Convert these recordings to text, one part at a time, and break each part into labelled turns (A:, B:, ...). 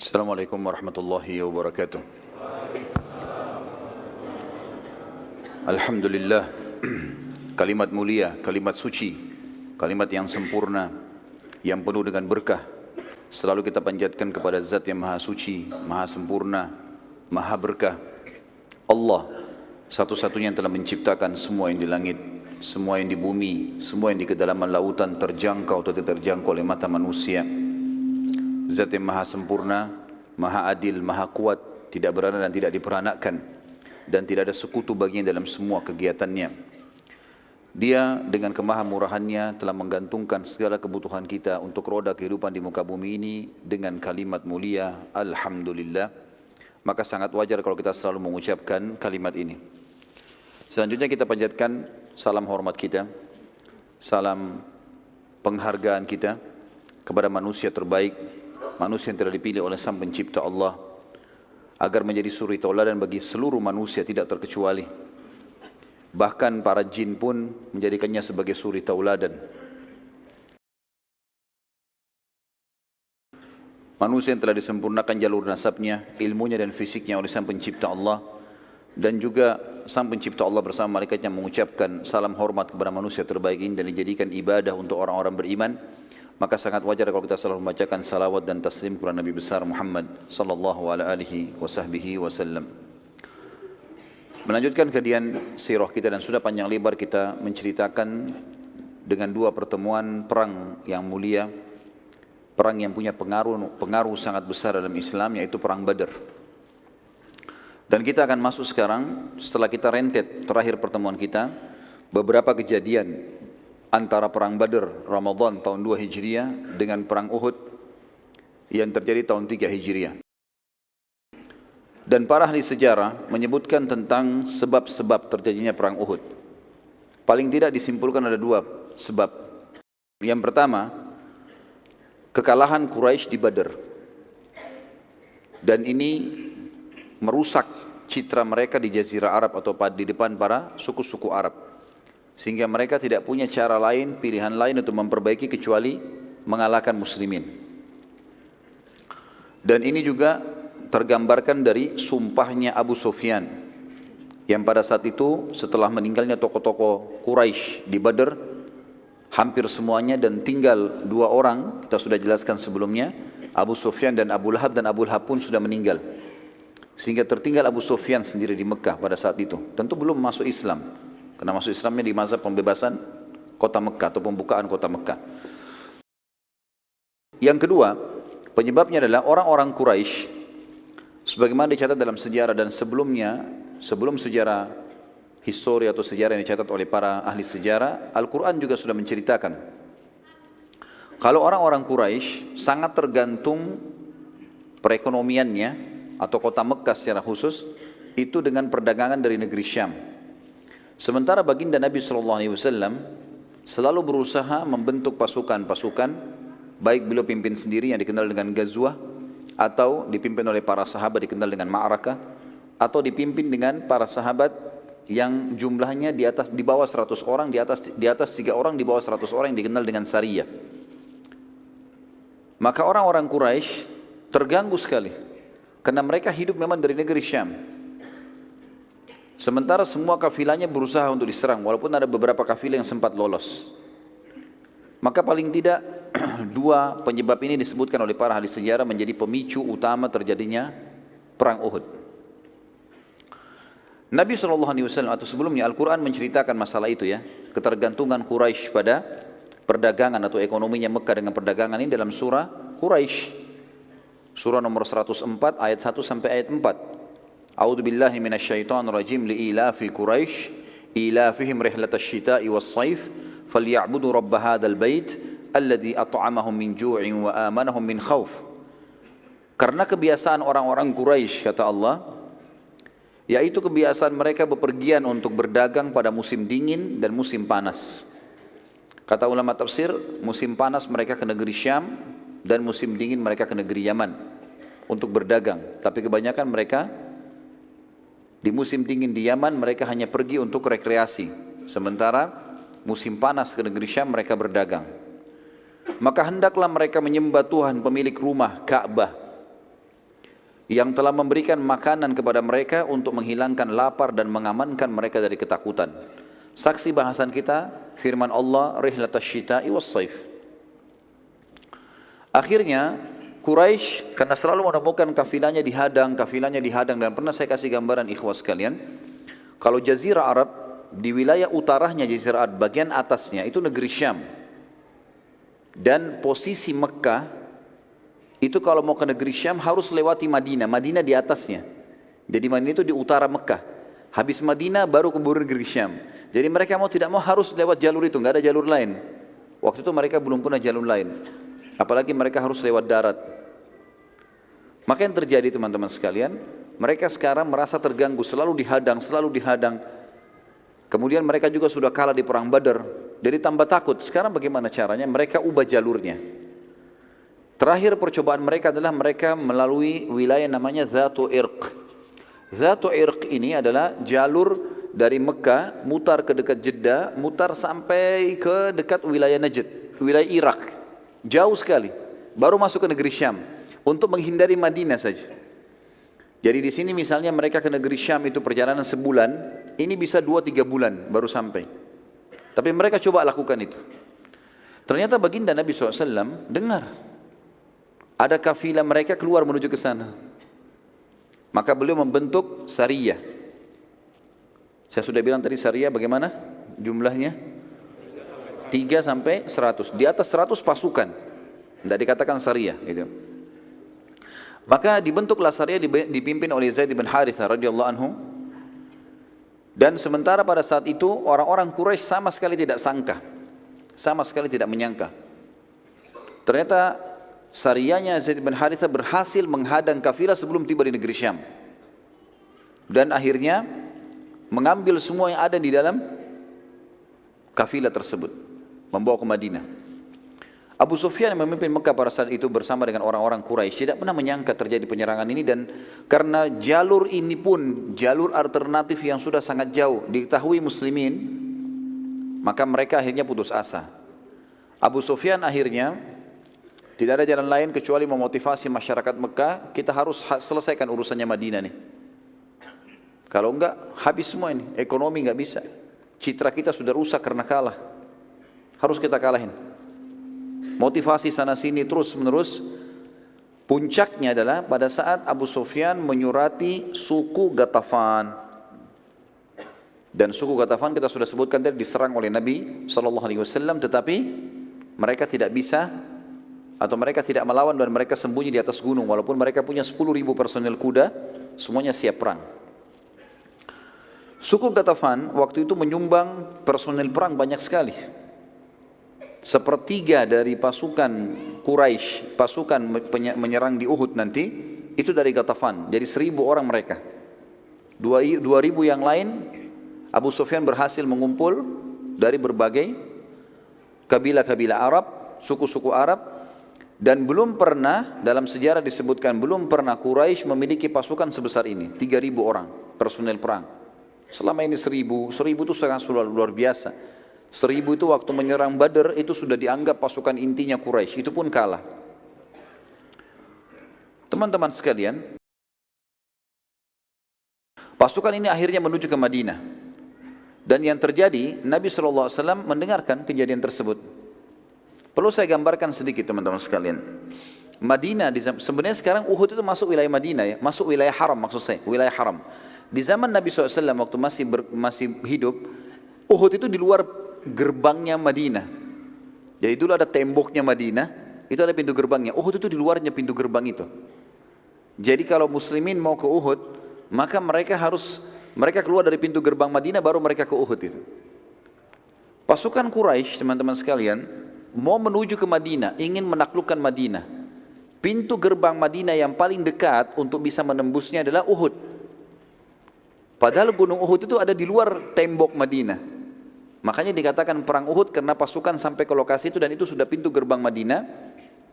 A: Assalamualaikum warahmatullahi wabarakatuh. Alhamdulillah, kalimat mulia, kalimat suci, kalimat yang sempurna, yang penuh dengan berkah, selalu kita panjatkan kepada Zat yang maha suci, maha sempurna, maha berkah. Allah, satu-satunya yang telah menciptakan semua yang di langit, semua yang di bumi, semua yang di kedalaman lautan, terjangkau atau tidak terjangkau oleh mata manusia. Zat yang maha sempurna, maha adil, maha kuat, tidak beranak dan tidak diperanakkan, dan tidak ada sekutu baginya dalam semua kegiatannya. Dia dengan kemahamurahannya telah menggantungkan segala kebutuhan kita untuk roda kehidupan di muka bumi ini dengan kalimat mulia, Alhamdulillah. Maka sangat wajar kalau kita selalu mengucapkan kalimat ini. Selanjutnya kita panjatkan salam hormat kita, salam penghargaan kita kepada manusia terbaik, manusia yang telah dipilih oleh Sang Pencipta Allah agar menjadi suri tauladan bagi seluruh manusia tidak terkecuali. Bahkan para jin pun menjadikannya sebagai suri tauladan. Manusia yang telah disempurnakan jalur nasabnya, ilmunya dan fisiknya oleh Sang Pencipta Allah, dan juga Sang Pencipta Allah bersama malaikatnya mengucapkan salam hormat kepada manusia terbaik ini dan dijadikan ibadah untuk orang-orang beriman. Maka sangat wajar kalau kita selalu membacakan salawat dan taslim kepada Nabi besar Muhammad sallallahu alaihi wasallam. Melanjutkan kajian sirah kita, dan sudah panjang lebar kita menceritakan dengan dua pertemuan perang yang mulia, perang yang punya pengaruh sangat besar dalam Islam, yaitu perang Badar. Dan kita akan masuk sekarang setelah kita rentet terakhir pertemuan kita beberapa kejadian antara perang Badar Ramadan tahun 2 Hijriah dengan perang Uhud yang terjadi tahun 3 Hijriah. Dan para ahli sejarah menyebutkan tentang sebab-sebab terjadinya perang Uhud. Paling tidak disimpulkan ada dua sebab. Yang pertama, kekalahan Quraisy di Badar. Dan ini merusak citra mereka di Jazirah Arab atau di depan para suku-suku Arab. Sehingga mereka tidak punya cara lain, pilihan lain untuk memperbaiki kecuali mengalahkan muslimin. Dan ini juga tergambarkan dari sumpahnya Abu Sufyan, yang pada saat itu setelah meninggalnya tokoh-tokoh Quraisy di Badar, hampir semuanya, dan tinggal dua orang, kita sudah jelaskan sebelumnya, Abu Sufyan dan Abu Lahab, dan Abu Lahab pun sudah meninggal. Sehingga tertinggal Abu Sufyan sendiri di Mekah pada saat itu, tentu belum masuk Islam. Karena masuk Islamnya di masa pembebasan kota Mekah atau pembukaan kota Mekah. Yang kedua, penyebabnya adalah orang-orang Quraisy, sebagaimana dicatat dalam sejarah dan sebelumnya, sebelum sejarah histori atau sejarah yang dicatat oleh para ahli sejarah, Al-Quran juga sudah menceritakan. Kalau orang-orang Quraisy sangat tergantung perekonomiannya atau kota Mekah secara khusus, itu dengan perdagangan dari negeri Syam. Sementara baginda Nabi SAW selalu berusaha membentuk pasukan-pasukan, baik beliau pimpin sendiri yang dikenal dengan Ghazwah, atau dipimpin oleh para sahabat dikenal dengan Ma'rakah, atau dipimpin dengan para sahabat yang jumlahnya di bawah 100 orang, di atas 3 orang, di bawah 100 orang yang dikenal dengan Sariyah. Maka orang-orang Quraisy terganggu sekali karena mereka hidup memang dari negeri Syam. Sementara semua kafilahnya berusaha untuk diserang, walaupun ada beberapa kafilah yang sempat lolos. Maka paling tidak dua penyebab ini disebutkan oleh para ahli sejarah menjadi pemicu utama terjadinya perang Uhud. Nabi SAW atau sebelumnya Al-Quran menceritakan masalah itu ya, ketergantungan Quraisy pada perdagangan atau ekonominya Mekah dengan perdagangan ini dalam surah Quraisy, surah nomor 104 ayat 1 sampai ayat 4. A'udzu billahi minasyaitonir rajim, li'ilafi Quraisy ilafihim rihlatash shita'i was-shaif falyabudu rabb hadzal bait alladzi at'amahum min ju'in wa amanahum min khauf. Karena kebiasaan orang-orang Quraisy, kata Allah, yaitu kebiasaan mereka bepergian untuk berdagang pada musim dingin dan musim panas. Kata ulama tafsir, musim panas mereka ke negeri Syam dan musim dingin mereka ke negeri Yaman untuk berdagang. Tapi kebanyakan mereka di musim dingin di Yaman mereka hanya pergi untuk rekreasi. Sementara musim panas ke negeri Syam mereka berdagang. Maka hendaklah mereka menyembah Tuhan pemilik rumah Ka'bah yang telah memberikan makanan kepada mereka untuk menghilangkan lapar dan mengamankan mereka dari ketakutan. Saksi bahasan kita, firman Allah, rihlatas syita'i was saif. Akhirnya, Quraisy karena selalu menemukan kafilahnya dihadang, dan pernah saya kasih gambaran ikhwas sekalian, kalau Jazirah Arab, di wilayah utaranya Jazirah Arab, bagian atasnya itu negeri Syam. Dan posisi Mekah, itu kalau mau ke negeri Syam harus lewati Madinah, Madinah di atasnya. Jadi Madinah itu di utara Mekah. Habis Madinah baru ke negeri Syam. Jadi mereka mau tidak mau harus lewat jalur itu, nggak ada jalur lain. Waktu itu mereka belum punya jalur lain. Apalagi mereka harus lewat darat. Maka yang terjadi teman-teman sekalian, mereka sekarang merasa terganggu, selalu dihadang. Kemudian mereka juga sudah kalah di perang Badar. Jadi tambah takut. Sekarang bagaimana caranya? Mereka ubah jalurnya. Terakhir percobaan mereka adalah mereka melalui wilayah namanya Dhatu Irq. Dhatu Irq ini adalah jalur dari Mekah, mutar ke dekat Jeddah, mutar sampai ke dekat wilayah Najd, wilayah Irak. Jauh sekali. Baru masuk ke negeri Syam. Untuk menghindari Madinah saja. Jadi di sini misalnya mereka ke negeri Syam itu perjalanan sebulan, ini bisa 2-3 bulan baru sampai. Tapi mereka coba lakukan itu. Ternyata baginda Nabi SAW dengar ada kafilah mereka keluar menuju ke sana. Maka beliau membentuk Sariyah. Saya sudah bilang tadi Sariyah bagaimana jumlahnya? 3 sampai 100. Di atas 100 pasukan. Tidak dikatakan Sariyah. Gitu. Maka dibentuklah Sariyah dipimpin oleh Zaid bin Harithah radhiyallahu anhu. Dan sementara pada saat itu orang-orang Quraisy sama sekali tidak sangka. Sama sekali tidak menyangka. Ternyata Sariyahnya Zaid bin Harithah berhasil menghadang kafilah sebelum tiba di negeri Syam. Dan akhirnya mengambil semua yang ada di dalam kafilah tersebut, membawa ke Madinah. Abu Sufyan yang memimpin Mekah pada saat itu bersama dengan orang-orang Quraisy tidak pernah menyangka terjadi penyerangan ini, dan karena jalur ini pun jalur alternatif yang sudah sangat jauh diketahui muslimin, maka mereka akhirnya putus asa. Abu Sufyan akhirnya tidak ada jalan lain kecuali memotivasi masyarakat Mekah, kita harus selesaikan urusannya Madinah nih. Kalau enggak, habis semua ini, ekonomi enggak bisa. Citra kita sudah rusak karena kalah. Harus kita kalahin. Motivasi sana sini terus menerus. Puncaknya adalah pada saat Abu Sufyan menyurati suku Ghatafan. Dan suku Ghatafan kita sudah sebutkan tadi diserang oleh Nabi SAW, tetapi mereka tidak bisa, atau mereka tidak melawan dan mereka sembunyi di atas gunung. Walaupun mereka punya 10.000 personel kuda, semuanya siap perang. Suku Ghatafan waktu itu menyumbang personel perang banyak sekali. Sepertiga dari pasukan Quraisy, pasukan menyerang di Uhud nanti, itu dari Ghatafan. Jadi 1.000 orang mereka. 2.000 yang lain, Abu Sufyan berhasil mengumpul dari berbagai kabilah-kabilah Arab, suku-suku Arab. Dan belum pernah, dalam sejarah disebutkan, belum pernah Quraisy memiliki pasukan sebesar ini. 3.000 orang personel perang. Selama ini 1.000 itu sangat luar biasa. 1.000 itu waktu menyerang Badar itu sudah dianggap pasukan intinya Quraisy, itu pun kalah. Teman-teman sekalian, pasukan ini akhirnya menuju ke Madinah. Dan yang terjadi, Nabi SAW mendengarkan kejadian tersebut. Perlu saya gambarkan sedikit teman-teman sekalian. Madinah, sebenarnya sekarang Uhud itu masuk wilayah Madinah ya, masuk wilayah haram maksud saya, wilayah haram. Di zaman Nabi SAW waktu masih hidup, Uhud itu di luar gerbangnya Madinah. Jadi dulu ada temboknya Madinah, itu ada pintu gerbangnya. Uhud itu di luarnya pintu gerbang itu. Jadi kalau muslimin mau ke Uhud, maka mereka keluar dari pintu gerbang Madinah baru mereka ke Uhud itu. Pasukan Quraisy teman-teman sekalian mau menuju ke Madinah, ingin menaklukkan Madinah. Pintu gerbang Madinah yang paling dekat untuk bisa menembusnya adalah Uhud. Padahal gunung Uhud itu ada di luar tembok Madinah. Makanya dikatakan perang Uhud karena pasukan sampai ke lokasi itu, dan itu sudah pintu gerbang Madinah.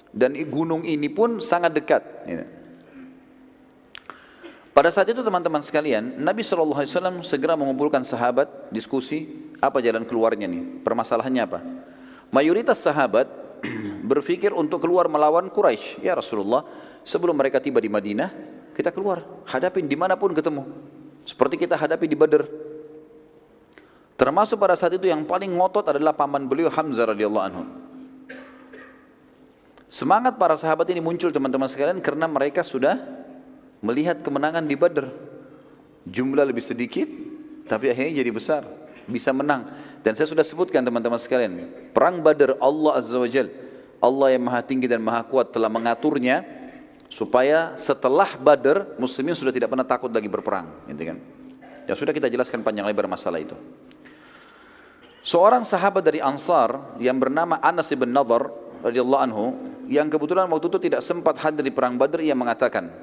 A: Dan gunung ini pun sangat dekat. Pada saat itu teman-teman sekalian, Nabi SAW segera mengumpulkan sahabat, diskusi, apa jalan keluarnya nih, permasalahannya apa. Mayoritas sahabat berpikir untuk keluar melawan Quraisy. Ya Rasulullah, sebelum mereka tiba di Madinah, kita keluar, hadapin dimanapun ketemu. Seperti kita hadapi di Badr. Termasuk pada saat itu yang paling ngotot adalah paman beliau Hamzah radhiyallahu anhu. Semangat para sahabat ini muncul teman-teman sekalian karena mereka sudah melihat kemenangan di Badr. Jumlah lebih sedikit, tapi akhirnya jadi besar, bisa menang. Dan saya sudah sebutkan teman-teman sekalian, perang Badr Allah Azza wa Jal, Allah yang maha tinggi dan maha kuat telah mengaturnya supaya setelah Badr muslimin sudah tidak pernah takut lagi berperang, gitu kan? Ya sudah kita jelaskan panjang lebar masalah itu. Seorang sahabat dari Ansar yang bernama Anas bin Nadhr radhiyallahu anhu, yang kebetulan waktu itu tidak sempat hadir di perang Badr, ia mengatakan,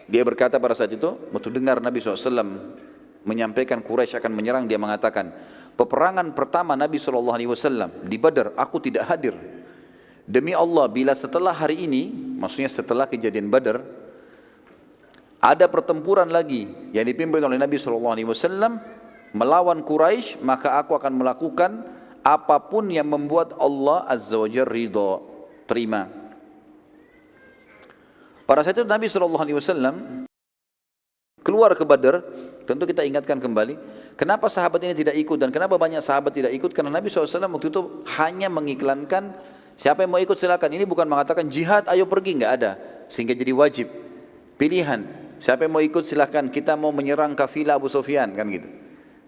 A: dia berkata pada saat itu, waktu dengar Nabi SAW menyampaikan Quraisy akan menyerang, dia mengatakan, peperangan pertama Nabi SAW di Badr, aku tidak hadir. Demi Allah, bila setelah hari ini, maksudnya setelah kejadian Badr, ada pertempuran lagi yang dipimpin oleh Nabi SAW melawan Quraisy, maka aku akan melakukan apapun yang membuat Allah Azza wa Jalla ridha, terima. Pada saat itu Nabi SAW keluar ke Badr. Tentu kita ingatkan kembali, kenapa sahabat ini tidak ikut dan kenapa banyak sahabat tidak ikut? Karena Nabi SAW waktu itu hanya mengiklankan, siapa yang mau ikut silakan. Ini bukan mengatakan jihad, ayo pergi, nggak ada. Sehingga jadi wajib, pilihan. Siapa yang mau ikut silakan, kita mau menyerang kafilah Abu Sufyan, kan gitu.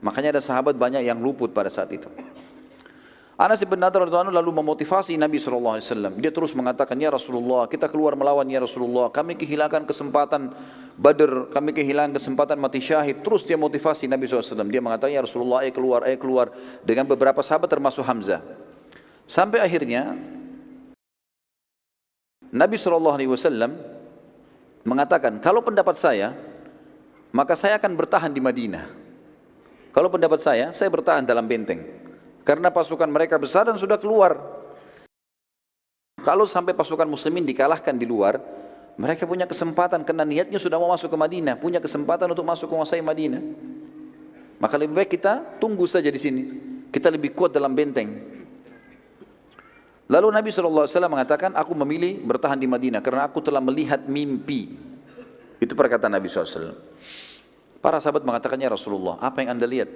A: Makanya ada sahabat banyak yang luput pada saat itu. Anas bin Nadhr lalu memotivasi Nabi SAW. Dia terus mengatakan, ya Rasulullah, kita keluar melawan ya Rasulullah. Kami kehilangan kesempatan Badr, kami kehilangan kesempatan mati syahid. Terus dia motivasi Nabi SAW. Dia mengatakan, ya Rasulullah, ayo keluar. Dengan beberapa sahabat termasuk Hamzah. Sampai akhirnya Nabi SAW mengatakan, kalau pendapat saya, maka saya akan bertahan di Madinah. Kalau pendapat saya bertahan dalam benteng. Karena pasukan mereka besar dan sudah keluar. Kalau sampai pasukan muslimin dikalahkan di luar, mereka punya kesempatan karena niatnya sudah mau masuk ke Madinah, punya kesempatan untuk masuk menguasai Madinah. Maka lebih baik kita tunggu saja di sini. Kita lebih kuat dalam benteng. Lalu Nabi SAW mengatakan, aku memilih bertahan di Madinah karena aku telah melihat mimpi. Itu perkataan Nabi SAW. Para sahabat mengatakannya, Rasulullah, apa yang anda lihat?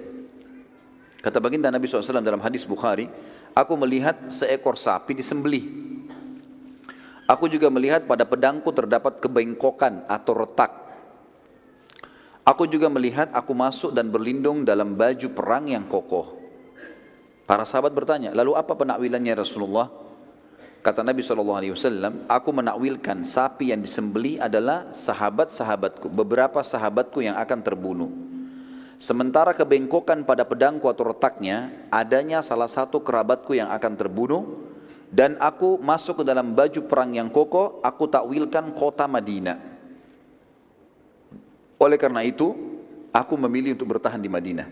A: Kata baginda Nabi SAW dalam hadis Bukhari, aku melihat seekor sapi disembelih. Aku juga melihat pada pedangku terdapat kebengkokan atau retak. Aku juga melihat aku masuk dan berlindung dalam baju perang yang kokoh. Para sahabat bertanya, lalu apa penakwilannya Rasulullah? Kata Nabi SAW, aku menakwilkan sapi yang disembelih adalah sahabat-sahabatku, beberapa sahabatku yang akan terbunuh. Sementara kebengkokan pada pedangku atau retaknya, adanya salah satu kerabatku yang akan terbunuh, dan aku masuk ke dalam baju perang yang kokoh, aku takwilkan kota Madinah. Oleh karena itu, aku memilih untuk bertahan di Madinah.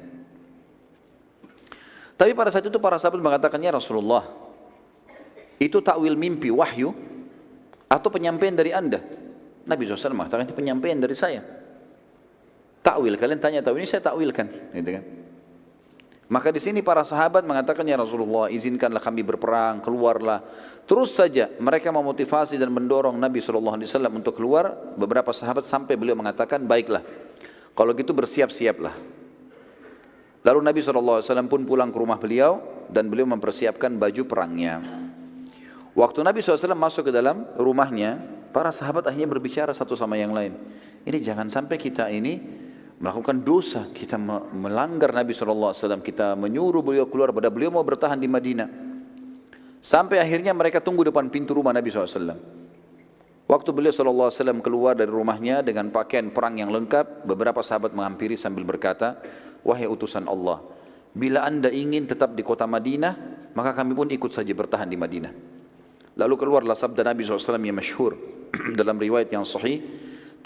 A: Tapi pada saat itu para sahabat mengatakannya, Rasulullah, itu takwil mimpi, wahyu, atau penyampaian dari anda? Nabi SAW mengatakan, itu penyampaian dari saya. Takwil, kalian tanya takwil, ini saya takwilkan, gitu kan? Maka di sini para sahabat mengatakan, ya Rasulullah, izinkanlah kami berperang, keluarlah. Terus saja mereka memotivasi dan mendorong Nabi SAW untuk keluar. Beberapa sahabat sampai beliau mengatakan, baiklah, kalau gitu bersiap-siaplah. Lalu Nabi SAW pun pulang ke rumah beliau dan beliau mempersiapkan baju perangnya. Waktu Nabi SAW masuk ke dalam rumahnya, para sahabat akhirnya berbicara satu sama yang lain. Ini jangan sampai kita ini melakukan dosa, kita melanggar Nabi SAW, kita menyuruh beliau keluar pada beliau mau bertahan di Madinah. Sampai akhirnya mereka tunggu depan pintu rumah Nabi SAW. Waktu beliau SAW keluar dari rumahnya dengan pakaian perang yang lengkap, beberapa sahabat menghampiri sambil berkata, wahai utusan Allah, bila anda ingin tetap di kota Madinah, maka kami pun ikut saja bertahan di Madinah. Lalu keluarlah sabda Nabi SAW yang masyhur dalam riwayat yang sahih,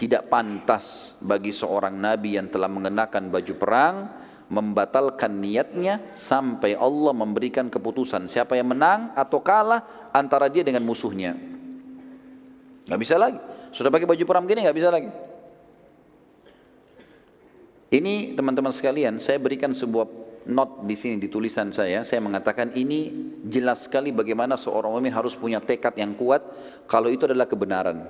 A: tidak pantas bagi seorang Nabi yang telah mengenakan baju perang membatalkan niatnya sampai Allah memberikan keputusan siapa yang menang atau kalah antara dia dengan musuhnya. Gak bisa lagi, sudah pakai baju perang begini gak bisa lagi. Ini teman-teman sekalian, saya berikan sebuah note di sini di tulisan saya mengatakan ini jelas sekali bagaimana seorang mukmin harus punya tekad yang kuat kalau itu adalah kebenaran.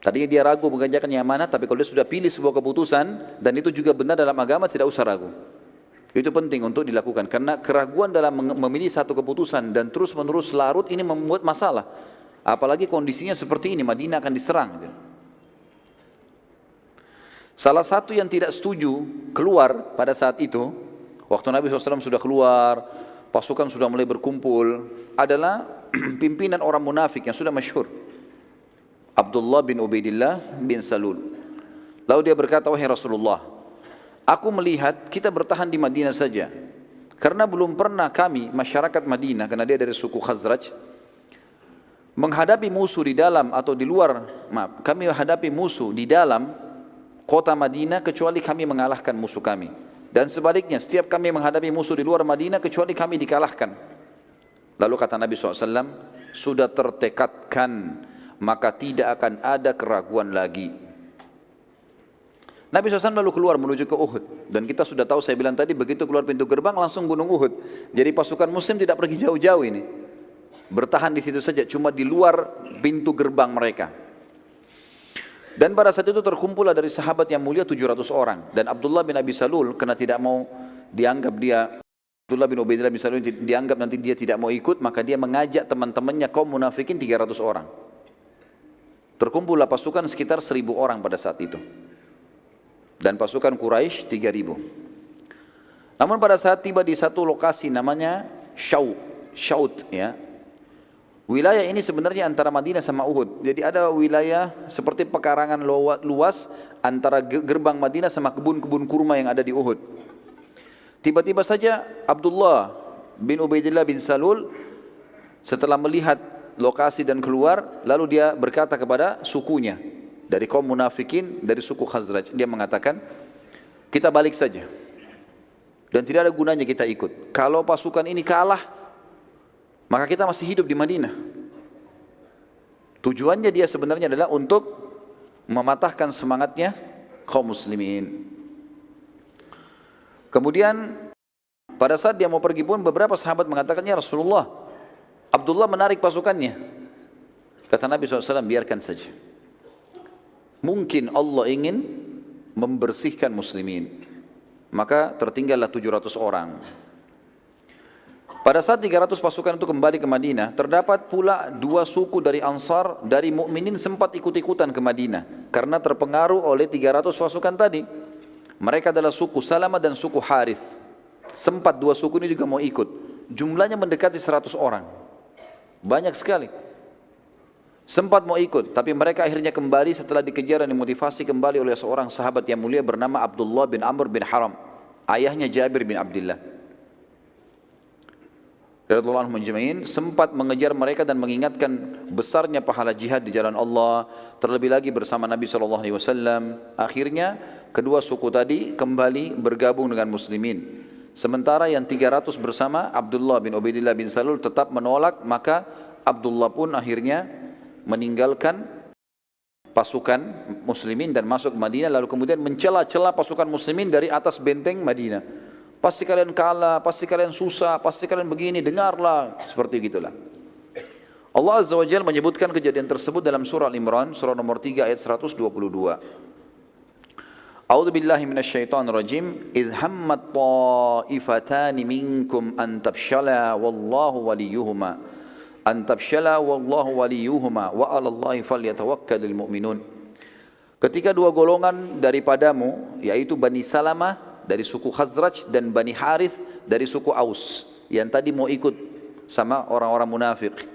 A: Tadinya dia ragu mengerjakan yang mana, tapi kalau dia sudah pilih sebuah keputusan, dan itu juga benar dalam agama, tidak usah ragu. Itu penting untuk dilakukan, karena keraguan dalam memilih satu keputusan dan terus-menerus larut ini membuat masalah. Apalagi kondisinya seperti ini, Madinah akan diserang. Salah satu yang tidak setuju keluar pada saat itu, waktu Nabi SAW sudah keluar, pasukan sudah mulai berkumpul, adalah pimpinan orang munafik yang sudah masyhur, Abdullah bin Ubaidillah bin Salul. Lalu dia berkata, wahai Rasulullah, aku melihat kita bertahan di Madinah saja, karena belum pernah kami, masyarakat Madinah, karena dia dari suku Khazraj, menghadapi musuh di dalam atau di luar, kami menghadapi musuh di dalam kota Madinah kecuali kami mengalahkan musuh kami. Dan sebaliknya, setiap kami menghadapi musuh di luar Madinah kecuali kami dikalahkan. Lalu kata Nabi SAW, sudah tertekadkan, maka tidak akan ada keraguan lagi. Nabi SAW lalu keluar menuju ke Uhud. Dan kita sudah tahu, saya bilang tadi, begitu keluar pintu gerbang langsung gunung Uhud. Jadi pasukan muslim tidak pergi jauh-jauh ini. Bertahan di situ saja, cuma di luar pintu gerbang mereka. Dan pada saat itu terkumpullah dari sahabat yang mulia 700 orang. Dan Abdullah bin Abi Salul, karena tidak mau dianggap dia, Abdullah bin Ubaidillah bin Salul dianggap nanti dia tidak mau ikut, maka dia mengajak teman-temannya kaum munafikin 300 orang. Terkumpullah pasukan sekitar 1.000 orang pada saat itu. Dan pasukan Quraisy 3.000. Namun pada saat tiba di satu lokasi namanya Syaut, ya. Wilayah ini sebenarnya antara Madinah sama Uhud. Jadi ada wilayah seperti pekarangan luas antara gerbang Madinah sama kebun-kebun kurma yang ada di Uhud. Tiba-tiba saja Abdullah bin Ubaidillah bin Salul setelah melihat lokasi dan keluar, lalu dia berkata kepada sukunya, dari kaum munafikin, dari suku Khazraj, dia mengatakan, kita balik saja, dan tidak ada gunanya kita ikut. Kalau pasukan ini kalah, maka kita masih hidup di Madinah. Tujuannya dia sebenarnya adalah untuk mematahkan semangatnya kaum muslimin. Kemudian pada saat dia mau pergi pun, beberapa sahabat mengatakan, ya Rasulullah, Abdullah menarik pasukannya. Kata Nabi SAW, biarkan saja. Mungkin Allah ingin membersihkan muslimin. Maka tertinggallah 700 orang. Pada saat 300 pasukan itu kembali ke Madinah, terdapat pula 2 suku dari Ansar, dari mukminin sempat ikut-ikutan ke Madinah. Karena terpengaruh oleh 300 pasukan tadi. Mereka adalah suku Salamah dan suku Harith. Sempat 2 suku ini juga mau ikut. Jumlahnya mendekati 100 orang. Banyak sekali. Sempat mau ikut, tapi mereka akhirnya kembali setelah dikejar dan dimotivasi kembali oleh seorang sahabat yang mulia bernama Abdullah bin Amr bin Haram, ayahnya Jabir bin Abdullah. Radhiyallahu anhum ajma'in, sempat mengejar mereka dan mengingatkan besarnya pahala jihad di jalan Allah, terlebih lagi bersama Nabi SAW. Akhirnya kedua suku tadi kembali bergabung dengan muslimin. Sementara yang 300 bersama Abdullah bin Ubaidillah bin Salul tetap menolak, maka Abdullah pun akhirnya meninggalkan pasukan muslimin dan masuk ke Madinah, lalu kemudian mencela-cela pasukan muslimin dari atas benteng Madinah. Pasti kalian kalah, pasti kalian susah, pasti kalian begini, dengarlah. Seperti gitulah. Allah Azza wa Jalla menyebutkan kejadian tersebut dalam surah Al-Imran, surah nomor 3 ayat 122. A'udzu billahi minasyaitonir rajim. Idh hammat ta'ifatani minkum an tafshala wallahu waliyuhuma. An tafshala wallahu waliyuhuma wa 'alallahi falyatawakkalul mu'minun. Ketika 2 golongan daripadamu, yaitu Bani Salamah dari suku Khazraj dan Bani Harith dari suku Aus, yang tadi mau ikut sama orang-orang munafik,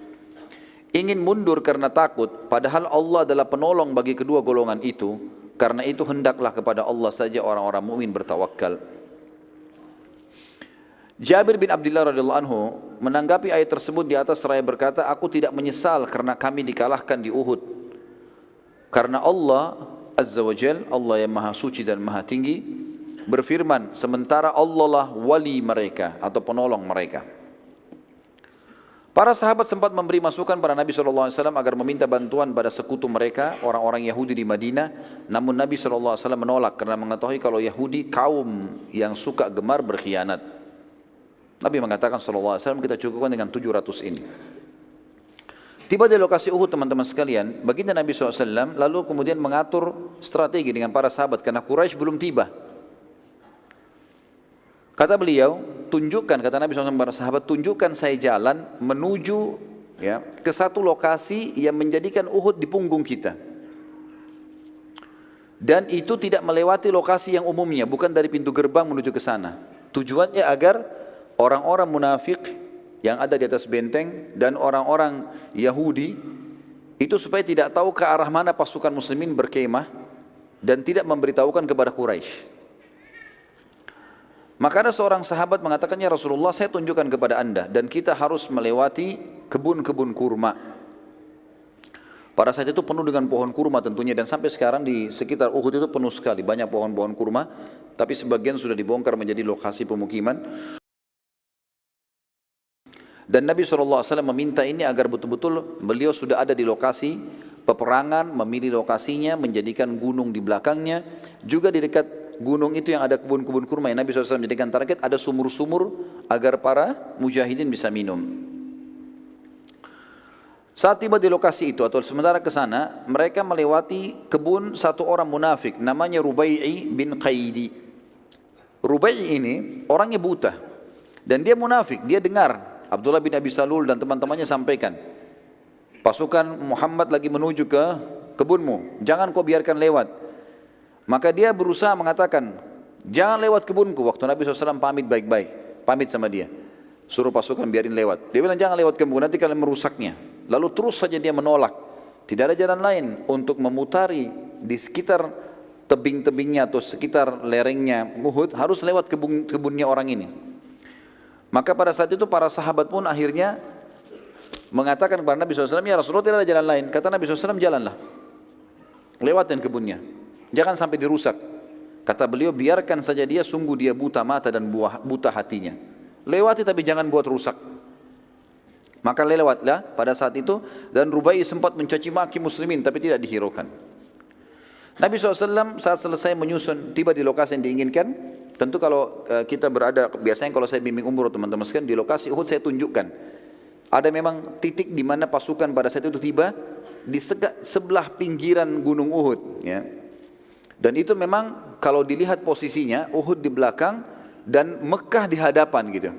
A: ingin mundur karena takut, padahal Allah adalah penolong bagi kedua golongan itu. Karena itu hendaklah kepada Allah saja orang-orang mukmin bertawakal. Jabir bin Abdullah radhiyallahu anhu menanggapi ayat tersebut di atas seraya berkata, aku tidak menyesal karena kami dikalahkan di Uhud. Karena Allah Azza wa Jal, Allah yang maha suci dan maha tinggi, berfirman, sementara Allah lah wali mereka atau penolong mereka. Para sahabat sempat memberi masukan pada Nabi SAW agar meminta bantuan pada sekutu mereka, orang-orang Yahudi di Madinah. Namun Nabi SAW menolak karena mengetahui kalau Yahudi kaum yang suka gemar berkhianat. Nabi mengatakan SAW, kita cukupkan dengan 700 ini. Tiba di lokasi Uhud teman-teman sekalian, baginda Nabi SAW lalu kemudian mengatur strategi dengan para sahabat karena Quraisy belum tiba. Kata beliau, tunjukkan, kata Nabi SAW kepada sahabat, tunjukkan saya jalan menuju ke satu lokasi yang menjadikan Uhud di punggung kita. Dan itu tidak melewati lokasi yang umumnya, bukan dari pintu gerbang menuju ke sana. Tujuannya agar orang-orang munafik yang ada di atas benteng dan orang-orang Yahudi itu supaya tidak tahu ke arah mana pasukan muslimin berkemah dan tidak memberitahukan kepada Quraisy. Maka ada seorang sahabat mengatakannya, Rasulullah, saya tunjukkan kepada anda dan kita harus melewati kebun-kebun kurma. Pada saat itu penuh dengan pohon kurma tentunya, dan sampai sekarang di sekitar Uhud itu penuh sekali, banyak pohon-pohon kurma, tapi sebagian sudah dibongkar menjadi lokasi pemukiman. Dan Nabi SAW meminta ini agar betul-betul beliau sudah ada di lokasi peperangan, memilih lokasinya, menjadikan gunung di belakangnya. Juga di dekat gunung itu yang ada kebun-kebun kurma yang Nabi SAW menjadikan target, ada sumur-sumur agar para mujahidin bisa minum. Saat tiba di lokasi itu atau sementara ke sana, mereka melewati kebun satu orang munafik namanya Rubai'i bin Qaidi. Rubai'i ini orangnya buta dan dia munafik, dia dengar Abdullah bin Abi Salul dan teman-temannya sampaikan, pasukan Muhammad lagi menuju ke kebunmu, jangan kau biarkan lewat. Maka dia berusaha mengatakan, jangan lewat kebunku. Waktu Nabi SAW pamit baik-baik, pamit sama dia, suruh pasukan biarin lewat. Dia bilang jangan lewat kebun, nanti kalian merusaknya. Lalu terus saja dia menolak. Tidak ada jalan lain untuk memutari di sekitar tebing-tebingnya atau sekitar lerengnya Uhud, harus lewat kebunnya orang ini. Maka pada saat itu para sahabat pun akhirnya mengatakan kepada Nabi SAW, ya Rasulullah, tidak ada jalan lain. Kata Nabi SAW, jalanlah, lewatin kebunnya, jangan sampai dirusak. Kata beliau, biarkan saja dia, sungguh dia buta mata dan buta hatinya. Lewati tapi jangan buat rusak. Maka lewatlah pada saat itu, dan Rubai sempat mencaci maki muslimin tapi tidak dihiraukan. Nabi SAW saat selesai menyusun, tiba di lokasi yang diinginkan. Tentu kalau kita berada, biasanya kalau saya bimbing umroh teman-teman sekalian, di lokasi Uhud saya tunjukkan. Ada memang titik di mana pasukan pada saat itu tiba di sebelah pinggiran gunung Uhud. Ya. Dan itu memang kalau dilihat posisinya, Uhud di belakang dan Mekah di hadapan gitu.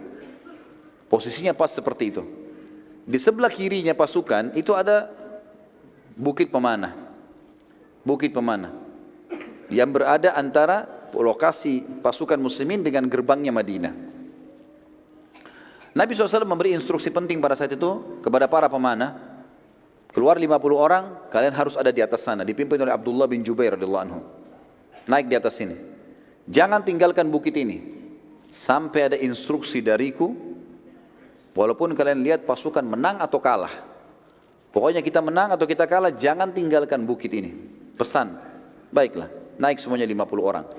A: Posisinya pas seperti itu. Di sebelah kirinya pasukan itu ada Bukit Pemanah. Bukit Pemanah yang berada antara lokasi pasukan muslimin dengan gerbangnya Madinah. Nabi SAW memberi instruksi penting pada saat itu kepada para pemanah. Keluar 50 orang, kalian harus ada di atas sana, dipimpin oleh Abdullah bin Jubair radhiyallahu anhu. Naik di atas sini. Jangan tinggalkan bukit ini sampai ada instruksi dariku. Walaupun kalian lihat pasukan menang atau kalah, pokoknya kita menang atau kita kalah, jangan tinggalkan bukit ini. Pesan. Baiklah, naik semuanya 50 orang.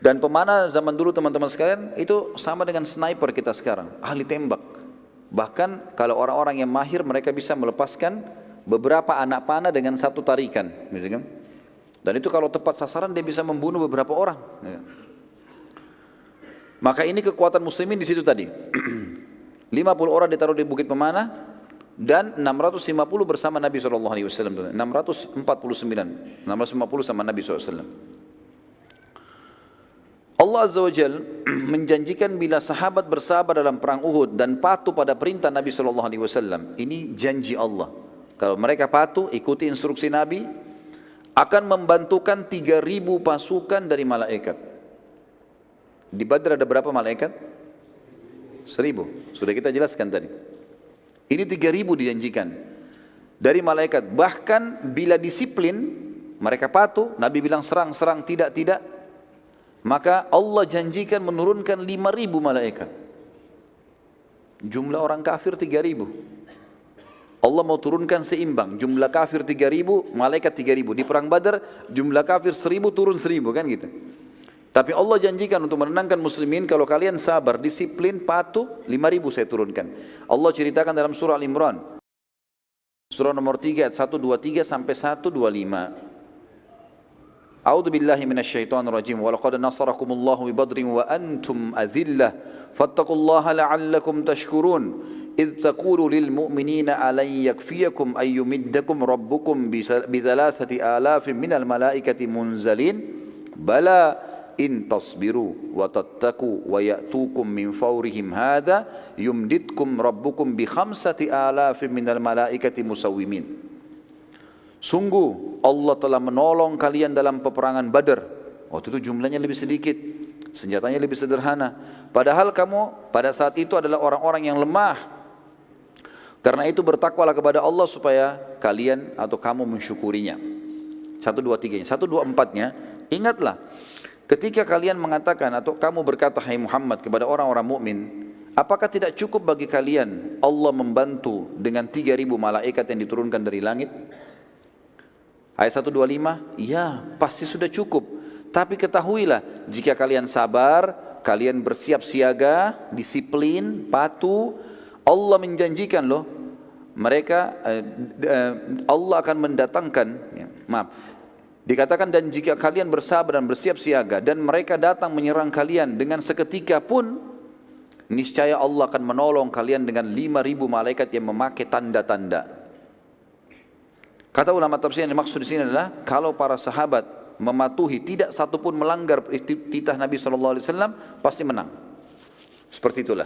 A: Dan pemanah zaman dulu teman-teman sekalian itu sama dengan sniper kita sekarang, ahli tembak. Bahkan kalau orang-orang yang mahir, mereka bisa melepaskan beberapa anak panah dengan satu tarikan, gitu kan? Dan itu kalau tepat sasaran dia bisa membunuh beberapa orang. Maka ini kekuatan muslimin di situ tadi. 50 orang ditaruh di Bukit Pemanah dan 650 bersama Nabi SAW. 649 sama Nabi SAW. Allah Azza wa Jal menjanjikan bila sahabat bersabar dalam perang Uhud dan patuh pada perintah Nabi SAW. Ini janji Allah. Kalau mereka patuh, ikuti instruksi Nabi, akan membantukan 3.000 pasukan dari malaikat. Di Badr ada berapa malaikat? 1.000. Sudah kita jelaskan tadi. Ini 3.000 dijanjikan dari malaikat. Bahkan bila disiplin, mereka patuh, Nabi bilang serang, tidak, maka Allah janjikan menurunkan 5.000 malaikat. Jumlah orang kafir 3.000. Allah mau turunkan seimbang, jumlah kafir 3.000, malaikat 3.000. Di perang Badar jumlah kafir 1.000 turun 1.000, kan gitu. Tapi Allah janjikan untuk menenangkan muslimin, kalau kalian sabar, disiplin, patuh, 5.000 saya turunkan. Allah ceritakan dalam surah Al-Imran, surah nomor 3 ayat 123 sampai 125. A'udzu billahi minasyaitonir rajim. Wa laqad nasarakumullahu bi Badrin wa antum adhillah fattaqullaha la'allakum tashkurun. إذ تقول للمؤمنين ألن يكفيكم أن يمدكم ربكم بثلاثة آلاف من الملائكة منزلين بلى إن تصبروا وتتقوا ويأتوكم من فورهم هذا يمددكم ربكم بخمسة آلاف من الملائكة مسومين. Sungguh Allah telah menolong kalian dalam peperangan Badar. Waktu itu jumlahnya lebih sedikit, senjatanya lebih sederhana. Padahal kamu pada saat itu adalah orang-orang yang lemah. Karena itu bertakwalah kepada Allah supaya kalian atau kamu mensyukurinya. 1, 2, 3-nya. 1, 2, 4-nya. Ingatlah, ketika kalian mengatakan atau kamu berkata, hai Muhammad, kepada orang-orang mukmin, apakah tidak cukup bagi kalian Allah membantu dengan 3.000 malaikat yang diturunkan dari langit? Ayat 125, ya pasti sudah cukup. Tapi ketahuilah, jika kalian sabar, kalian bersiap siaga, disiplin, patuh, Allah menjanjikan loh, Allah akan mendatangkan, dikatakan, dan jika kalian bersabar dan bersiap siaga, dan mereka datang menyerang kalian dengan seketika pun, niscaya Allah akan menolong kalian dengan 5.000 malaikat yang memakai tanda-tanda. Kata ulama tafsir yang dimaksud di sini adalah, kalau para sahabat mematuhi, tidak satu pun melanggar titah Nabi SAW, pasti menang. Seperti itulah.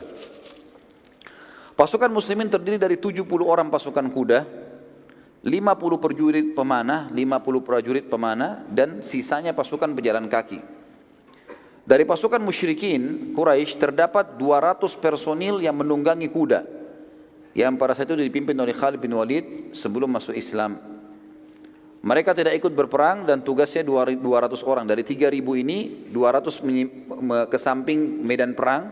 A: Pasukan muslimin terdiri dari 70 orang pasukan kuda, 50 prajurit pemanah, 50 prajurit pemanah, dan sisanya pasukan pejalan kaki. Dari pasukan musyrikin Quraisy terdapat 200 personil yang menunggangi kuda, yang pada saat itu dipimpin oleh Khalid bin Walid sebelum masuk Islam. Mereka tidak ikut berperang dan tugasnya 200 orang. Dari 3.000 ini 200 ke samping medan perang.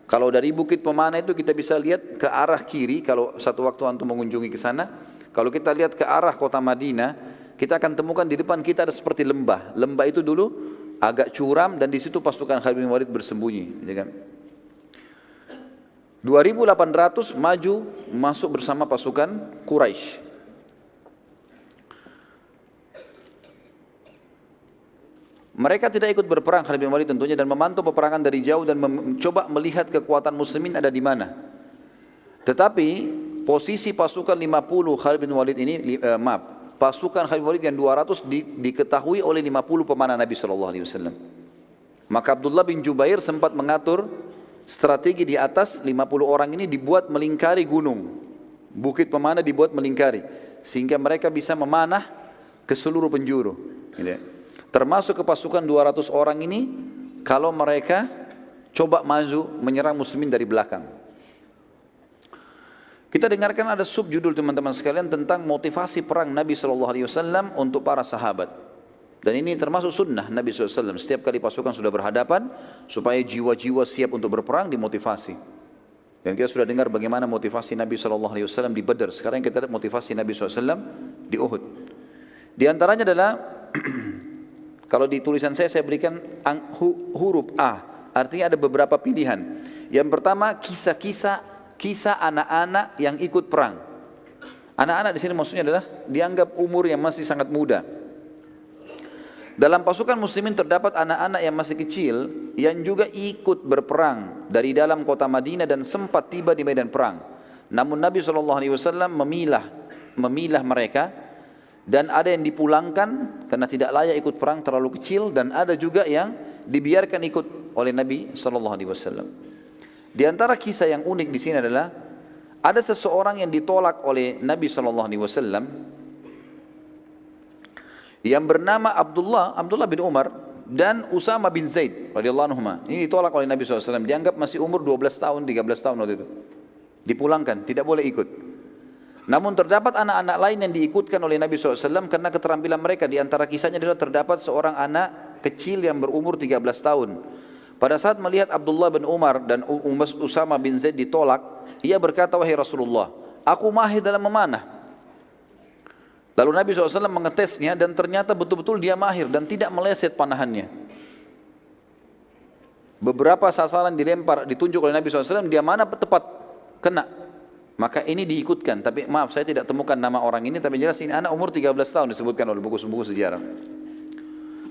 A: Kalau dari Bukit Pemanah itu kita bisa lihat ke arah kiri, kalau satu waktu antum mengunjungi ke sana. Kalau kita lihat ke arah kota Madinah, kita akan temukan di depan kita ada seperti lembah. Lembah itu dulu agak curam dan di situ pasukan Khalid bin Walid bersembunyi. 2.800 maju masuk bersama pasukan Quraisy. Mereka tidak ikut berperang Khalid bin Walid tentunya, dan memantau peperangan dari jauh dan mencoba melihat kekuatan muslimin ada di mana. Tetapi posisi pasukan 50 Khalid bin Walid ini, pasukan Khalid bin Walid yang 200 diketahui oleh 50 pemanah Nabi SAW. Maka Abdullah bin Jubair sempat mengatur strategi di atas 50 orang ini dibuat melingkari gunung. Bukit Pemanah dibuat melingkari, sehingga mereka bisa memanah ke seluruh penjuru. Termasuk ke pasukan 200 orang ini, kalau mereka coba maju menyerang muslimin dari belakang. Kita dengarkan ada subjudul teman-teman sekalian tentang motivasi perang Nabi SAW untuk para sahabat. Dan ini termasuk sunnah Nabi SAW. Setiap kali pasukan sudah berhadapan, supaya jiwa-jiwa siap untuk berperang, dimotivasi. Dan kita sudah dengar bagaimana motivasi Nabi SAW di Badar. Sekarang kita lihat motivasi Nabi SAW di Uhud. Di antaranya adalah kalau di tulisan saya berikan huruf A, artinya ada beberapa pilihan. Yang pertama, kisah anak-anak yang ikut perang. Anak-anak di sini maksudnya adalah dianggap umur yang masih sangat muda. Dalam pasukan muslimin terdapat anak-anak yang masih kecil yang juga ikut berperang dari dalam kota Madinah dan sempat tiba di medan perang. Namun Nabi SAW memilah mereka. Dan ada yang dipulangkan karena tidak layak ikut perang, terlalu kecil, dan ada juga yang dibiarkan ikut oleh Nabi SAW. Di antara kisah yang unik di sini adalah ada seseorang yang ditolak oleh Nabi SAW yang bernama Abdullah bin Umar dan Usama bin Zaid radhiyallahu anhuma. Ini ditolak oleh Nabi SAW, dianggap masih umur 12 tahun, 13 tahun waktu itu. Dipulangkan, tidak boleh ikut. Namun terdapat anak-anak lain yang diikutkan oleh Nabi SAW karena keterampilan mereka. Di antara kisahnya adalah terdapat seorang anak kecil yang berumur 13 tahun. Pada saat melihat Abdullah bin Umar dan Usama bin Zaid ditolak, ia berkata, wahai Rasulullah, aku mahir dalam memanah. Lalu Nabi SAW mengetesnya dan ternyata betul-betul dia mahir dan tidak meleset panahannya. Beberapa sasaran dilempar, ditunjuk oleh Nabi SAW, dia mana tepat kena. Maka ini diikutkan, tapi maaf saya tidak temukan nama orang ini, tapi jelas ini anak umur 13 tahun disebutkan oleh buku-buku sejarah.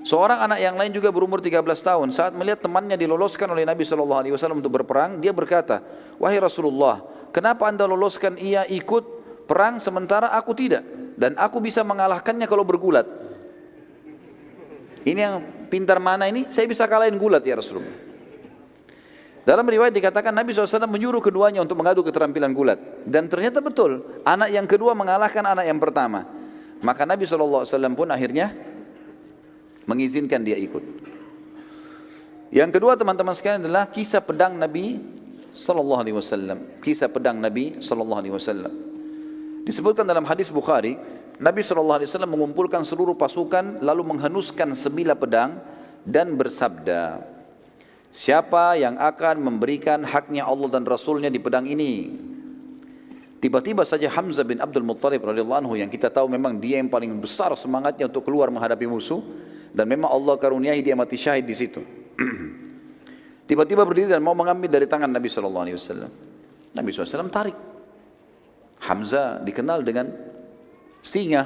A: Seorang anak yang lain juga berumur 13 tahun, saat melihat temannya diloloskan oleh Nabi SAW untuk berperang, dia berkata, wahai Rasulullah, kenapa anda loloskan ia ikut perang sementara aku tidak? Dan aku bisa mengalahkannya kalau bergulat. Ini yang pintar mana ini? Saya bisa kalahin gulat ya Rasulullah. Dalam riwayat dikatakan Nabi SAW menyuruh keduanya untuk mengadu keterampilan gulat. Dan ternyata betul, anak yang kedua mengalahkan anak yang pertama. Maka Nabi SAW pun akhirnya mengizinkan dia ikut. Yang kedua teman-teman sekalian adalah kisah pedang Nabi SAW. Kisah pedang Nabi SAW. Disebutkan dalam hadis Bukhari, Nabi SAW mengumpulkan seluruh pasukan lalu menghenuskan sebilah pedang dan bersabda, siapa yang akan memberikan haknya Allah dan Rasulnya di pedang ini? Tiba-tiba saja Hamzah bin Abdul Muttalib radhiyallahu anhu, yang kita tahu memang dia yang paling besar semangatnya untuk keluar menghadapi musuh, dan memang Allah karuniai dia mati syahid di situ. Tiba-tiba berdiri dan mau mengambil dari tangan Nabi SAW. Nabi SAW tarik. Hamzah dikenal dengan singa,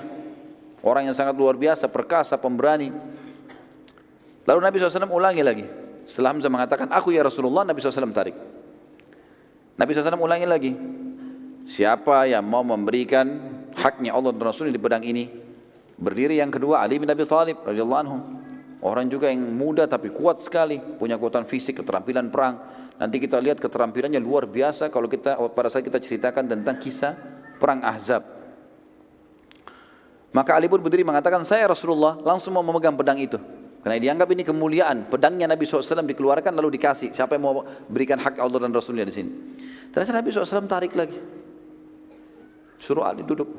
A: orang yang sangat luar biasa, perkasa, pemberani. Lalu Nabi SAW ulangi lagi. Setelah Hamzah mengatakan, aku ya Rasulullah, Nabi SAW tarik. Nabi SAW ulangi lagi. Siapa yang mau memberikan haknya Allah dan Rasulnya di pedang ini? Berdiri yang kedua Ali bin Abi Thalib radhiyallahu anhu. Orang juga yang muda tapi kuat sekali, punya kekuatan fisik, keterampilan perang. Nanti kita lihat keterampilannya luar biasa kalau pada saat kita ceritakan tentang kisah perang Ahzab. Maka Ali pun berdiri mengatakan, saya Rasulullah, langsung mau memegang pedang itu. Karena dianggap ini kemuliaan, pedangnya Nabi SAW dikeluarkan lalu dikasih. Siapa yang mau berikan hak Allah dan Rasulnya di sini? Ternyata Nabi SAW tarik lagi. Suruh Ali duduk.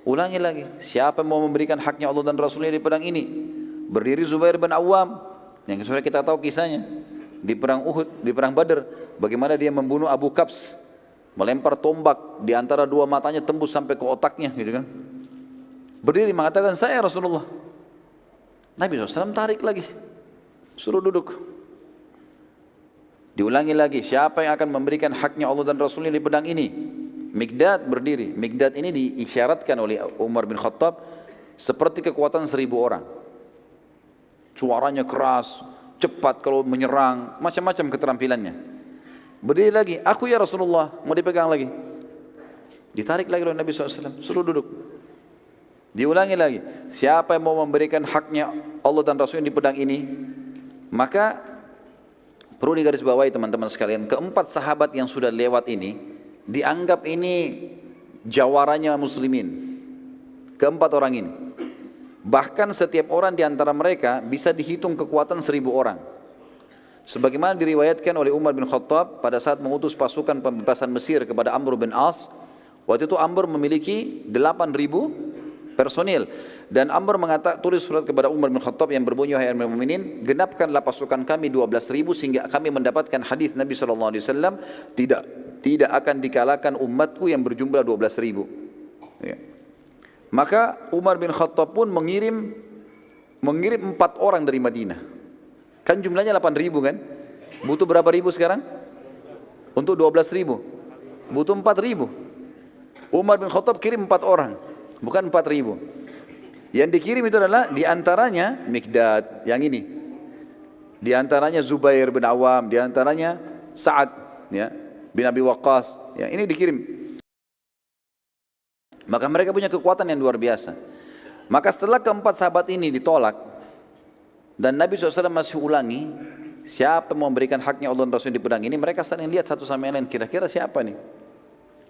A: Ulangi lagi, siapa yang mau memberikan haknya Allah dan Rasulnya di pedang ini? Berdiri Zubair bin Awam, yang sudah kita tahu kisahnya. Di perang Uhud, di perang Badr, bagaimana dia membunuh Abu Kabs, melempar tombak di antara dua matanya tembus sampai ke otaknya, gitu kan? Berdiri mengatakan, saya Rasulullah. Nabi SAW tarik lagi, suruh duduk. Diulangi lagi, siapa yang akan memberikan haknya Allah dan Rasulnya di pedang ini? Mikdad berdiri. Mikdad ini diisyaratkan oleh Umar bin Khattab seperti kekuatan 1000 orang. Suaranya keras, cepat kalau menyerang, macam-macam keterampilannya. Berdiri lagi, aku ya Rasulullah, mau dipegang lagi. Ditarik lagi oleh Nabi SAW, suruh duduk. Diulangi lagi, siapa yang mau memberikan haknya Allah dan Rasulnya di pedang ini? Maka perlu digarisbawahi teman-teman sekalian, keempat sahabat yang sudah lewat ini dianggap ini jawaranya muslimin. Keempat orang ini. Bahkan setiap orang di antara mereka bisa dihitung kekuatan 1000 orang. Sebagaimana diriwayatkan oleh Umar bin Khattab pada saat mengutus pasukan pembebasan Mesir kepada Amr bin As. Waktu itu Amr memiliki 8000 personil. Dan Amr tulis surat kepada Umar bin Khattab yang berbunyi, wahai Amirul Mukminin, genapkanlah pasukan kami 12.000 sehingga kami mendapatkan hadis Nabi SAW, tidak akan dikalahkan umatku yang berjumlah 12.000. Ya. Maka Umar bin Khattab pun mengirim 4 orang dari Madinah. Kan jumlahnya 8.000 kan? Butuh berapa ribu sekarang? Untuk 12.000. Butuh 4.000. Umar bin Khattab kirim 4 orang, bukan 4.000. Yang dikirim itu adalah diantaranya Mikdad, yang ini. Diantaranya Zubair bin Awam, diantaranya Sa'ad ya, bin Abi Waqqas. Ya, ini dikirim. Maka mereka punya kekuatan yang luar biasa. Maka setelah keempat sahabat ini ditolak, dan Nabi SAW masih ulangi, siapa mau memberikan haknya Allah dan Rasul di pedang ini, mereka saling lihat satu sama lain, kira-kira siapa nih?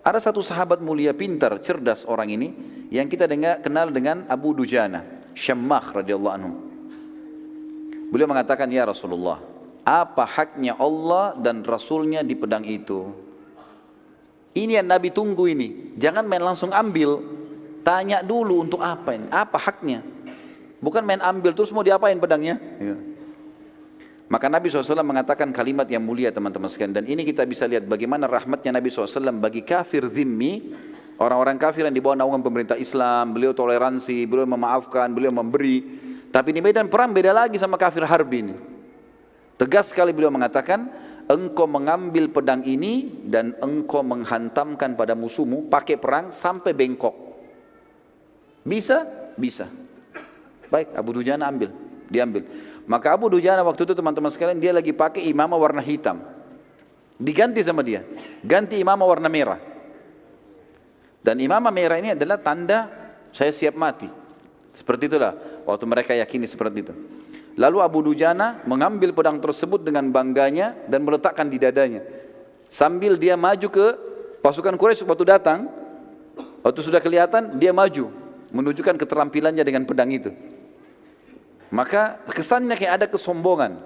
A: Ada satu sahabat mulia, pintar, cerdas orang ini, yang kita kenal dengan Abu Dujana, Syammah radhiyallahu anhu. Beliau mengatakan, ya Rasulullah, apa haknya Allah dan Rasulnya di pedang itu? Ini yang Nabi tunggu ini. Jangan main langsung ambil. Tanya dulu untuk apa ini? Apa haknya? Bukan main ambil terus mau diapain pedangnya? Ya. Maka Nabi SAW mengatakan kalimat yang mulia teman-teman sekalian. Dan ini kita bisa lihat bagaimana rahmatnya Nabi SAW bagi kafir zimmi. Orang-orang kafir yang di bawah naungan pemerintah Islam. Beliau toleransi, beliau memaafkan, beliau memberi. Tapi di medan perang beda lagi sama kafir harbi ini. Tegas sekali beliau mengatakan, engkau mengambil pedang ini dan engkau menghantamkan pada musuhmu pakai perang sampai bengkok. Bisa? Bisa. Baik, Abu Dujana diambil. Maka Abu Dujana waktu itu teman-teman sekalian dia lagi pakai imamah warna hitam. Diganti sama dia. Ganti imamah warna merah. Dan imamah merah ini adalah tanda saya siap mati. Seperti itulah waktu mereka yakini seperti itu. Lalu Abu Dujana mengambil pedang tersebut dengan bangganya dan meletakkan di dadanya. Sambil dia maju ke pasukan Quraisy waktu datang, waktu sudah kelihatan dia maju menunjukkan keterampilannya dengan pedang itu. Maka kesannya kayak ada kesombongan.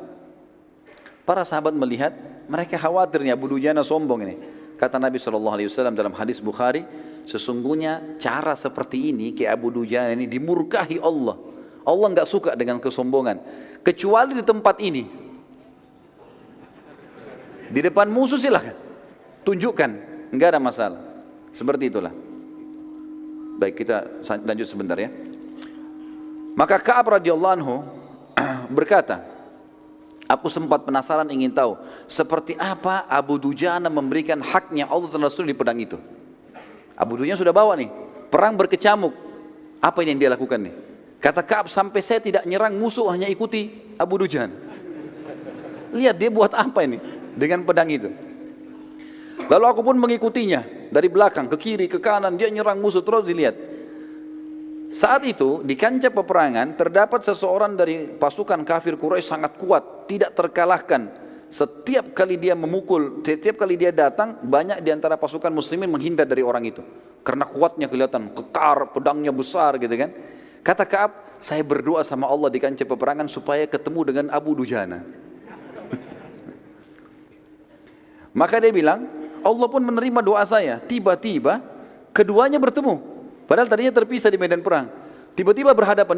A: Para sahabat melihat, mereka khawatirnya Abu Dujana sombong ini. Kata Nabi SAW dalam hadis Bukhari, sesungguhnya cara seperti ini kayak Abu Dujana ini dimurkahi Allah. Allah enggak suka dengan kesombongan. Kecuali di tempat ini. Di depan musuh silahkan. Tunjukkan, enggak ada masalah. Seperti itulah. Baik, kita lanjut sebentar ya. Maka Ka'ab radhiyallahu anhu berkata, aku sempat penasaran ingin tahu seperti apa Abu Dujana memberikan haknya Allah dan Rasul di pedang itu. Abu Dujana sudah bawa nih, perang berkecamuk. Apa yang dia lakukan nih? Kata Ka'ab, sampai saya tidak nyerang musuh, hanya ikuti Abu Dujana. Lihat dia buat apa ini dengan pedang itu. Lalu aku pun mengikutinya dari belakang, ke kiri, ke kanan, dia nyerang musuh, terus dilihat. Saat itu di kancah peperangan terdapat seseorang dari pasukan kafir Quraisy sangat kuat, tidak terkalahkan. Setiap kali dia memukul, setiap kali dia datang, banyak di antara pasukan muslimin menghindar dari orang itu. Karena kuatnya kelihatan, kekar, pedangnya besar gitu kan. Kata Ka'ab, saya berdoa sama Allah di kancah peperangan supaya ketemu dengan Abu Dujana. Maka dia bilang, Allah pun menerima doa saya. Tiba-tiba keduanya bertemu. Padahal tadinya terpisah di medan perang. Tiba-tiba berhadapan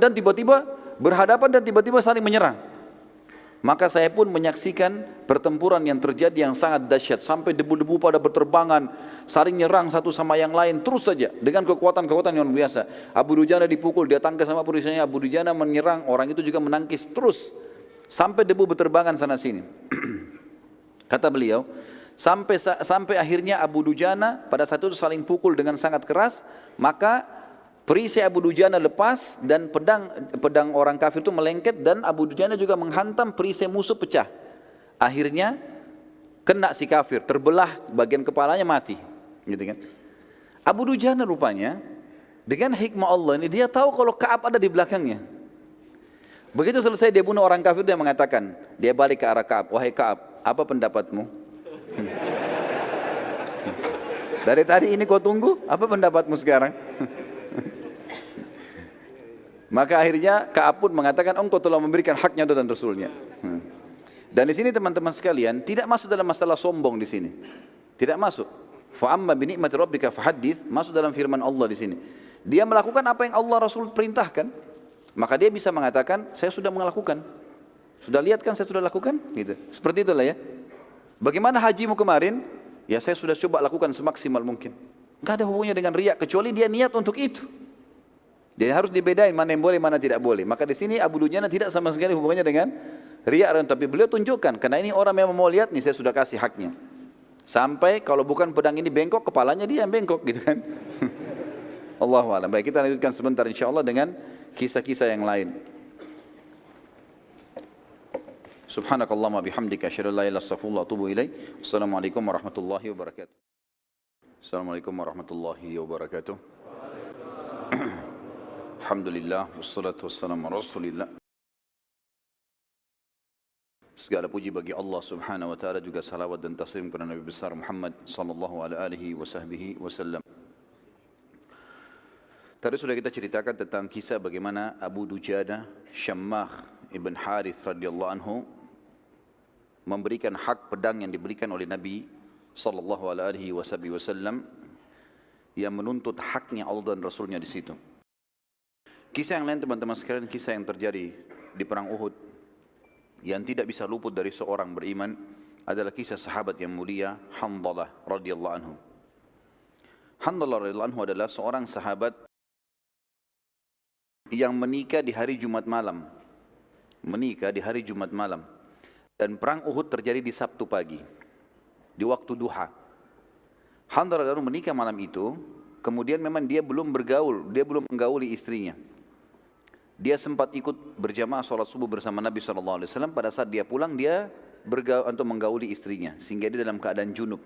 A: dan tiba-tiba saling menyerang. Maka saya pun menyaksikan pertempuran yang terjadi yang sangat dahsyat. Sampai debu-debu pada berterbangan, saling nyerang satu sama yang lain. Terus saja dengan kekuatan-kekuatan yang luar biasa. Abu Dujana dipukul, dia tangkis sama perisainya. Abu Dujana menyerang, orang itu juga menangkis. Terus sampai debu berterbangan sana sini. Kata beliau, sampai akhirnya Abu Dujana pada saat itu saling pukul dengan sangat keras. Maka perisai Abu Dujana lepas dan pedang orang kafir itu melengket, dan Abu Dujana juga menghantam perisai musuh, pecah. Akhirnya kena si kafir, terbelah bagian kepalanya, mati. Gitu kan? Abu Dujana rupanya dengan hikmah Allah ini dia tahu kalau Ka'ab ada di belakangnya. Begitu selesai dia bunuh orang kafir, dia mengatakan, dia balik ke arah Ka'ab, wahai Ka'ab, apa pendapatmu? Dari tadi ini kau tunggu, apa pendapatmu sekarang? Maka akhirnya Ka'ab pun mengatakan, engkau telah memberikan haknya dan Rasulnya. Dan di sini teman-teman sekalian, tidak masuk dalam masalah sombong di sini. Tidak masuk. Fa'amma binikmati rabbika fahaddits, masuk dalam firman Allah di sini. Dia melakukan apa yang Allah Rasul perintahkan, maka dia bisa mengatakan, saya sudah melakukan. Sudah lihat kan saya sudah lakukan? Gitu. Seperti itulah ya. Bagaimana hajimu kemarin? Ya saya sudah coba lakukan semaksimal mungkin. Enggak ada hubungannya dengan riya, kecuali dia niat untuk itu. Jadi harus dibedain mana yang boleh, mana tidak boleh. Maka di sini Abu Dujana tidak sama sekali hubungannya dengan riya, tapi beliau tunjukkan, karena ini orang yang mau lihat nih, saya sudah kasih haknya. Sampai kalau bukan pedang ini bengkok, kepalanya dia yang bengkok gitu kan. Allahu a'lam. Baik, kita lanjutkan sebentar insyaallah dengan kisah-kisah yang lain. Subhanakallahumma bihamdika asyhadu an la ilaha illa anta astaghfiruka wa atubu ilaik. Assalamualaikum warahmatullahi wabarakatuh. Assalamualaikum warahmatullahi wabarakatuh. Alhamdulillah wassalatu wassalamu ala Rasulillah. Segala puji bagi Allah Subhanahu wa taala, juga salawat dan taslim kepada Nabi besar Muhammad sallallahu alaihi wasallam. Tadi sudah kita ceritakan tentang kisah bagaimana Abu Dujana Syammah ibn Harith radhiyallahu anhu memberikan hak pedang yang diberikan oleh Nabi sallallahu alaihi wasallam, yang menuntut haknya Allah dan Rasulnya di situ. Kisah yang lain teman-teman sekalian, kisah yang terjadi di perang Uhud yang tidak bisa luput dari seorang beriman adalah kisah sahabat yang mulia Handalah radhiyallahu anhu. Handalah radhiyallahu anhu adalah seorang sahabat yang menikah di hari Jumat malam. Dan perang Uhud terjadi di Sabtu pagi, di waktu duha. Handalah radhiyallahu anhu menikah malam itu, kemudian memang dia belum menggauli istrinya. Dia sempat ikut berjamaah sholat subuh bersama Nabi SAW. Pada saat dia pulang, dia untuk menggauli istrinya, sehingga dia dalam keadaan junub.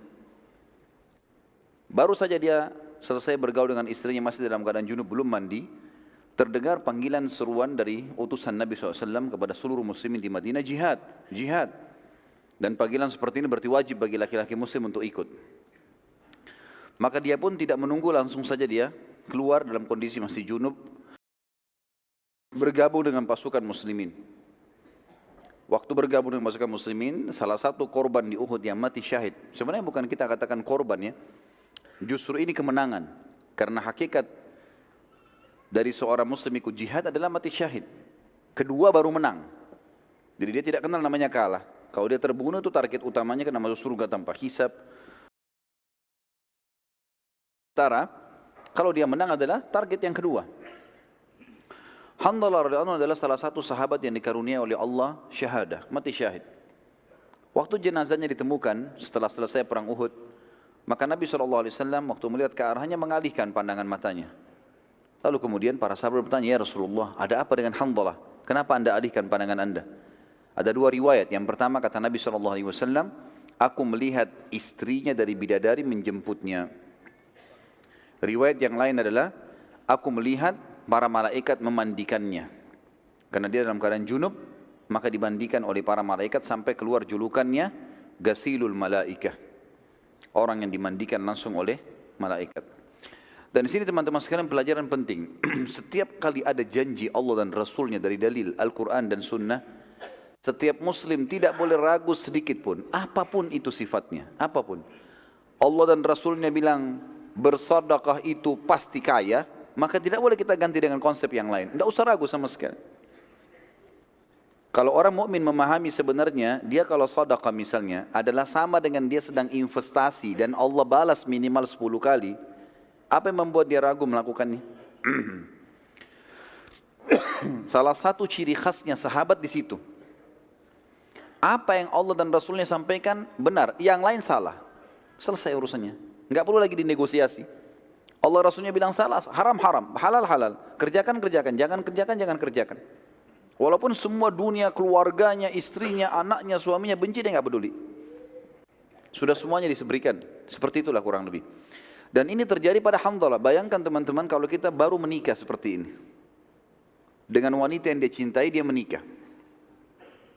A: Baru saja dia selesai bergaul dengan istrinya, masih dalam keadaan junub, belum mandi, terdengar panggilan seruan dari utusan Nabi SAW kepada seluruh muslimin di Madinah, jihad, jihad. Dan panggilan seperti ini berarti wajib bagi laki-laki muslim untuk ikut. Maka dia pun tidak menunggu, langsung saja dia keluar dalam kondisi masih junub, bergabung dengan pasukan muslimin. Waktu bergabung dengan pasukan muslimin, salah satu korban di Uhud yang mati syahid. Sebenarnya bukan kita katakan korban ya, justru ini kemenangan. Karena hakikat dari seorang muslim ikut jihad adalah mati syahid. Kedua baru menang. Jadi dia tidak kenal namanya kalah. Kalau dia terbunuh itu target utamanya kena masuk surga tanpa hisab. Kalau dia menang adalah target yang kedua. Hanzalah radhiyallahu anhu adalah salah satu sahabat yang dikaruniai oleh Allah syahadah, mati syahid. Waktu jenazahnya ditemukan setelah selesai perang Uhud, maka Nabi SAW waktu melihat ke arahnya mengalihkan pandangan matanya. Lalu kemudian para sahabat bertanya, ya Rasulullah, ada apa dengan Hanzalah? Kenapa anda alihkan pandangan anda? Ada dua riwayat. Yang pertama kata Nabi SAW, aku melihat istrinya dari bidadari menjemputnya. Riwayat yang lain adalah, aku melihat para malaikat memandikannya. Karena dia dalam keadaan junub, maka dimandikan oleh para malaikat sampai keluar julukannya Ghasilul Malaikah. Orang yang dimandikan langsung oleh malaikat. Dan di sini teman-teman sekalian pelajaran penting. Setiap kali ada janji Allah dan Rasulnya dari dalil Al-Quran dan Sunnah, setiap muslim tidak boleh ragu sedikit pun. Apapun itu sifatnya, apapun. Allah dan Rasulnya bilang bersedekah itu pasti kaya, maka tidak boleh kita ganti dengan konsep yang lain. Tidak usah ragu sama sekali. Kalau orang mukmin memahami sebenarnya, dia kalau sedekah misalnya, adalah sama dengan dia sedang investasi dan Allah balas minimal 10 kali. Apa yang membuat dia ragu melakukannya? Salah satu ciri khasnya sahabat di situ. Apa yang Allah dan Rasulnya sampaikan benar, yang lain salah. Selesai urusannya. Enggak perlu lagi dinegosiasi. Allah Rasulnya bilang salah, haram haram, halal halal. Kerjakan kerjakan, jangan kerjakan jangan kerjakan. Walaupun semua dunia, keluarganya, istrinya, anaknya, suaminya benci, dia enggak peduli. Sudah semuanya diseberikan. Seperti itulah kurang lebih. Dan ini terjadi pada Hanzalah. Bayangkan teman-teman kalau kita baru menikah seperti ini. Dengan wanita yang dia cintai, dia menikah.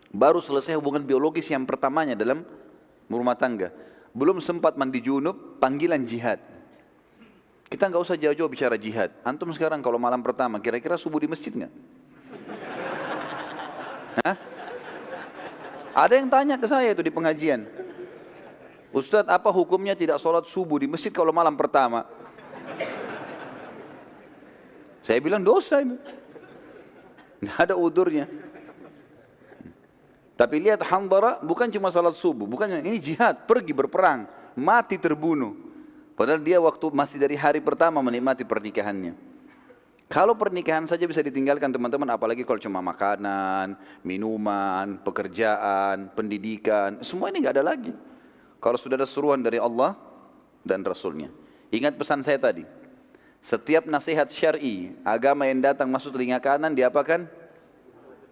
A: Baru selesai hubungan biologis yang pertamanya dalam rumah tangga. Belum sempat mandi junub, panggilan jihad. Kita nggak usah jauh-jauh bicara jihad. Antum sekarang kalau malam pertama, kira-kira subuh di masjid nggak? Hah? Ada yang tanya ke saya itu di pengajian. Ustadz, apa hukumnya tidak sholat subuh di masjid kalau malam pertama? Saya bilang dosa ini. Nggak ada udurnya. Tapi lihat Hanzalah bukan cuma salat subuh, bukan ini jihad, pergi berperang, mati terbunuh. Padahal dia waktu masih dari hari pertama menikmati pernikahannya. Kalau pernikahan saja bisa ditinggalkan teman-teman, apalagi kalau cuma makanan, minuman, pekerjaan, pendidikan, semua ini nggak ada lagi. Kalau sudah ada seruan dari Allah dan Rasulnya. Ingat pesan saya tadi, setiap nasihat syar'i, agama yang datang masuk telinga kanan, diapakan?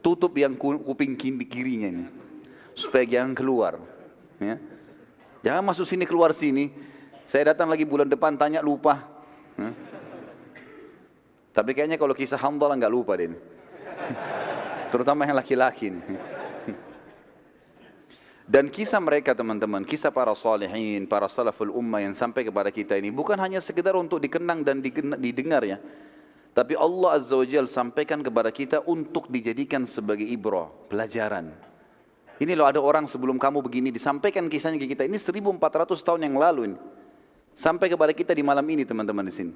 A: Tutup yang kuping kirinya ini, supaya jangan keluar. Ya. Jangan masuk sini keluar sini. Saya datang lagi bulan depan tanya lupa. Ya. Tapi kayaknya kalau kisah Hanzalah nggak lupa deh. Terutama yang laki-laki. Dan kisah mereka teman-teman, kisah para salihin, para salaful ummah yang sampai kepada kita ini bukan hanya sekedar untuk dikenang dan didengar ya. Tapi Allah Azza wa Jalla sampaikan kepada kita untuk dijadikan sebagai ibrah, pelajaran. Ini loh ada orang sebelum kamu begini, disampaikan kisahnya ke kita. Ini 1400 tahun yang lalu ini. Sampai kepada kita di malam ini teman-teman di sini.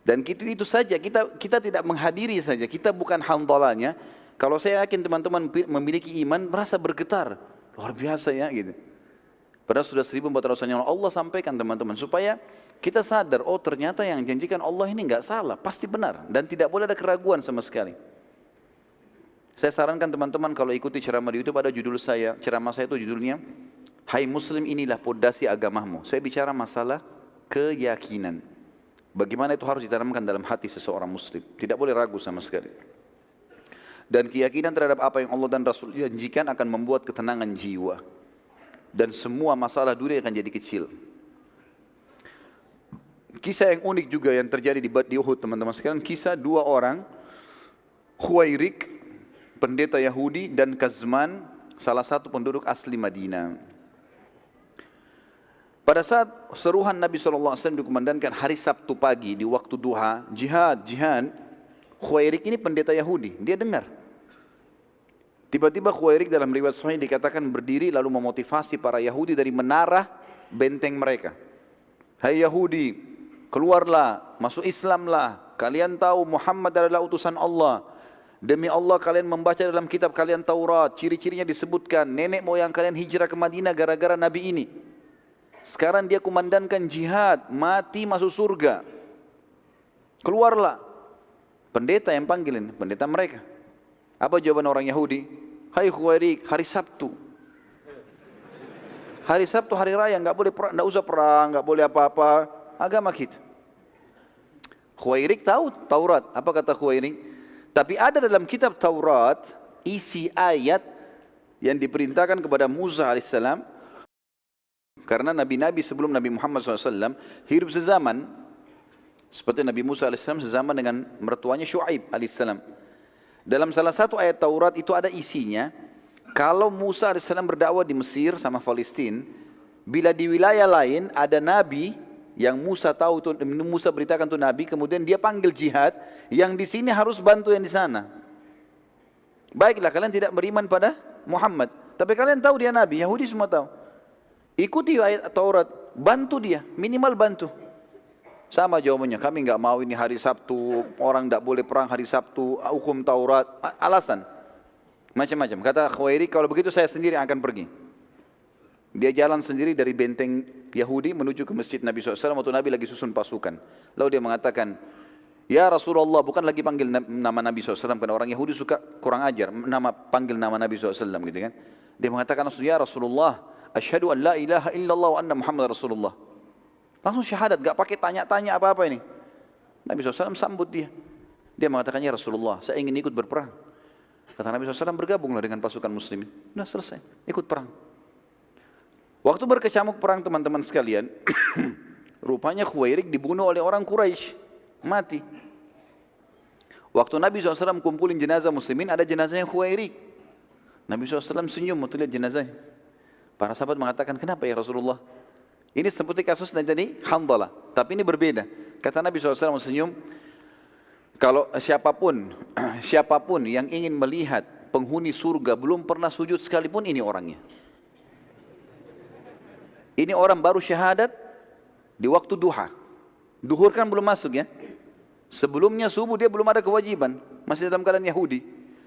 A: Dan itu saja, kita tidak menghadiri saja, kita bukan Hanzalahnya. Kalau saya yakin teman-teman memiliki iman, merasa bergetar. Luar biasa ya gitu. Padahal sudah 1400 tahun yang lalu Allah sampaikan teman-teman. Supaya kita sadar, oh ternyata yang janjikan Allah ini enggak salah, pasti benar. Dan tidak boleh ada keraguan sama sekali. Saya sarankan teman-teman kalau ikuti ceramah di YouTube, ada judul saya, ceramah saya itu judulnya, Hai Muslim, inilah pondasi agamamu. Saya bicara masalah keyakinan. Bagaimana itu harus ditanamkan dalam hati seseorang Muslim. Tidak boleh ragu sama sekali. Dan keyakinan terhadap apa yang Allah dan Rasul janjikan akan membuat ketenangan jiwa. Dan semua masalah dunia akan jadi kecil. Kisah yang unik juga yang terjadi di Uhud, teman-teman sekalian. Kisah dua orang, Khuwairik, pendeta Yahudi, dan Kazman, salah satu penduduk asli Madinah. Pada saat seruhan Nabi SAW dikumandangkan hari Sabtu pagi di waktu duha, jihad, Khuwairik ini pendeta Yahudi, dia dengar. Tiba-tiba Khuwairik dalam riwayat Sahih dikatakan berdiri lalu memotivasi para Yahudi dari menara benteng mereka. Hai Yahudi, keluarlah, masuk Islamlah. Kalian tahu Muhammad adalah utusan Allah. Demi Allah kalian membaca dalam kitab kalian Taurat, ciri-cirinya disebutkan nenek moyang kalian hijrah ke Madinah gara-gara Nabi ini. Sekarang dia kumandangkan jihad, mati masuk surga. Keluarlah. Pendeta yang panggilin, pendeta mereka. Apa jawaban orang Yahudi? Hai Khuwairik, hari Sabtu. Hari Sabtu hari raya, enggak boleh perang, enggak usah perang, enggak boleh apa-apa. Agama kita. Khuwairik tahu Taurat. Apa kata Khuwairik? Tapi ada dalam kitab Taurat isi ayat yang diperintahkan kepada Musa alaihissalam, karena nabi-nabi sebelum Nabi Muhammad SAW hidup sezaman, seperti Nabi Musa alaihissalam sezaman dengan mertuanya Syuaib alaihissalam. Dalam salah satu ayat Taurat itu ada isinya, kalau Musa alaihissalam berdakwah di Mesir sama Palestina, bila di wilayah lain ada nabi yang Musa tahu, Musa beritakan itu nabi, kemudian dia panggil jihad, yang di sini harus bantu yang di sana. Baiklah, kalian tidak beriman pada Muhammad, tapi kalian tahu dia nabi, Yahudi semua tahu. Ikuti ayat Taurat, bantu dia, minimal bantu. Sama jawabannya, kami enggak mau ini hari Sabtu, orang enggak boleh perang hari Sabtu, hukum Taurat, alasan. Macam-macam. Kata Khuwairik, kalau begitu saya sendiri akan pergi. Dia jalan sendiri dari benteng Yahudi menuju ke masjid Nabi SAW waktu Nabi lagi susun pasukan. Lalu dia mengatakan, ya Rasulullah, bukan lagi panggil nama Nabi SAW, karena orang Yahudi suka kurang ajar, panggil nama Nabi SAW gitu kan. Dia mengatakan, ya Rasulullah, asyhadu an la ilaha illallah wa anna Muhammad Rasulullah. Langsung syahadat, gak pakai tanya-tanya apa-apa ini. Nabi SAW sambut dia. Dia mengatakan, ya Rasulullah, saya ingin ikut berperang. Kata Nabi SAW, bergabunglah dengan pasukan muslimin. Sudah selesai, ikut perang. Waktu berkecamuk perang teman-teman sekalian, rupanya Khuwairik dibunuh oleh orang Quraisy, mati. Waktu Nabi SAW kumpulin jenazah muslimin, ada jenazahnya Khuwairik. Nabi SAW senyum waktu lihat jenazahnya. Para sahabat mengatakan, kenapa ya Rasulullah? Ini seperti kasus tadi Hanzalah, tapi ini berbeda. Kata Nabi SAW senyum, kalau siapapun yang ingin melihat penghuni surga belum pernah sujud sekalipun, ini orangnya. Ini orang baru syahadat di waktu duha. Duhur kan belum masuk ya. Sebelumnya subuh dia belum ada kewajiban, masih dalam keadaan Yahudi.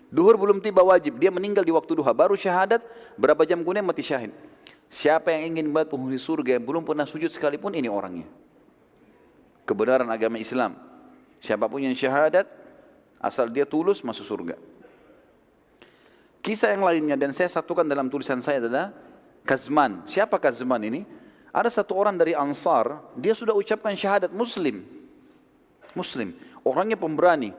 A: Duhur belum tiba wajib, dia meninggal di waktu duha, baru syahadat, berapa jam kemudian mati syahid. Siapa yang ingin melihat penghuni surga yang belum pernah sujud sekalipun, ini orangnya. Kebenaran agama Islam. Siapapun yang syahadat, asal dia tulus masuk surga. Kisah yang lainnya dan saya satukan dalam tulisan saya adalah Kazman. Siapa Kazman ini? Ada satu orang dari Ansar, dia sudah ucapkan syahadat Muslim. Orangnya pemberani.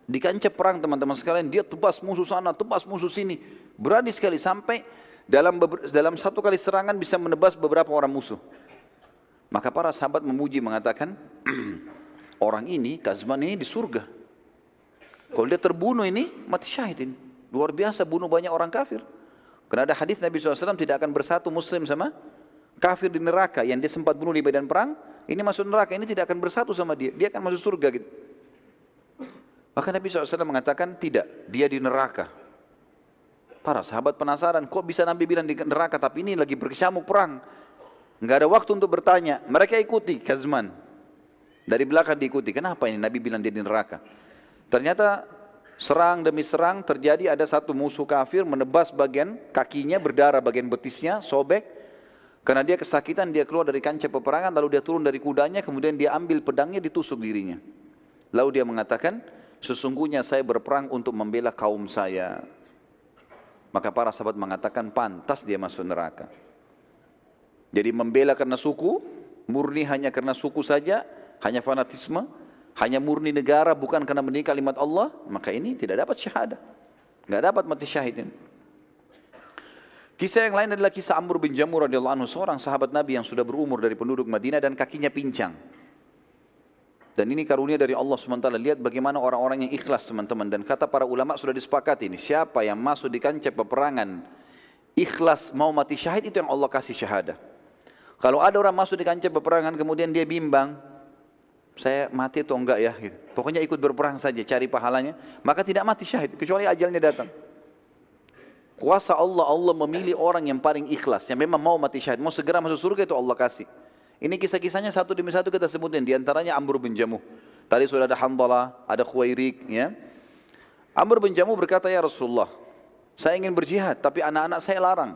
A: Di kancah perang teman-teman sekalian, dia tebas musuh sana, tebas musuh sini. Berani sekali sampai dalam satu kali serangan bisa menebas beberapa orang musuh. Maka para sahabat memuji mengatakan, orang ini, Kazman ini di surga. Kalau dia terbunuh ini, mati syahid ini. Luar biasa bunuh banyak orang kafir. Karena ada hadis Nabi SAW tidak akan bersatu muslim sama kafir di neraka. Yang dia sempat bunuh di medan perang, ini masuk neraka, ini tidak akan bersatu sama dia. Dia akan masuk surga gitu. Maka Nabi SAW mengatakan tidak, dia di neraka. Para sahabat penasaran, kok bisa Nabi bilang di neraka, tapi ini lagi berkecamuk perang. Enggak ada waktu untuk bertanya. Mereka ikuti Kazman. Dari belakang diikuti. Kenapa ini Nabi bilang dia di neraka? Ternyata serang demi serang terjadi, ada satu musuh kafir menebas bagian kakinya, berdarah bagian betisnya, sobek. Karena dia kesakitan, dia keluar dari kancah peperangan, lalu dia turun dari kudanya, kemudian dia ambil pedangnya, ditusuk dirinya. Lalu dia mengatakan, sesungguhnya saya berperang untuk membela kaum saya. Maka para sahabat mengatakan pantas dia masuk neraka. Jadi membela karena suku, murni hanya karena suku saja, hanya fanatisme, hanya murni negara bukan karena mendirikan kalimat Allah, maka ini tidak dapat syahadah. Nggak dapat mati syahid ini. Kisah yang lain adalah kisah Amr bin Jamur radhiyallahu anhu, seorang sahabat Nabi yang sudah berumur dari penduduk Madinah dan kakinya pincang. Dan ini karunia dari Allah SWT. Lihat bagaimana orang-orang yang ikhlas teman-teman. Dan kata para ulama sudah disepakati ini, siapa yang masuk di kancah peperangan ikhlas mau mati syahid, itu yang Allah kasih syahadah. Kalau ada orang masuk di kancah peperangan kemudian dia bimbang, saya mati atau enggak ya gitu. Pokoknya ikut berperang saja, cari pahalanya, maka tidak mati syahid kecuali ajalnya datang. Kuasa Allah, Allah memilih orang yang paling ikhlas, yang memang mau mati syahid, mau segera masuk surga, itu Allah kasih. Ini kisah-kisahnya satu demi satu kita sebutin. Di antaranya Amr bin Jamuh. Tadi sudah ada Handalah, ada Khuwairik. Ya. Amr bin Jamuh berkata, ya Rasulullah, saya ingin berjihad, tapi anak-anak saya larang.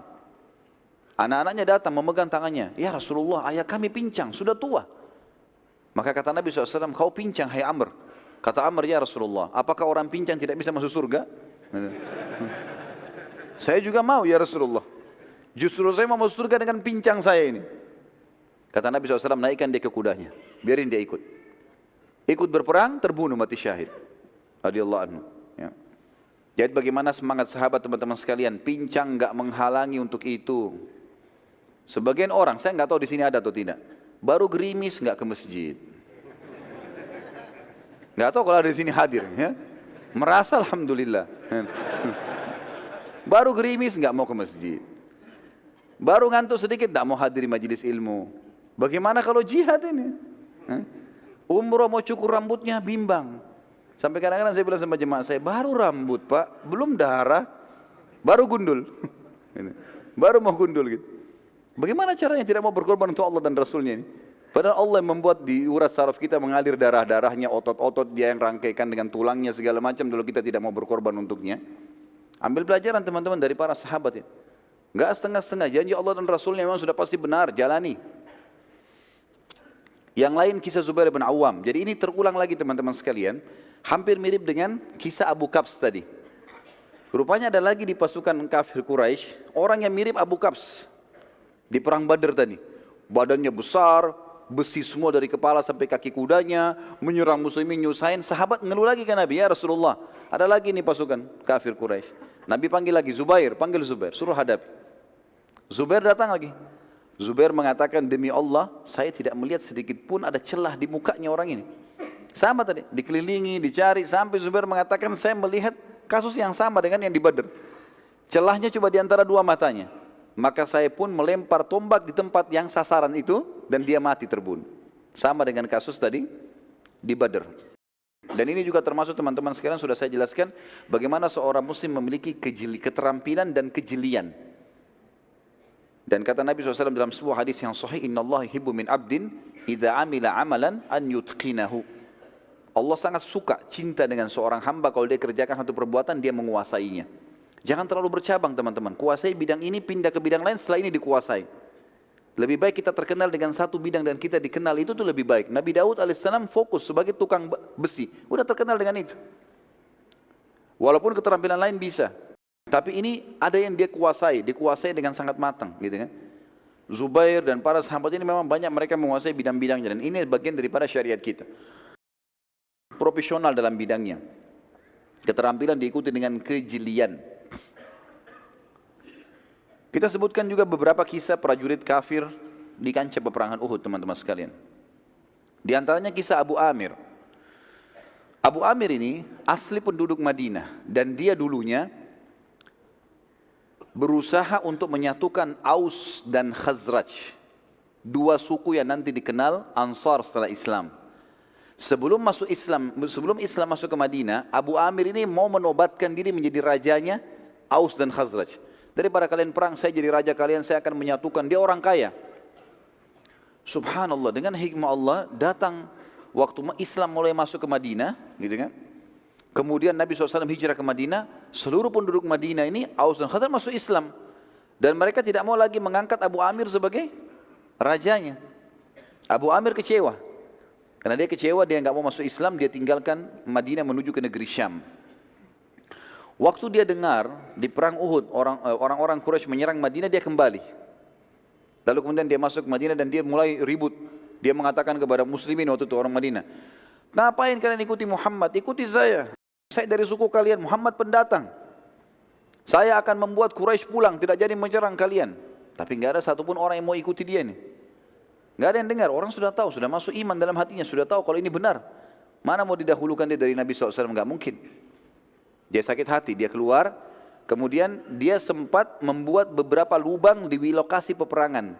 A: Anak-anaknya datang memegang tangannya. Ya Rasulullah, ayah kami pincang, sudah tua. Maka kata Nabi SAW, kau pincang hai Amr. Kata Amr, ya Rasulullah, apakah orang pincang tidak bisa masuk surga? Saya juga mau ya Rasulullah. Justru saya mau masuk surga dengan pincang saya ini. Kata Nabi SAW, naikkan dia ke kudanya. Biarin dia ikut. Ikut berperang, terbunuh mati syahid. Radhiyallahu anhu. Ya. Jadi bagaimana semangat sahabat teman-teman sekalian. Pincang enggak menghalangi untuk itu. Sebagian orang, saya enggak tahu di sini ada atau tidak. Baru gerimis enggak ke masjid. Enggak tahu kalau ada di sini hadir. Ya. Merasa alhamdulillah. Baru gerimis enggak mau ke masjid. Baru ngantuk sedikit enggak mau hadiri majelis ilmu. Bagaimana kalau jihad ini? Umroh mau cukur rambutnya bimbang. Sampai kadang-kadang saya bilang sama jemaah saya, baru rambut Pak, belum darah, baru gundul. Baru mau gundul gitu. Bagaimana caranya tidak mau berkorban untuk Allah dan Rasulnya ini? Padahal Allah yang membuat di urat saraf kita mengalir darah-darahnya, otot-otot dia yang rangkaikan dengan tulangnya segala macam, lalu kita tidak mau berkorban untuknya. Ambil pelajaran teman-teman dari para sahabat ya. Enggak setengah-setengah, janji Allah dan Rasulnya memang sudah pasti benar, jalani. Yang lain kisah Zubair bin Awam. Jadi ini terulang lagi teman-teman sekalian. Hampir mirip dengan kisah Abu Qabs tadi. Rupanya ada lagi di pasukan kafir Quraisy orang yang mirip Abu Qabs. Di perang Badr tadi. Badannya besar, besi semua dari kepala sampai kaki kudanya, menyerang muslimin, nyusahin. Sahabat ngeluh lagi ke Nabi, ya Rasulullah, ada lagi nih pasukan kafir Quraisy. Nabi panggil lagi Zubair, panggil Zubair, suruh hadapi. Zubair datang lagi. Zubair mengatakan, demi Allah, saya tidak melihat sedikit pun ada celah di mukanya orang ini. Sama tadi, dikelilingi, dicari, sampai Zubair mengatakan, saya melihat kasus yang sama dengan yang di Badr. Celahnya cuma di antara dua matanya. Maka saya pun melempar tombak di tempat yang sasaran itu, dan dia mati terbunuh. Sama dengan kasus tadi di Badr. Dan ini juga termasuk teman-teman sekalian sudah saya jelaskan, bagaimana seorang muslim memiliki keterampilan dan kejelian. Dan kata Nabi SAW dalam sebuah hadis yang sahih, Inna Allah yuhibbu min abdin idza amila amalan an yutqinahu. Allah sangat suka, cinta dengan seorang hamba kalau dia kerjakan satu perbuatan, dia menguasainya. Jangan terlalu bercabang teman-teman. Kuasai bidang ini, pindah ke bidang lain, setelah ini dikuasai. Lebih baik kita terkenal dengan satu bidang dan kita dikenal, itu tuh lebih baik. Nabi Daud alaihissalam fokus sebagai tukang besi. Udah terkenal dengan itu. Walaupun keterampilan lain bisa. Tapi ini ada yang dia dikuasai dengan sangat matang, gitu kan? Zubair dan para sahabat ini memang banyak mereka menguasai bidang-bidangnya, dan ini bagian daripada syariat kita. Profesional dalam bidangnya. Keterampilan diikuti dengan kejelian. Kita sebutkan juga beberapa kisah prajurit kafir di kancah peperangan Uhud, teman-teman sekalian. Di antaranya kisah Abu Amir. Abu Amir ini asli penduduk Madinah, dan dia dulunya berusaha untuk menyatukan Aus dan Khazraj, dua suku yang nanti dikenal Ansar setelah Islam. Sebelum Islam masuk ke Madinah, Abu Amir ini mau menobatkan diri menjadi rajanya Aus dan Khazraj. Daripada kalian perang, saya jadi raja kalian, saya akan menyatukan. Dia orang kaya. Subhanallah, dengan hikmah Allah datang waktu Islam mulai masuk ke Madinah, gitu kan? Kemudian Nabi SAW hijrah ke Madinah, seluruh penduduk Madinah ini, Aus dan Khazraj masuk Islam. Dan mereka tidak mau lagi mengangkat Abu Amir sebagai rajanya. Abu Amir kecewa. Karena dia kecewa, dia nggak mau masuk Islam, dia tinggalkan Madinah menuju ke negeri Syam. Waktu dia dengar di perang Uhud, orang-orang Quraisy menyerang Madinah, dia kembali. Lalu kemudian dia masuk ke Madinah dan dia mulai ribut. Dia mengatakan kepada muslimin waktu itu orang Madinah, Ngapain kalian ikuti Muhammad? Ikuti saya. Saya dari suku kalian, Muhammad pendatang. Saya akan membuat Quraisy pulang, tidak jadi menyerang kalian. Tapi nggak ada satupun orang yang mau ikuti dia ini. Nggak ada yang dengar, orang sudah tahu, sudah masuk iman dalam hatinya, sudah tahu kalau ini benar. Mana mau didahulukan dia dari Nabi SAW? Nggak mungkin. Dia sakit hati, dia keluar. Kemudian dia sempat membuat beberapa lubang di lokasi peperangan.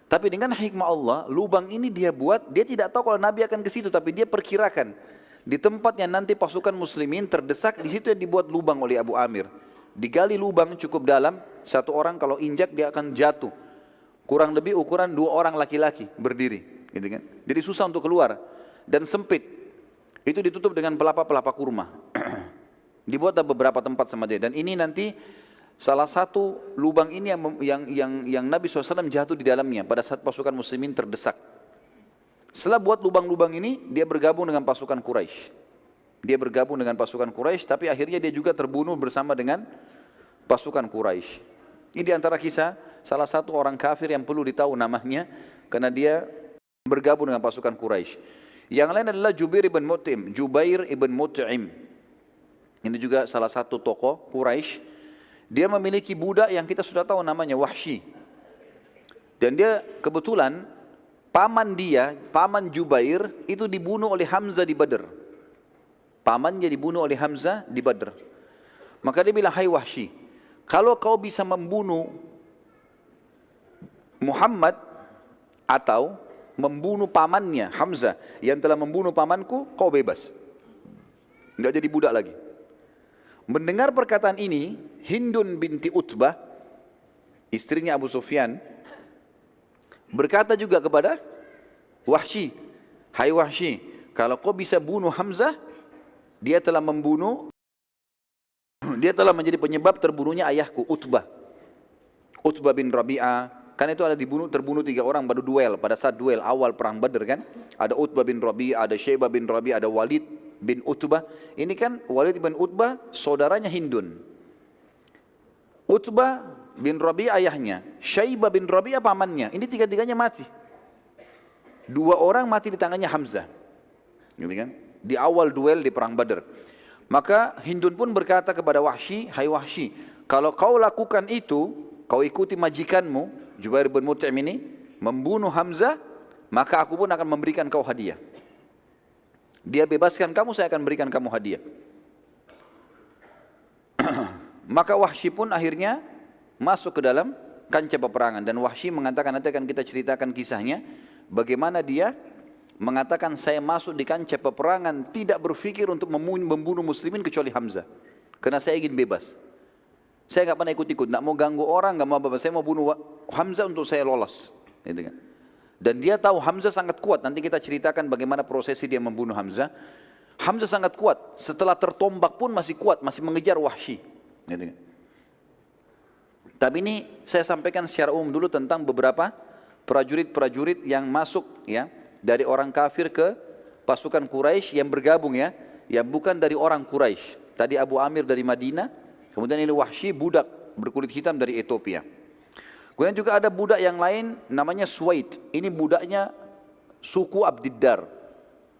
A: Tapi dengan hikmah Allah, lubang ini dia buat, dia tidak tahu kalau Nabi akan ke situ, tapi dia perkirakan. Di tempat yang nanti pasukan muslimin terdesak, di situ yang dibuat lubang oleh Abu Amir. Digali lubang cukup dalam, satu orang kalau injak dia akan jatuh. Kurang lebih ukuran 2 orang laki-laki berdiri, gitu kan? Jadi susah untuk keluar dan sempit. Itu ditutup dengan pelapa-pelapa kurma. Dibuat beberapa tempat sama dia. Dan ini nanti salah satu lubang ini yang Nabi SAW jatuh di dalamnya pada saat pasukan muslimin terdesak. Setelah buat lubang-lubang ini, dia bergabung dengan pasukan Quraisy. Dia bergabung dengan pasukan Quraisy, tapi akhirnya dia juga terbunuh bersama dengan pasukan Quraisy. Ini di antara kisah salah satu orang kafir yang perlu ditahu namanya karena dia bergabung dengan pasukan Quraisy. Yang lain adalah Jubair ibn Mut'im. Ini juga salah satu tokoh Quraisy. Dia memiliki budak yang kita sudah tahu namanya Wahsy. Dan dia kebetulan paman Jubair itu dibunuh oleh Hamzah di Badr. Pamannya dibunuh oleh Hamzah di Badr. Maka dia bilang, "Hai Wahsy, kalau kau bisa membunuh Muhammad atau membunuh pamannya Hamzah yang telah membunuh pamanku, kau bebas. Enggak jadi budak lagi." Mendengar perkataan ini, Hindun binti Utbah, istrinya Abu Sufyan, berkata juga kepada Wahsy, "Hai Wahsy, kalau kau bisa bunuh Hamzah, dia telah menjadi penyebab terbunuhnya ayahku Utbah bin Rabi'ah." Kan itu ada terbunuh 3 orang pada saat duel awal perang Badr kan. Ada Utbah bin Rabi'ah, ada Syaibah bin Rabi'ah, ada Walid bin Utbah. Ini kan Walid bin Utbah saudaranya Hindun. Utbah bin Rabi'ah ayahnya, Syaibah bin Rabi'ah pamannya. Ini 3-3-nya mati. 2 orang mati di tangannya Hamzah. Gitu kan? Di awal duel di perang Badr. Maka Hindun pun berkata kepada Wahsy, "Hai Wahsy, kalau kau lakukan itu, kau ikuti majikanmu Jubair bin Mut'im ini membunuh Hamzah, maka aku pun akan memberikan kau hadiah. Dia bebaskan kamu, saya akan berikan kamu hadiah." Maka Wahsy pun akhirnya masuk ke dalam kancah peperangan. Dan Wahsy mengatakan, nanti akan kita ceritakan kisahnya, bagaimana dia mengatakan, "Saya masuk di kancah peperangan tidak berpikir untuk membunuh muslimin kecuali Hamzah. Karena saya ingin bebas. Saya nggak pernah ikut-ikut, nggak mau ganggu orang, nggak mau apa-apa. Saya mau bunuh Hamzah untuk saya lolos." Gitu kan. Dan dia tahu Hamzah sangat kuat. Nanti kita ceritakan bagaimana prosesi dia membunuh Hamzah. Hamzah sangat kuat. Setelah tertombak pun masih kuat, masih mengejar Wahsy. Gitu kan. Tapi ini saya sampaikan secara umum dulu tentang beberapa prajurit-prajurit yang masuk ya dari orang kafir ke pasukan Quraisy yang bergabung ya, yang bukan dari orang Quraisy. Tadi Abu Amir dari Madinah, kemudian ini Wahsy budak berkulit hitam dari Ethiopia. Kemudian juga ada budak yang lain namanya Suwaid. Ini budaknya suku Abdiddar.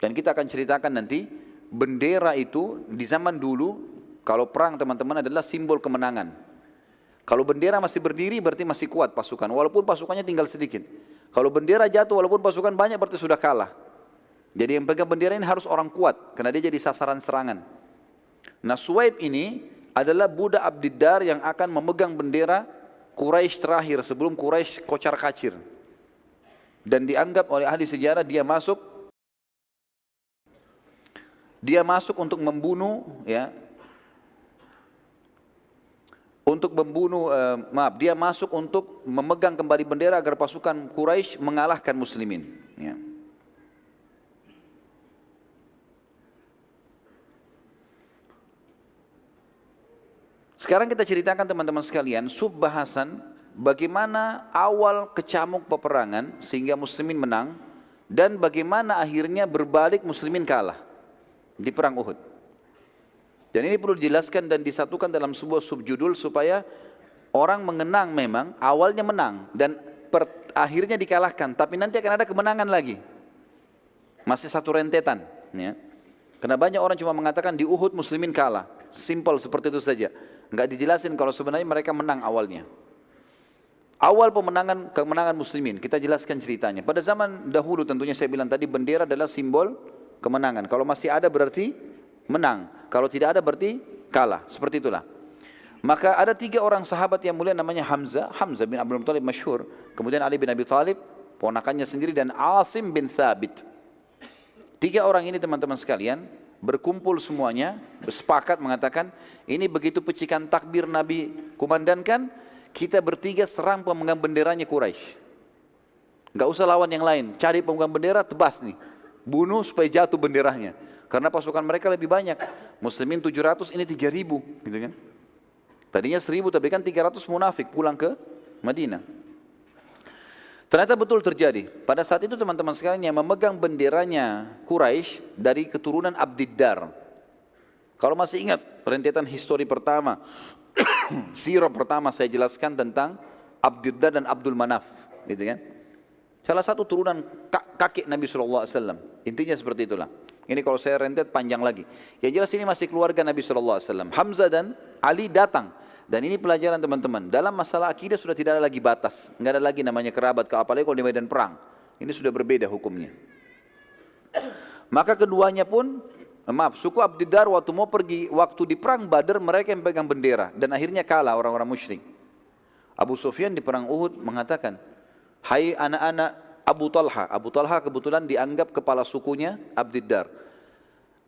A: Dan kita akan ceritakan nanti bendera itu di zaman dulu kalau perang teman-teman adalah simbol kemenangan. Kalau bendera masih berdiri berarti masih kuat pasukan, walaupun pasukannya tinggal sedikit. Kalau bendera jatuh walaupun pasukan banyak berarti sudah kalah. Jadi yang pegang bendera ini harus orang kuat karena dia jadi sasaran serangan. Nah Suwaid ini adalah budak Abdiddar yang akan memegang bendera Quraisy terakhir sebelum Quraisy kocar-kacir. Dan dianggap oleh ahli sejarah dia masuk untuk membunuh ya. Dia masuk untuk memegang kembali bendera agar pasukan Quraisy mengalahkan muslimin ya. Sekarang kita ceritakan teman-teman sekalian subbahasan bagaimana awal kecamuk peperangan sehingga muslimin menang dan bagaimana akhirnya berbalik muslimin kalah di perang Uhud. Dan ini perlu dijelaskan dan disatukan dalam sebuah subjudul supaya orang mengenang memang awalnya menang dan akhirnya dikalahkan, tapi nanti akan ada kemenangan lagi. Masih satu rentetan. Ya. Karena banyak orang cuma mengatakan di Uhud muslimin kalah. Simple seperti itu saja. Enggak dijelasin kalau sebenarnya mereka menang awalnya. Awal kemenangan muslimin, kita jelaskan ceritanya. Pada zaman dahulu tentunya saya bilang tadi bendera adalah simbol kemenangan. Kalau masih ada berarti menang. Kalau tidak ada berarti kalah. Seperti itulah. Maka ada 3 orang sahabat yang mulia namanya Hamzah bin Abdul Muttalib masyhur. Kemudian Ali bin Abi Thalib, ponakannya sendiri, dan Asim bin Thabit. 3 orang ini teman-teman sekalian berkumpul semuanya, bersepakat mengatakan, ini begitu pecikan takbir Nabi kumandangkan, kita bertiga serang pemegang benderanya Quraisy. Enggak usah lawan yang lain, cari pemegang bendera, tebas nih. Bunuh supaya jatuh benderanya. Karena pasukan mereka lebih banyak. Muslimin 700, ini 3000, gitu kan. Tadinya 1000 tapi kan 300 munafik pulang ke Madinah. Ternyata betul terjadi. Pada saat itu teman-teman sekalian yang memegang benderanya Quraisy dari keturunan Abdiddar. Kalau masih ingat rentetan histori pertama, sirah pertama saya jelaskan tentang Abdiddar dan Abdul Manaf, gitu kan? Salah satu turunan kakek Nabi SAW. Intinya seperti itulah. Ini kalau saya rentet panjang lagi. Yang jelas ini masih keluarga Nabi SAW. Hamzah dan Ali datang. Dan ini pelajaran teman-teman. Dalam masalah akidah sudah tidak ada lagi batas. Enggak ada lagi namanya kerabat, apalagi kalau di medan perang. Ini sudah berbeda hukumnya. Maka keduanya pun, suku Abdiddar waktu mau pergi, waktu di perang Badar mereka yang pegang bendera. Dan akhirnya kalah orang-orang musyrik. Abu Sufyan di perang Uhud mengatakan, hai anak-anak Abu Talha. Abu Talha kebetulan dianggap kepala sukunya Abdiddar.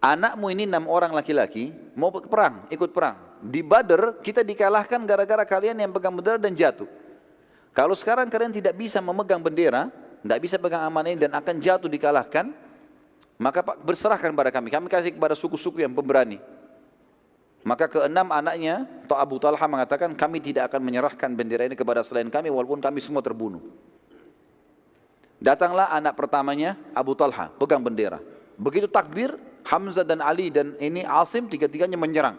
A: Anakmu ini 6 orang laki-laki mau ke perang, ikut perang. Di Badar kita dikalahkan gara-gara kalian yang pegang bendera dan jatuh. Kalau sekarang kalian tidak bisa memegang bendera, tidak bisa pegang amanah ini dan akan jatuh dikalahkan, maka berserahkan pada kami. Kami kasih kepada suku-suku yang pemberani. Maka ke-6 anaknya, Abu Talha mengatakan, kami tidak akan menyerahkan bendera ini kepada selain kami walaupun kami semua terbunuh. Datanglah anak pertamanya Abu Talha, pegang bendera. Begitu takbir, Hamzah dan Ali dan ini Asim, tiga-tiganya menyerang.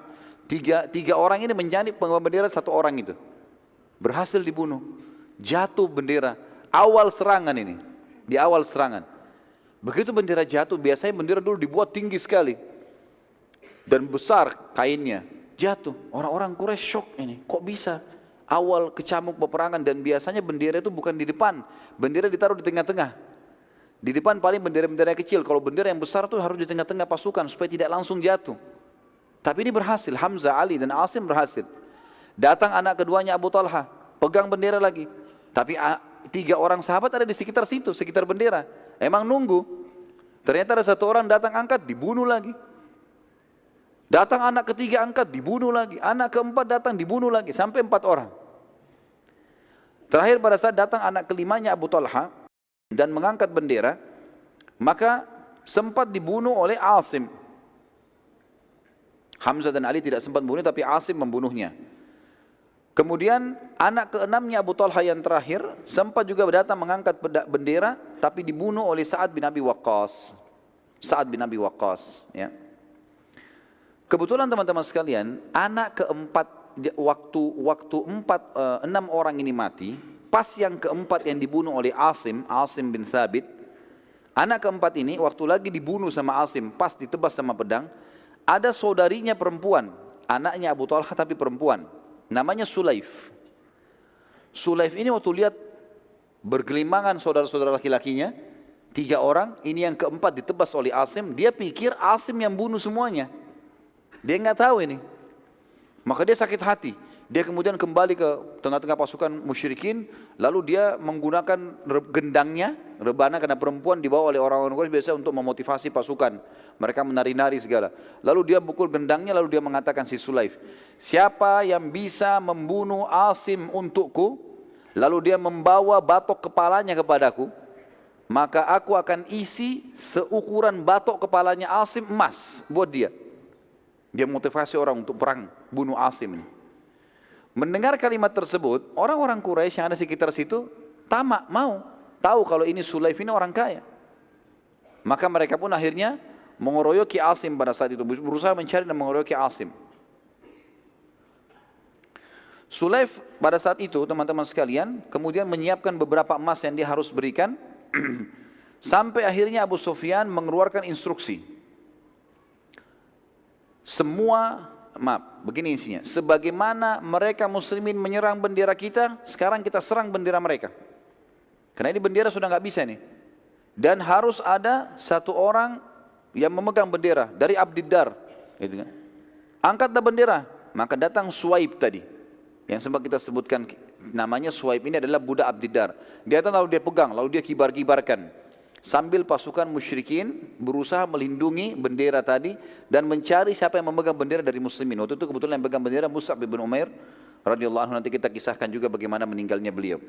A: Tiga orang ini menjadi pengemban bendera 1 orang itu. Berhasil dibunuh. Jatuh bendera. Awal serangan ini. Di awal serangan. Begitu bendera jatuh, biasanya bendera dulu dibuat tinggi sekali. Dan besar kainnya. Jatuh. Orang-orang Quraisy shock ini. Kok bisa? Awal kecamuk peperangan dan biasanya bendera itu bukan di depan. Bendera ditaruh di tengah-tengah. Di depan paling bendera-bendera kecil. Kalau bendera yang besar itu harus di tengah-tengah pasukan supaya tidak langsung jatuh. Tapi ini berhasil. Hamzah, Ali dan Asim berhasil. Datang anak keduanya Abu Talha. Pegang bendera lagi. Tapi 3 orang sahabat ada di sekitar situ. Sekitar bendera. Emang nunggu. Ternyata ada 1 orang datang angkat. Dibunuh lagi. Datang anak ketiga angkat. Dibunuh lagi. Anak keempat datang. Dibunuh lagi. Sampai 4 orang. Terakhir pada saat datang anak kelimanya Abu Talha. Dan mengangkat bendera. Maka sempat dibunuh oleh Asim. Hamzah dan Ali tidak sempat membunuh, tapi Asim membunuhnya. Kemudian anak ke-6-nya Abu Talha yang terakhir sempat juga datang mengangkat bendera, tapi dibunuh oleh Sa'ad bin Abi Waqqas. Sa'ad bin Abi Waqqas. Ya. Kebetulan teman-teman sekalian, anak keempat waktu 6 orang ini mati, pas yang keempat yang dibunuh oleh Asim bin Thabit, anak keempat ini waktu lagi dibunuh sama Asim, pas ditebas sama pedang. Ada saudarinya perempuan, anaknya Abu Talha tapi perempuan, namanya Sulaif. Sulaif ini waktu lihat bergelimangan saudara-saudara laki-lakinya, 3 orang, ini yang keempat ditebas oleh Asim, dia pikir Asim yang bunuh semuanya. Dia nggak tahu ini. Maka dia sakit hati. Dia kemudian kembali ke tengah-tengah pasukan musyrikin, lalu dia menggunakan gendangnya, rebana karena perempuan dibawa oleh orang-orang Quraisy biasa untuk memotivasi pasukan. Mereka menari-nari segala. Lalu dia pukul gendangnya, lalu dia mengatakan si Sulaif, siapa yang bisa membunuh Asim untukku, lalu dia membawa batok kepalanya kepadaku, maka aku akan isi seukuran batok kepalanya Asim emas buat dia. Dia motivasi orang untuk perang, bunuh Asim ini. Mendengar kalimat tersebut, orang-orang Quraisy yang ada sekitar situ tamak, mau tahu kalau ini Sulaif ini orang kaya. Maka mereka pun akhirnya mengeroyoki Asim pada saat itu, berusaha mencari dan mengeroyoki Asim. Sulaif pada saat itu, teman-teman sekalian, kemudian menyiapkan beberapa emas yang dia harus berikan, sampai akhirnya Abu Sufyan mengeluarkan instruksi. begini isinya. Sebagaimana mereka muslimin menyerang bendera kita, sekarang kita serang bendera mereka. Karena ini bendera sudah nggak bisa nih. Dan harus ada satu orang yang memegang bendera dari Abdiddar. Gitu kan. Angkatlah bendera. Maka datang Suwaib tadi. Yang sempat kita sebutkan namanya Suwaib ini adalah budak Abdiddar. Dia datang lalu dia pegang, lalu dia kibar-kibarkan. Sambil pasukan musyrikin berusaha melindungi bendera tadi dan mencari siapa yang memegang bendera dari muslimin. Waktu itu kebetulan yang pegang bendera Mus'ab bin Umair radhiyallahu anhu, nanti kita kisahkan juga bagaimana meninggalnya beliau.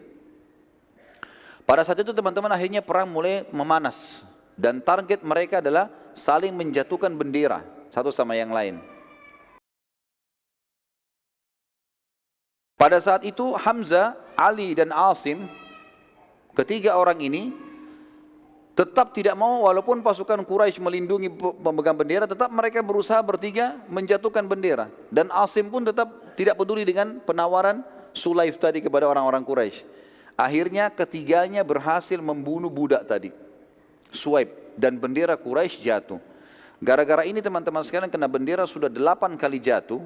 A: Pada saat itu teman-teman akhirnya perang mulai memanas dan target mereka adalah saling menjatuhkan bendera satu sama yang lain. Pada saat itu Hamzah, Ali dan Asim, ketiga orang ini tetap tidak mau, walaupun pasukan Quraisy melindungi pemegang bendera, tetap mereka berusaha bertiga menjatuhkan bendera. Dan Asim pun tetap tidak peduli dengan penawaran Sulaif tadi kepada orang-orang Quraisy. Akhirnya ketiganya berhasil membunuh budak tadi, Suwaib, dan bendera Quraisy jatuh. Gara-gara ini teman-teman sekalian, kena bendera sudah 8 kali jatuh.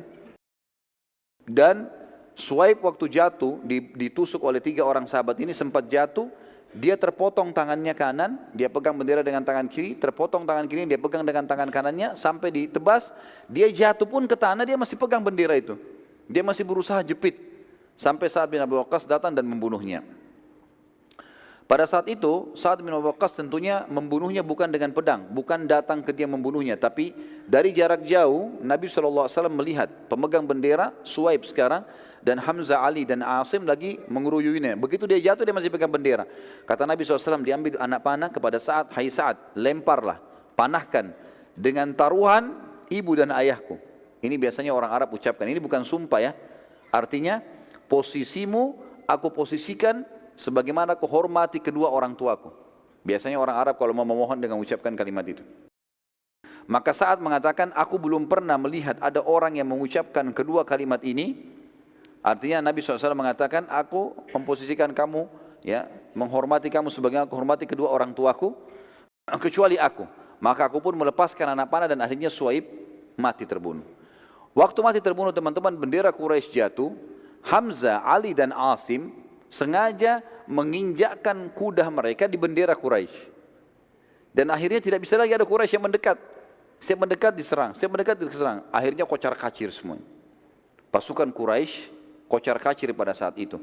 A: Dan Suwaib waktu jatuh, ditusuk oleh 3 orang sahabat ini, sempat jatuh. Dia terpotong tangannya kanan, dia pegang bendera dengan tangan kiri, terpotong tangan kiri, dia pegang dengan tangan kanannya, sampai ditebas, dia jatuh pun ke tanah, dia masih pegang bendera itu. Dia masih berusaha jepit, sampai Sa'ad bin Abi Waqqas datang dan membunuhnya. Pada saat itu, Sa'ad bin Abi Waqqas tentunya membunuhnya bukan dengan pedang, bukan datang ke dia membunuhnya, tapi dari jarak jauh, Nabi SAW melihat pemegang bendera, Suwaib sekarang, dan Hamzah, Ali dan Asim lagi mengeruyuinya. Begitu dia jatuh, dia masih pegang bendera. Kata Nabi SAW, diambil anak panah kepada Sa'ad, hai Sa'ad, lemparlah, panahkan dengan taruhan ibu dan ayahku. Ini biasanya orang Arab ucapkan, ini bukan sumpah ya. Artinya, posisimu aku posisikan sebagaimana aku hormati kedua orang tuaku. Biasanya orang Arab kalau mau memohon dengan ucapkan kalimat itu. Maka Sa'ad mengatakan, aku belum pernah melihat ada orang yang mengucapkan kedua kalimat ini. Artinya Nabi SAW mengatakan, aku memposisikan kamu, ya, menghormati kamu sebagaimana aku hormati kedua orang tuaku, kecuali aku. Maka aku pun melepaskan anak panah dan akhirnya Suwaib mati terbunuh. Waktu mati terbunuh teman-teman, bendera Quraisy jatuh. Hamzah, Ali dan Asim sengaja menginjakkan kuda mereka di bendera Quraisy. Dan akhirnya tidak bisa lagi ada Quraisy yang mendekat. Setiap mendekat diserang, setiap mendekat diserang. Akhirnya kocar kacir semua. Pasukan Quraisy kocar kacir pada saat itu.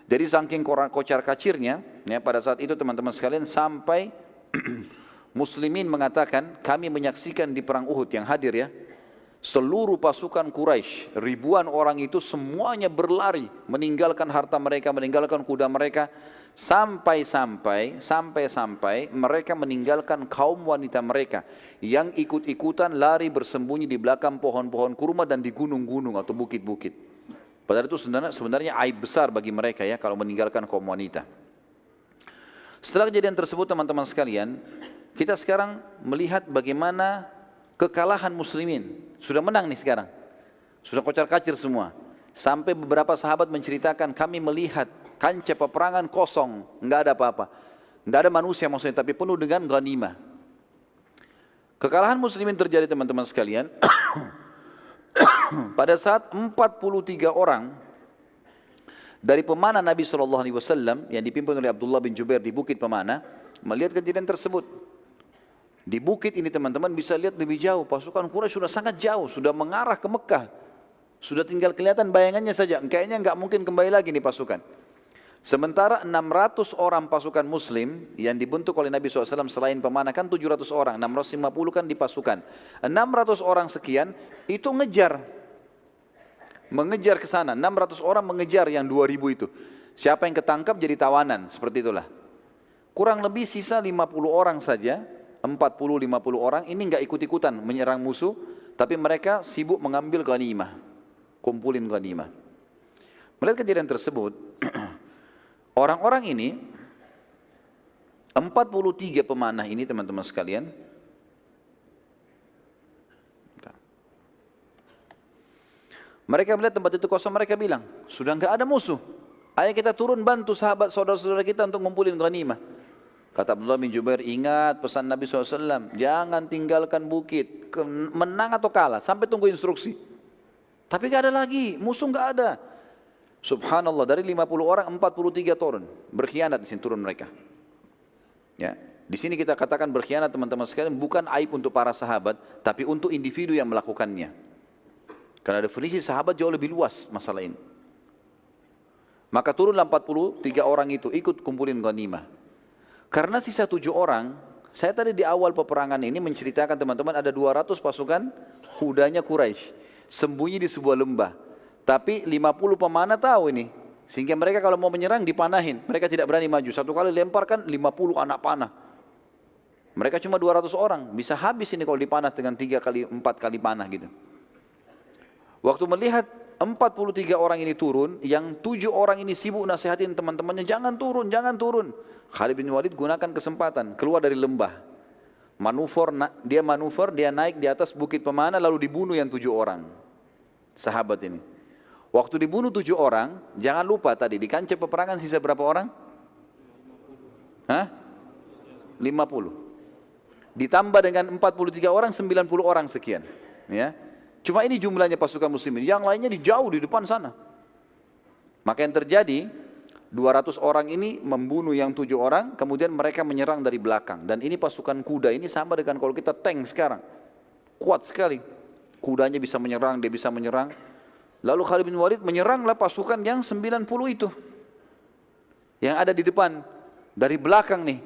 A: Jadi saking kocar kacirnya, ya, pada saat itu teman-teman sekalian, sampai muslimin mengatakan, kami menyaksikan di perang Uhud yang hadir ya, seluruh pasukan Quraisy, ribuan orang itu semuanya berlari, meninggalkan harta mereka, meninggalkan kuda mereka, sampai-sampai mereka meninggalkan kaum wanita mereka yang ikut-ikutan lari bersembunyi di belakang pohon-pohon kurma dan di gunung-gunung atau bukit-bukit. Padahal itu sebenarnya aib besar bagi mereka ya kalau meninggalkan kaum wanita. Setelah kejadian tersebut teman-teman sekalian, kita sekarang melihat bagaimana kekalahan muslimin. Sudah menang nih sekarang. Sudah kocar kacir semua. Sampai beberapa sahabat menceritakan, kami melihat kancah peperangan kosong, enggak ada apa-apa. Enggak ada manusia maksudnya, tapi penuh dengan ghanimah. Kekalahan muslimin terjadi teman-teman sekalian. Pada saat 43 orang dari pemanah Nabi SAW yang dipimpin oleh Abdullah bin Jubair di Bukit Pemanah melihat kejadian tersebut. Di bukit ini teman-teman bisa lihat lebih jauh, pasukan Quraisy sudah sangat jauh, sudah mengarah ke Mekah. Sudah tinggal kelihatan bayangannya saja, kayaknya nggak mungkin kembali lagi nih pasukan. Sementara 600 orang pasukan muslim yang dibentuk oleh Nabi SAW selain pemanah kan 700 orang, 650 kan di pasukan. 600 orang sekian itu mengejar ke sana, 600 orang mengejar yang 2000 itu. Siapa yang ketangkap jadi tawanan, seperti itulah. Kurang lebih sisa 50 orang saja, 40-50 orang ini nggak ikut-ikutan menyerang musuh, tapi mereka sibuk mengambil ghanimah, kumpulin ghanimah. Melihat kejadian tersebut, orang-orang ini, 43 pemanah ini teman-teman sekalian, mereka melihat tempat itu kosong, mereka bilang, sudah nggak ada musuh, ayo kita turun bantu sahabat saudara-saudara kita untuk ngumpulin ghanimah. Kata Abdullah bin Jubair, ingat pesan Nabi SAW, jangan tinggalkan bukit. menang atau kalah, sampai tunggu instruksi. Tapi gak ada lagi, musuh gak ada. Subhanallah, dari 50 orang 43 turun, berkhianat di sini turun mereka. Ya, di sini kita katakan berkhianat teman-teman sekalian bukan aib untuk para sahabat, tapi untuk individu yang melakukannya. Karena definisi sahabat jauh lebih luas masalah ini. Maka turunlah 43 orang itu ikut kumpulin ghanimah. Karena sisa 7 orang, saya tadi di awal peperangan ini menceritakan teman-teman ada 200 pasukan kudanya Quraisy sembunyi di sebuah lembah. Tapi 50 pemanah tahu ini. Sehingga mereka kalau mau menyerang dipanahin. Mereka tidak berani maju. Satu kali lemparkan 50 anak panah. Mereka cuma 200 orang. Bisa habis ini kalau dipanah dengan 3 kali, 4 kali panah gitu. Waktu melihat 43 orang ini turun, yang 7 orang ini sibuk nasihatin teman-temannya, jangan turun, jangan turun. Khalid bin Walid gunakan kesempatan, keluar dari lembah. Manuver, dia naik di atas bukit pemanah lalu dibunuh yang 7 orang. Sahabat ini. Waktu dibunuh 7 orang, jangan lupa tadi di kancah peperangan sisa berapa orang? 50. Ditambah dengan 43 orang, 90 orang sekian. Ya. Cuma ini jumlahnya pasukan muslimin, yang lainnya jauh di depan sana. Maka yang terjadi, 200 orang ini membunuh yang 7 orang, kemudian mereka menyerang dari belakang. Dan ini pasukan kuda ini sama dengan kalau kita tank sekarang. Kuat sekali. Kudanya bisa menyerang, dia bisa menyerang. Lalu Khalid bin Walid menyeranglah pasukan yang 90 itu. Yang ada di depan, dari belakang nih.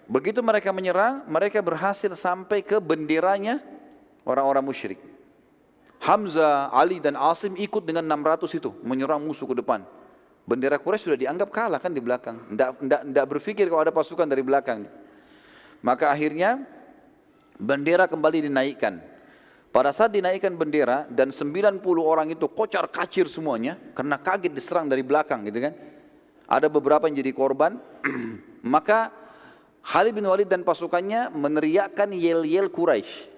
A: Begitu mereka menyerang, mereka berhasil sampai ke benderanya orang-orang musyrik. Hamzah, Ali dan Asim ikut dengan 600 itu menyerang musuh ke depan. Bendera Quraisy sudah dianggap kalah kan di belakang. Tidak berpikir kalau ada pasukan dari belakang. Maka akhirnya bendera kembali dinaikkan. Pada saat dinaikkan bendera dan 90 orang itu kocar kacir semuanya karena kaget diserang dari belakang gitu kan. Ada beberapa yang jadi korban. Maka Khalid bin Walid dan pasukannya meneriakkan yel-yel Quraisy.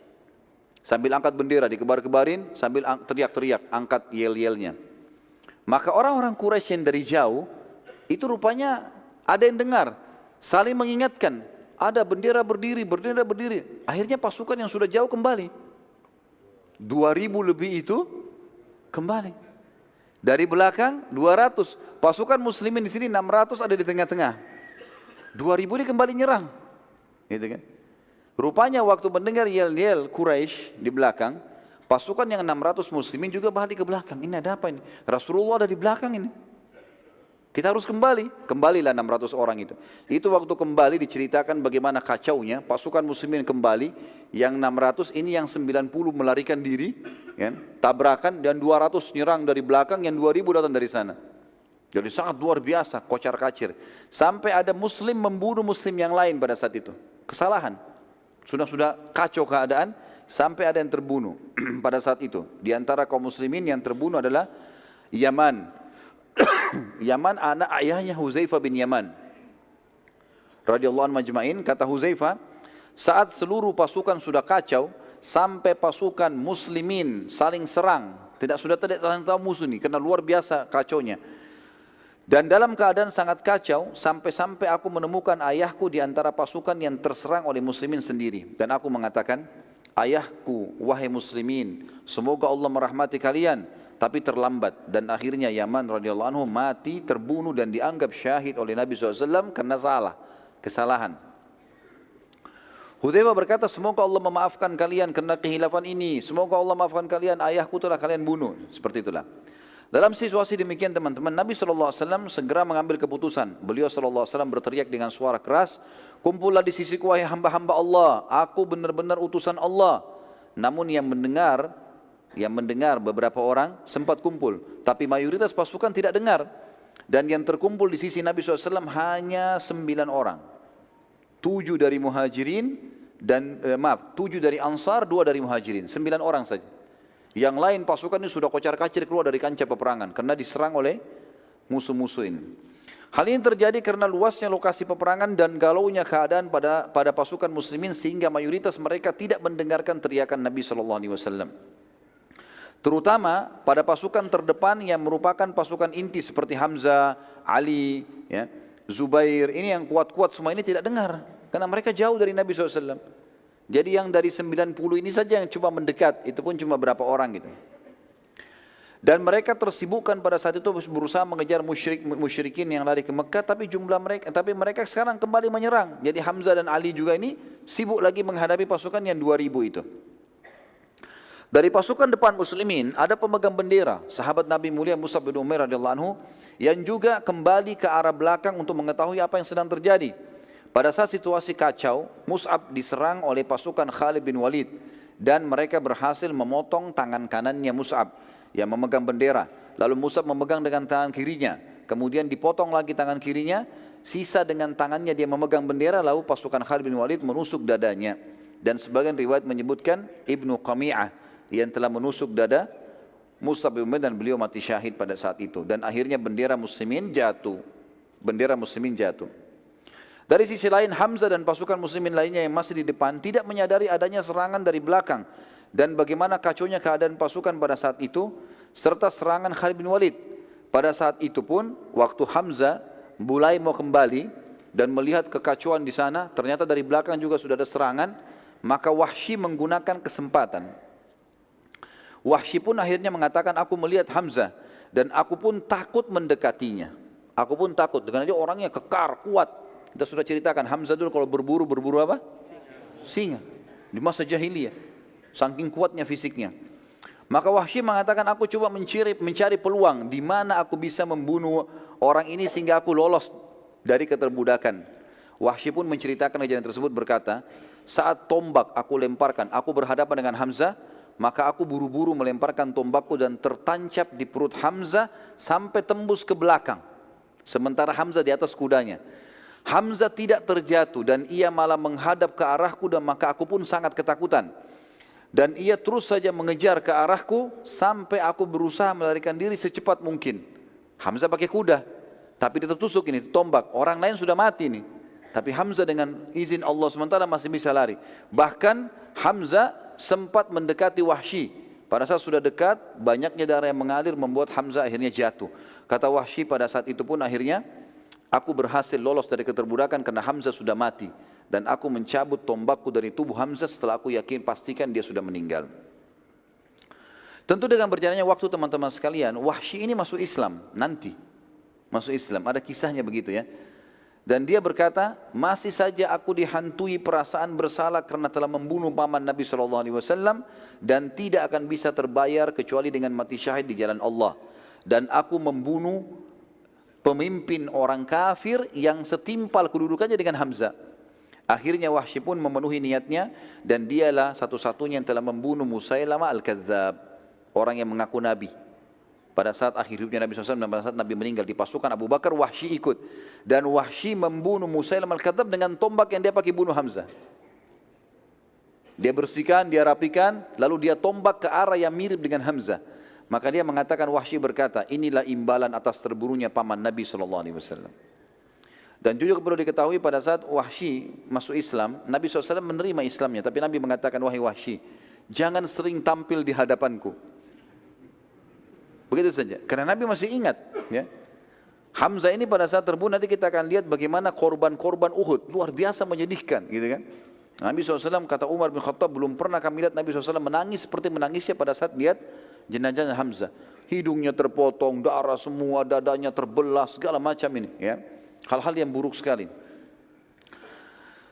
A: Sambil angkat bendera, dikebar-kebarin, sambil teriak-teriak, angkat yel-yelnya. Maka orang-orang Quraisy yang dari jauh, itu rupanya ada yang dengar, saling mengingatkan, ada bendera berdiri, bendera berdiri. Akhirnya pasukan yang sudah jauh kembali. 2000 lebih itu kembali. Dari belakang 200, pasukan muslimin di sini 600 ada di tengah-tengah. 2000 ini kembali nyerang. Gitu kan? Rupanya waktu mendengar yel-yel Quraisy di belakang, pasukan yang 600 muslimin juga balik ke belakang. Ini ada apa ini? Rasulullah ada di belakang ini. Kita harus kembali. Kembalilah 600 orang itu. Itu waktu kembali diceritakan bagaimana kacaunya. Pasukan muslimin kembali. Yang 600 ini yang 90 melarikan diri. Ya, tabrakan dan 200 nyerang dari belakang. Yang 2000 datang dari sana. Jadi sangat luar biasa. Kocar kacir. Sampai ada muslim membunuh muslim yang lain pada saat itu. Kesalahan. Sudah kacau keadaan. Sampai ada yang terbunuh pada saat itu. Di antara kaum muslimin yang terbunuh adalah Yaman. Yaman anak ayahnya Huzaifah bin Yaman. Radhiyallahu anhu majma'in, kata Huzaifah, saat seluruh pasukan sudah kacau, sampai pasukan muslimin saling serang. Sudah tidak tahu musuh ini, karena luar biasa kacaunya. Dan dalam keadaan sangat kacau, sampai-sampai aku menemukan ayahku di antara pasukan yang terserang oleh muslimin sendiri. Dan aku mengatakan, ayahku, wahai muslimin, semoga Allah merahmati kalian, tapi terlambat. Dan akhirnya Yaman radhiyallahu anhu mati, terbunuh dan dianggap syahid oleh Nabi SAW karena kesalahan. Hudzaifah berkata, semoga Allah memaafkan kalian karena kehilafan ini. Semoga Allah memaafkan kalian, ayahku telah kalian bunuh. Seperti itulah. Dalam situasi demikian teman-teman, Nabi SAW segera mengambil keputusan. Beliau SAW berteriak dengan suara keras, kumpullah di sisiku wahai hamba-hamba Allah, aku benar-benar utusan Allah. Namun yang mendengar beberapa orang sempat kumpul, tapi mayoritas pasukan tidak dengar. Dan yang terkumpul di sisi Nabi SAW hanya 9 orang. 7 dari muhajirin, 7 dari ansar, 2 dari muhajirin. 9 orang saja. Yang lain pasukan ini sudah kocar-kacir keluar dari kancah peperangan karena diserang oleh musuh-musuh ini. Hal ini terjadi karena luasnya lokasi peperangan dan galaunya keadaan pada pasukan muslimin sehingga mayoritas mereka tidak mendengarkan teriakan Nabi SAW. Terutama pada pasukan terdepan yang merupakan pasukan inti seperti Hamzah, Ali, Zubair, ini yang kuat-kuat semua ini tidak dengar karena mereka jauh dari Nabi SAW. Jadi yang dari 90 ini saja yang coba mendekat, itu pun cuma berapa orang gitu. Dan mereka tersibukkan pada saat itu berusaha mengejar musyrikin yang lari ke Mekah, tapi mereka sekarang kembali menyerang. Jadi Hamzah dan Ali juga ini sibuk lagi menghadapi pasukan yang 2000 itu. Dari pasukan depan muslimin ada pemegang bendera, sahabat Nabi mulia Mus'ab bin Umair radhiyallahu anhu, yang juga kembali ke arah belakang untuk mengetahui apa yang sedang terjadi. Pada saat situasi kacau, Mus'ab diserang oleh pasukan Khalid bin Walid dan mereka berhasil memotong tangan kanannya Mus'ab yang memegang bendera. Lalu Mus'ab memegang dengan tangan kirinya, kemudian dipotong lagi tangan kirinya, sisa dengan tangannya dia memegang bendera, lalu pasukan Khalid bin Walid menusuk dadanya. Dan sebagian riwayat menyebutkan Ibnu Qami'ah yang telah menusuk dada Mus'ab bin Umair dan beliau mati syahid pada saat itu. Dan akhirnya bendera muslimin jatuh. Dari sisi lain Hamzah dan pasukan muslimin lainnya yang masih di depan tidak menyadari adanya serangan dari belakang dan bagaimana kacaunya keadaan pasukan pada saat itu serta serangan Khalid bin Walid. Pada saat itu pun waktu Hamzah mulai mau kembali dan melihat kekacauan di sana, ternyata dari belakang juga sudah ada serangan, maka Wahsy menggunakan kesempatan. Wahsy pun akhirnya mengatakan, aku melihat Hamzah dan aku pun takut mendekatinya. Aku pun takut, dengan dia orangnya kekar, kuat. Kita sudah ceritakan Hamzah dulu kalau berburu apa? Singa. Di masa jahiliyah. Saking kuatnya fisiknya. Maka Wahsy mengatakan, aku coba mencari peluang di mana aku bisa membunuh orang ini sehingga aku lolos dari keterbudakan. Wahsy pun menceritakan kejadian tersebut berkata, saat tombak aku lemparkan, aku berhadapan dengan Hamzah, maka aku buru-buru melemparkan tombakku dan tertancap di perut Hamzah sampai tembus ke belakang. Sementara Hamzah di atas kudanya. Hamzah tidak terjatuh dan ia malah menghadap ke arahku dan maka aku pun sangat ketakutan. Dan ia terus saja mengejar ke arahku sampai aku berusaha melarikan diri secepat mungkin. Hamzah pakai kuda, tapi dia tertusuk ini tombak. Orang lain sudah mati nih. Tapi Hamzah dengan izin Allah sementara masih bisa lari. Bahkan Hamzah sempat mendekati Wahsy. Pada saat sudah dekat, banyaknya darah yang mengalir membuat Hamzah akhirnya jatuh. Kata Wahsy pada saat itu pun akhirnya, aku berhasil lolos dari keterbudakan karena Hamzah sudah mati. Dan aku mencabut tombakku dari tubuh Hamzah setelah aku pastikan dia sudah meninggal. Tentu dengan berjalannya waktu teman-teman sekalian, Wahsy ini masuk Islam nanti. Masuk Islam, ada kisahnya begitu ya. Dan dia berkata, masih saja aku dihantui perasaan bersalah karena telah membunuh paman Nabi SAW dan tidak akan bisa terbayar kecuali dengan mati syahid di jalan Allah. Dan aku membunuh pemimpin orang kafir yang setimpal kedudukannya dengan Hamzah. Akhirnya Wahsy pun memenuhi niatnya dan dialah satu-satunya yang telah membunuh Musailamah Al-Kadzab, orang yang mengaku Nabi. Pada saat akhir hidupnya Nabi SAW dan pada saat Nabi meninggal di pasukan Abu Bakar, Wahsy ikut. Dan Wahsy membunuh Musailamah Al-Kadzab dengan tombak yang dia pakai bunuh Hamzah. Dia bersihkan, dia rapikan, lalu dia tombak ke arah yang mirip dengan Hamzah. Maka dia mengatakan, Wahsy berkata, inilah imbalan atas terbunuhnya paman Nabi SAW. Dan juga perlu diketahui pada saat Wahsy masuk Islam, Nabi SAW menerima Islamnya. Tapi Nabi mengatakan, wahai Wahsy, jangan sering tampil di hadapanku. Begitu saja. Karena Nabi masih ingat. Ya. Hamzah ini pada saat terbunuh, nanti kita akan lihat bagaimana korban-korban Uhud. Luar biasa menyedihkan. Gitu kan? Nabi SAW, kata Umar bin Khattab, belum pernah kami lihat Nabi SAW menangis seperti menangisnya pada saat lihat jenazah Hamzah. Hidungnya terpotong, darah semua, dadanya terbelah, segala macam ini. Ya. Hal-hal yang buruk sekali.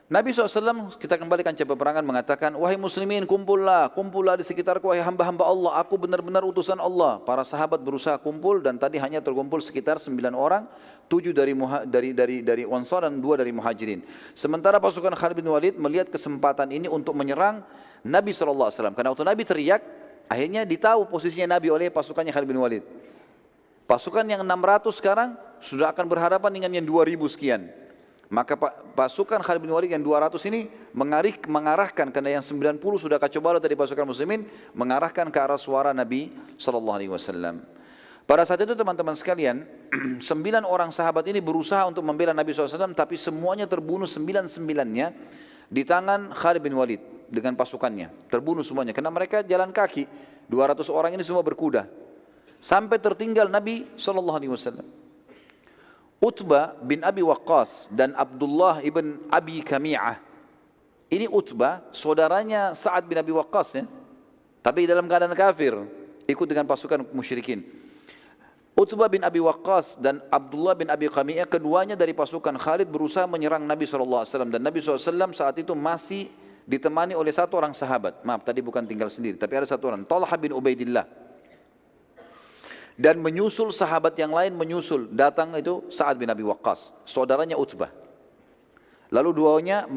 A: Nabi SAW, kita kembalikan cerita peperangan, mengatakan, wahai muslimin, kumpullah di sekitarku, wahai hamba-hamba Allah, aku benar-benar utusan Allah. Para sahabat berusaha kumpul dan tadi hanya terkumpul sekitar 9 orang, 7 dari Ansar dan 2 dari Muhajirin. Sementara pasukan Khalid bin Walid melihat kesempatan ini untuk menyerang Nabi SAW. Karena waktu Nabi teriak, akhirnya ditahu posisinya Nabi oleh pasukannya Khalid bin Walid. Pasukan yang 600 sekarang sudah akan berhadapan dengan yang 2000 sekian. Maka pasukan Khalid bin Walid yang 200 ini mengarahkan, karena yang 90 sudah kacau balau dari pasukan muslimin, mengarahkan ke arah suara Nabi SAW. Pada saat itu teman-teman sekalian, 9 orang sahabat ini berusaha untuk membela Nabi SAW, tapi semuanya terbunuh 9-9-nya di tangan Khalid bin Walid dengan pasukannya. Terbunuh semuanya, karena mereka jalan kaki, 200 orang ini semua berkuda. Sampai tertinggal Nabi SAW. Utbah bin Abi Waqqas dan Abdullah ibn Abi Kami'ah Ini Utbah, saudaranya Sa'ad bin Abi Waqqas ya. Tapi dalam keadaan kafir, ikut dengan pasukan musyrikin. Utbah bin Abi Waqqas dan Abdullah bin Abi Qami'ah, keduanya dari pasukan Khalid berusaha menyerang Nabi SAW. Dan Nabi SAW saat itu masih ditemani oleh satu orang sahabat. Maaf, tadi bukan tinggal sendiri, tapi ada satu orang, Talha bin Ubaidillah. Dan menyusul sahabat yang lain menyusul, datang itu Sa'ad bin Abi Waqqas, saudaranya Utbah. Lalu duanya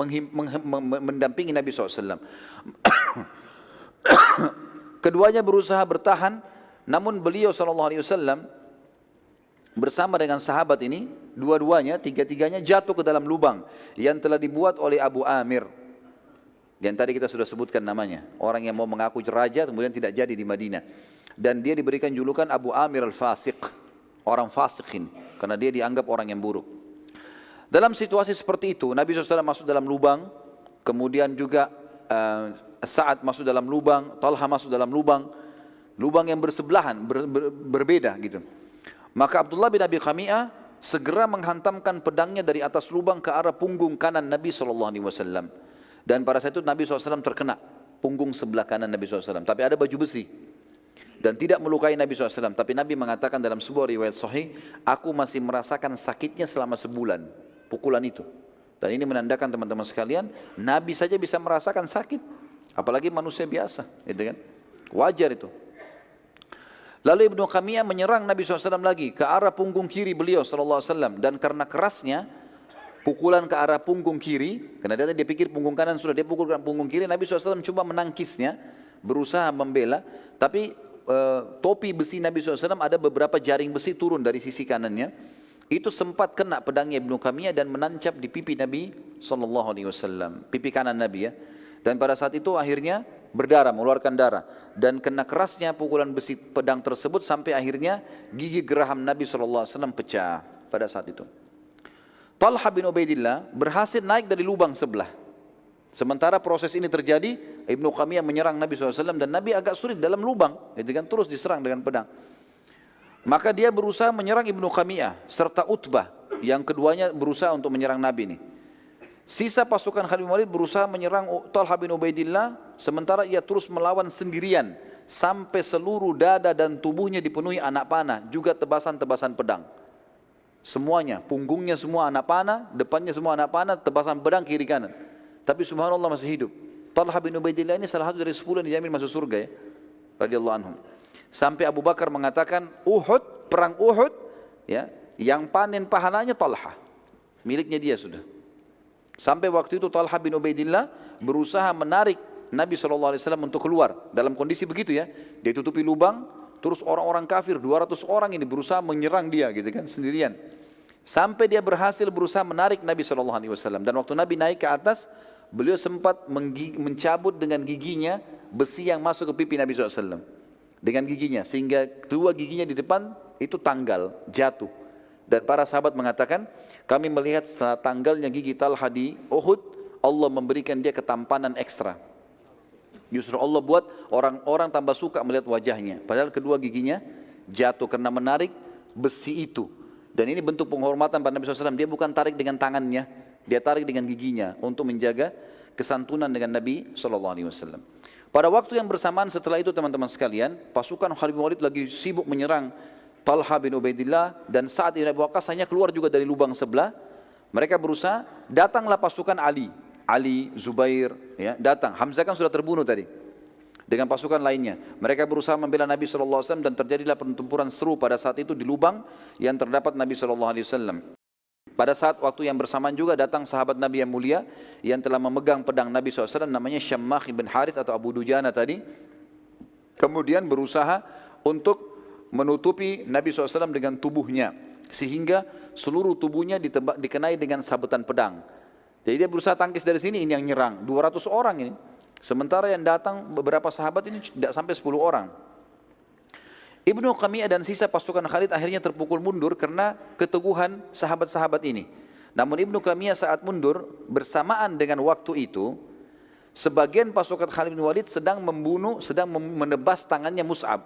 A: mendampingi Nabi SAW. Keduanya berusaha bertahan, namun beliau SAW bersama dengan sahabat ini, dua-duanya, tiga-tiganya jatuh ke dalam lubang yang telah dibuat oleh Abu Amir. Yang tadi kita sudah sebutkan namanya, orang yang mau mengaku raja kemudian tidak jadi di Madinah. Dan dia diberikan julukan Abu Amir al-Fasiq, orang fasikin, karena dia dianggap orang yang buruk. Dalam situasi seperti itu, Nabi SAW masuk dalam lubang, kemudian juga Sa'ad masuk dalam lubang, Talha masuk dalam lubang yang bersebelahan, berbeda gitu. Maka Abdullah bin Abi Qami'ah segera menghantamkan pedangnya dari atas lubang ke arah punggung kanan Nabi SAW. Dan pada saat itu Nabi SAW terkena punggung sebelah kanan Nabi SAW. Tapi ada baju besi. Dan tidak melukai Nabi SAW. Tapi Nabi mengatakan dalam sebuah riwayat sahih, aku masih merasakan sakitnya selama sebulan. Pukulan itu. Dan ini menandakan teman-teman sekalian, Nabi saja bisa merasakan sakit. Apalagi manusia biasa. Gitu kan? Wajar itu. Lalu Ibnu Qami'ah menyerang Nabi SAW lagi ke arah punggung kiri beliau SAW. Dan karena kerasnya pukulan ke arah punggung kiri, karena dia pikir punggung kanan sudah, dia pukul ke punggung kiri, Nabi SAW coba menangkisnya, berusaha membela, tapi topi besi Nabi SAW ada beberapa jaring besi turun dari sisi kanannya, itu sempat kena pedangnya Ibnu Qami'ah dan menancap di pipi Nabi SAW, pipi kanan Nabi ya. Dan pada saat itu akhirnya berdarah, mengeluarkan darah. Dan kena kerasnya pukulan besi pedang tersebut sampai akhirnya gigi geraham Nabi SAW pecah pada saat itu. Talha bin Ubaidillah berhasil naik dari lubang sebelah. Sementara proses ini terjadi, Ibnu Qami'ah menyerang Nabi SAW dan Nabi agak sulit dalam lubang, gitu kan, terus diserang dengan pedang. Maka dia berusaha menyerang Ibnu Qami'ah serta Utbah, yang keduanya berusaha untuk menyerang Nabi ini. Sisa pasukan Khalid bin Walid berusaha menyerang Talha bin Ubaidillah, sementara ia terus melawan sendirian sampai seluruh dada dan tubuhnya dipenuhi anak panah, juga tebasan-tebasan pedang. Semuanya, punggungnya semua anak panah, depannya semua anak panah, tebasan pedang kiri kanan. Tapi subhanallah masih hidup. Talha bin Ubaidillah ini salah satu dari 10 yang dijamin masuk surga ya, radhiyallahu anhum. Sampai Abu Bakar mengatakan Uhud, perang Uhud ya, yang panen pahalanya Talha, miliknya dia sudah. Sampai waktu itu Talha bin Ubaidillah berusaha menarik Nabi SAW untuk keluar dalam kondisi begitu ya. Dia tutupi lubang, terus orang-orang kafir 200 orang ini berusaha menyerang dia gitu kan sendirian. Sampai dia berhasil berusaha menarik Nabi SAW. Dan waktu Nabi naik ke atas, beliau sempat mencabut dengan giginya besi yang masuk ke pipi Nabi SAW. Dengan giginya, sehingga kedua giginya di depan itu tanggal, jatuh. Dan para sahabat mengatakan, kami melihat setelah tanggalnya gigi Talha di Uhud, Allah memberikan dia ketampanan ekstra. Justru Allah buat orang-orang tambah suka melihat wajahnya. Padahal kedua giginya jatuh karena menarik besi itu. Dan ini bentuk penghormatan pada Nabi SAW. Dia bukan tarik dengan tangannya, dia tarik dengan giginya untuk menjaga kesantunan dengan Nabi SAW. Pada waktu yang bersamaan setelah itu teman-teman sekalian, pasukan Khalid bin Walid lagi sibuk menyerang Talha bin Ubaidillah dan Sa'ad bin Abi Waqqas hanya keluar juga dari lubang sebelah. Mereka berusaha, datanglah pasukan Ali, Zubair, ya, datang. Hamzah kan sudah terbunuh tadi dengan pasukan lainnya. Mereka berusaha membela Nabi SAW dan terjadilah pertempuran seru pada saat itu di lubang yang terdapat Nabi SAW. Pada saat waktu yang bersamaan juga datang sahabat Nabi yang mulia yang telah memegang pedang Nabi SAW, namanya Syammah bin Harith atau Abu Dujana tadi. Kemudian berusaha untuk menutupi Nabi SAW dengan tubuhnya, sehingga seluruh tubuhnya dikenai dengan sabetan pedang. Jadi dia berusaha tangkis dari sini, ini yang nyerang 200 orang ini. Sementara yang datang beberapa sahabat ini tidak sampai 10 orang. Ibnu Qami'ah dan sisa pasukan Khalid akhirnya terpukul mundur karena keteguhan sahabat-sahabat ini. Namun Ibnu Qami'ah saat mundur bersamaan dengan waktu itu, sebagian pasukan Khalid bin Walid sedang menebas tangannya Mus'ab.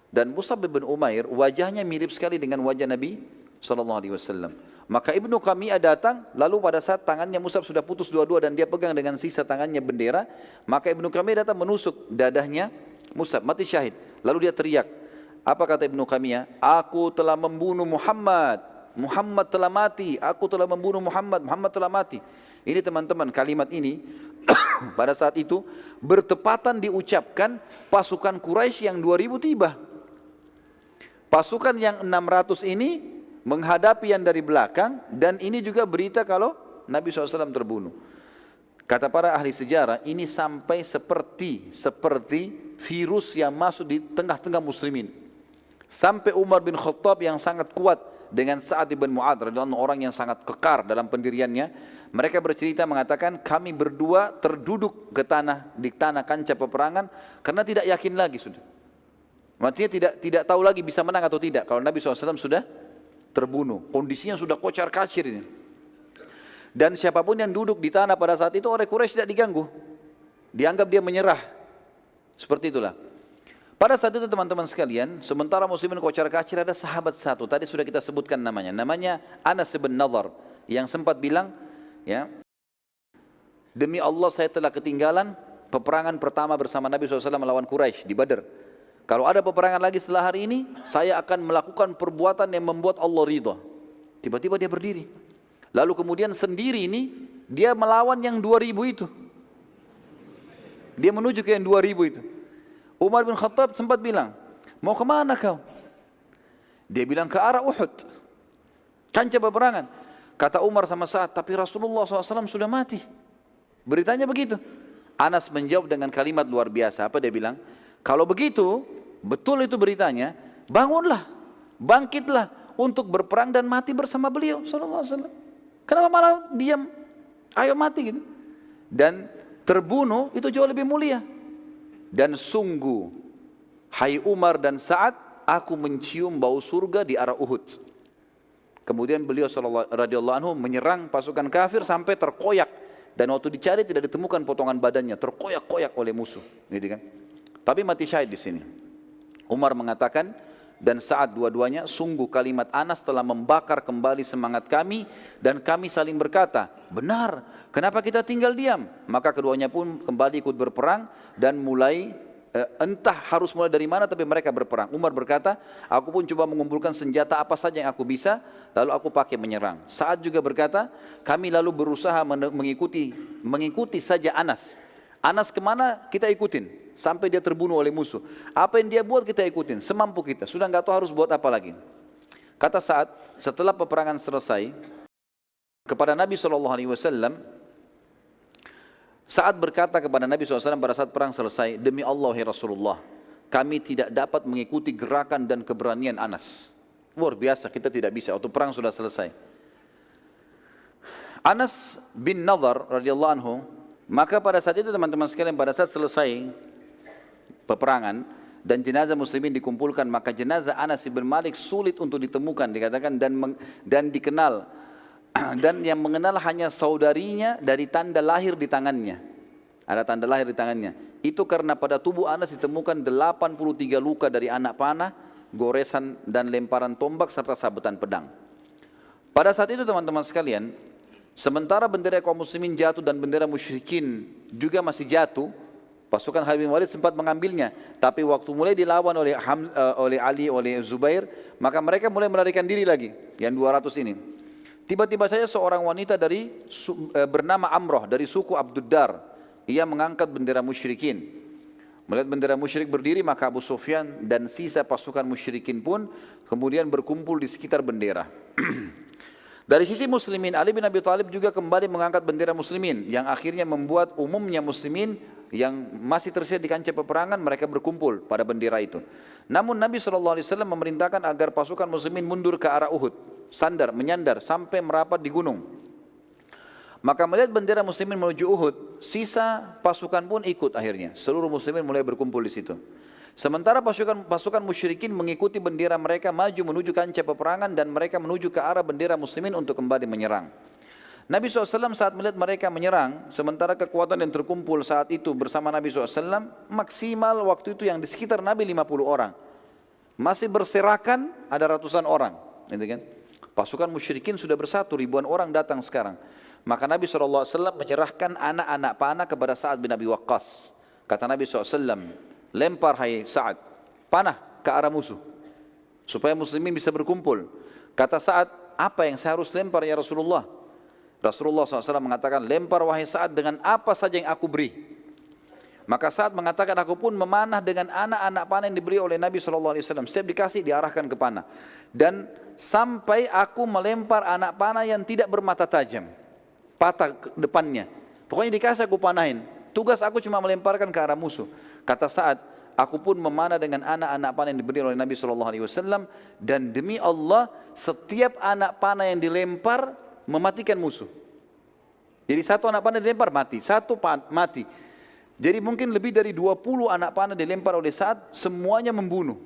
A: Dan Mus'ab bin Umair wajahnya mirip sekali dengan wajah Nabi SAW. Maka Ibnu Qamiyah datang, lalu pada saat tangannya Mus'ab sudah putus dua-dua dan dia pegang dengan sisa tangannya bendera, maka Ibnu Qamiyah datang menusuk dadahnya Mus'ab, mati syahid. Lalu dia teriak, apa kata Ibnu Qamiyah? Aku telah membunuh Muhammad, Muhammad telah mati, aku telah membunuh Muhammad, Muhammad telah mati. Ini teman-teman, kalimat ini pada saat itu bertepatan diucapkan pasukan Quraisy yang 2000 tiba. Pasukan yang 600 ini menghadapi yang dari belakang, dan ini juga berita kalau Nabi SAW terbunuh. Kata para ahli sejarah, ini sampai seperti virus yang masuk di tengah-tengah muslimin. Sampai Umar bin Khattab yang sangat kuat dengan Sa'ad bin Mu'adz, orang yang sangat kekar dalam pendiriannya, mereka bercerita mengatakan, kami berdua terduduk ke di tanah kancah peperangan karena tidak yakin lagi sudah. Maksudnya tidak tahu lagi bisa menang atau tidak kalau Nabi SAW sudah terbunuh. Kondisinya sudah kocar-kacir ini. Dan siapapun yang duduk di tanah pada saat itu oleh Quraisy tidak diganggu. Dianggap dia menyerah. Seperti itulah. Pada saat itu teman-teman sekalian, sementara muslimin kocar-kacir, ada sahabat satu, tadi sudah kita sebutkan namanya. Namanya Anas bin Nadhr, yang sempat bilang, ya, demi Allah saya telah ketinggalan peperangan pertama bersama Nabi SAW melawan Quraisy di Badar. Kalau ada peperangan lagi setelah hari ini, saya akan melakukan perbuatan yang membuat Allah ridha. Tiba-tiba dia berdiri. Lalu kemudian sendiri ini, dia melawan yang 2000 itu. Dia menuju ke yang 2000 itu. Umar bin Khattab sempat bilang, mau kemana kau? Dia bilang ke arah Uhud. Kancah peperangan. Kata Umar sama Sa'ad, tapi Rasulullah SAW sudah mati. Beritanya begitu. Anas menjawab dengan kalimat luar biasa. Apa dia bilang? Kalau begitu, betul itu beritanya, bangunlah, bangkitlah untuk berperang dan mati bersama beliau sallallahu alaihi wasallam. Kenapa malah diam? Ayo mati gitu. Dan terbunuh itu jauh lebih mulia. Dan sungguh, hai Umar dan Sa'ad, aku mencium bau surga di arah Uhud. Kemudian beliau radhiyallahu anhu menyerang pasukan kafir sampai terkoyak, dan waktu dicari tidak ditemukan potongan badannya, terkoyak-koyak oleh musuh, gitu kan? Tapi mati syahid di sini. Umar mengatakan, dan saat dua-duanya, sungguh kalimat Anas telah membakar kembali semangat kami, dan kami saling berkata, benar, kenapa kita tinggal diam? Maka keduanya pun kembali ikut berperang, dan mulai, entah harus mulai dari mana, tapi mereka berperang. Umar berkata, aku pun coba mengumpulkan senjata apa saja yang aku bisa, lalu aku pakai menyerang. Sa'ad juga berkata, kami lalu berusaha mengikuti saja Anas. Anas kemana kita ikutin sampai dia terbunuh oleh musuh. Apa yang dia buat kita ikutin semampu kita. Sudah nggak tahu harus buat apa lagi. Kata Sa'ad, setelah peperangan selesai, kepada Nabi SAW, Sa'ad berkata kepada Nabi SAW pada saat perang selesai, demi Allah ya Rasulullah, kami tidak dapat mengikuti gerakan dan keberanian Anas. Luar biasa, kita tidak bisa. Waktu perang sudah selesai. Anas bin Nadhr radhiyallahu anhu, maka pada saat itu teman-teman sekalian, pada saat selesai peperangan dan jenazah muslimin dikumpulkan, maka jenazah Anas bin Malik sulit untuk ditemukan, dikatakan, dan dikenal, dan yang mengenal hanya saudarinya dari tanda lahir di tangannya. Ada tanda lahir di tangannya. Itu karena pada tubuh Anas ditemukan 83 luka dari anak panah, goresan dan lemparan tombak serta sabetan pedang. Pada saat itu teman-teman sekalian, sementara bendera kaum muslimin jatuh dan bendera musyrikin juga masih jatuh, pasukan Khalid bin Walid sempat mengambilnya. Tapi waktu mulai dilawan oleh Ali, oleh Zubair, maka mereka mulai melarikan diri lagi, yang 200 ini. Tiba-tiba saja seorang wanita bernama Amroh dari suku Abduddar, ia mengangkat bendera musyrikin. Melihat bendera musyrik berdiri, maka Abu Sufyan dan sisa pasukan musyrikin pun kemudian berkumpul di sekitar bendera. Dari sisi muslimin, Ali bin Abi Thalib juga kembali mengangkat bendera muslimin, yang akhirnya membuat umumnya muslimin yang masih tersisa di kancah peperangan, mereka berkumpul pada bendera itu. Namun Nabi SAW memerintahkan agar pasukan muslimin mundur ke arah Uhud, menyandar sampai merapat di gunung. Maka melihat bendera muslimin menuju Uhud, sisa pasukan pun ikut akhirnya. Seluruh muslimin mulai berkumpul di situ. Sementara pasukan musyrikin mengikuti bendera mereka maju menuju kancah peperangan, dan mereka menuju ke arah bendera muslimin untuk kembali menyerang. Nabi SAW saat melihat mereka menyerang, sementara kekuatan yang terkumpul saat itu bersama Nabi SAW, maksimal waktu itu yang di sekitar Nabi 50 orang. Masih berserakan ada ratusan orang. Gitu kan? Pasukan musyrikin sudah bersatu, ribuan orang datang sekarang. Maka Nabi SAW menyerahkan anak-anak panah kepada Sa'ad bin Abi Waqqas. Kata Nabi SAW, lempar hai Sa'ad, panah ke arah musuh, supaya muslimin bisa berkumpul. Kata Sa'ad, apa yang saya harus lempar ya Rasulullah? Rasulullah SAW mengatakan, lempar wahai Sa'ad dengan apa saja yang aku beri. Maka Sa'ad mengatakan, aku pun memanah dengan anak-anak panah yang diberi oleh Nabi SAW. Setiap dikasih diarahkan ke panah. Dan sampai aku melempar anak panah yang tidak bermata tajam, patah ke depannya. Pokoknya dikasih aku panahin. Tugas aku cuma melemparkan ke arah musuh. Kata Sa'ad, aku pun memanah dengan anak-anak panah yang diberi oleh Nabi SAW. Dan demi Allah, setiap anak panah yang dilempar mematikan musuh. Jadi satu anak panah dilempar mati, satu mati. Jadi mungkin lebih dari 20 anak panah dilempar oleh Sa'ad, semuanya membunuh.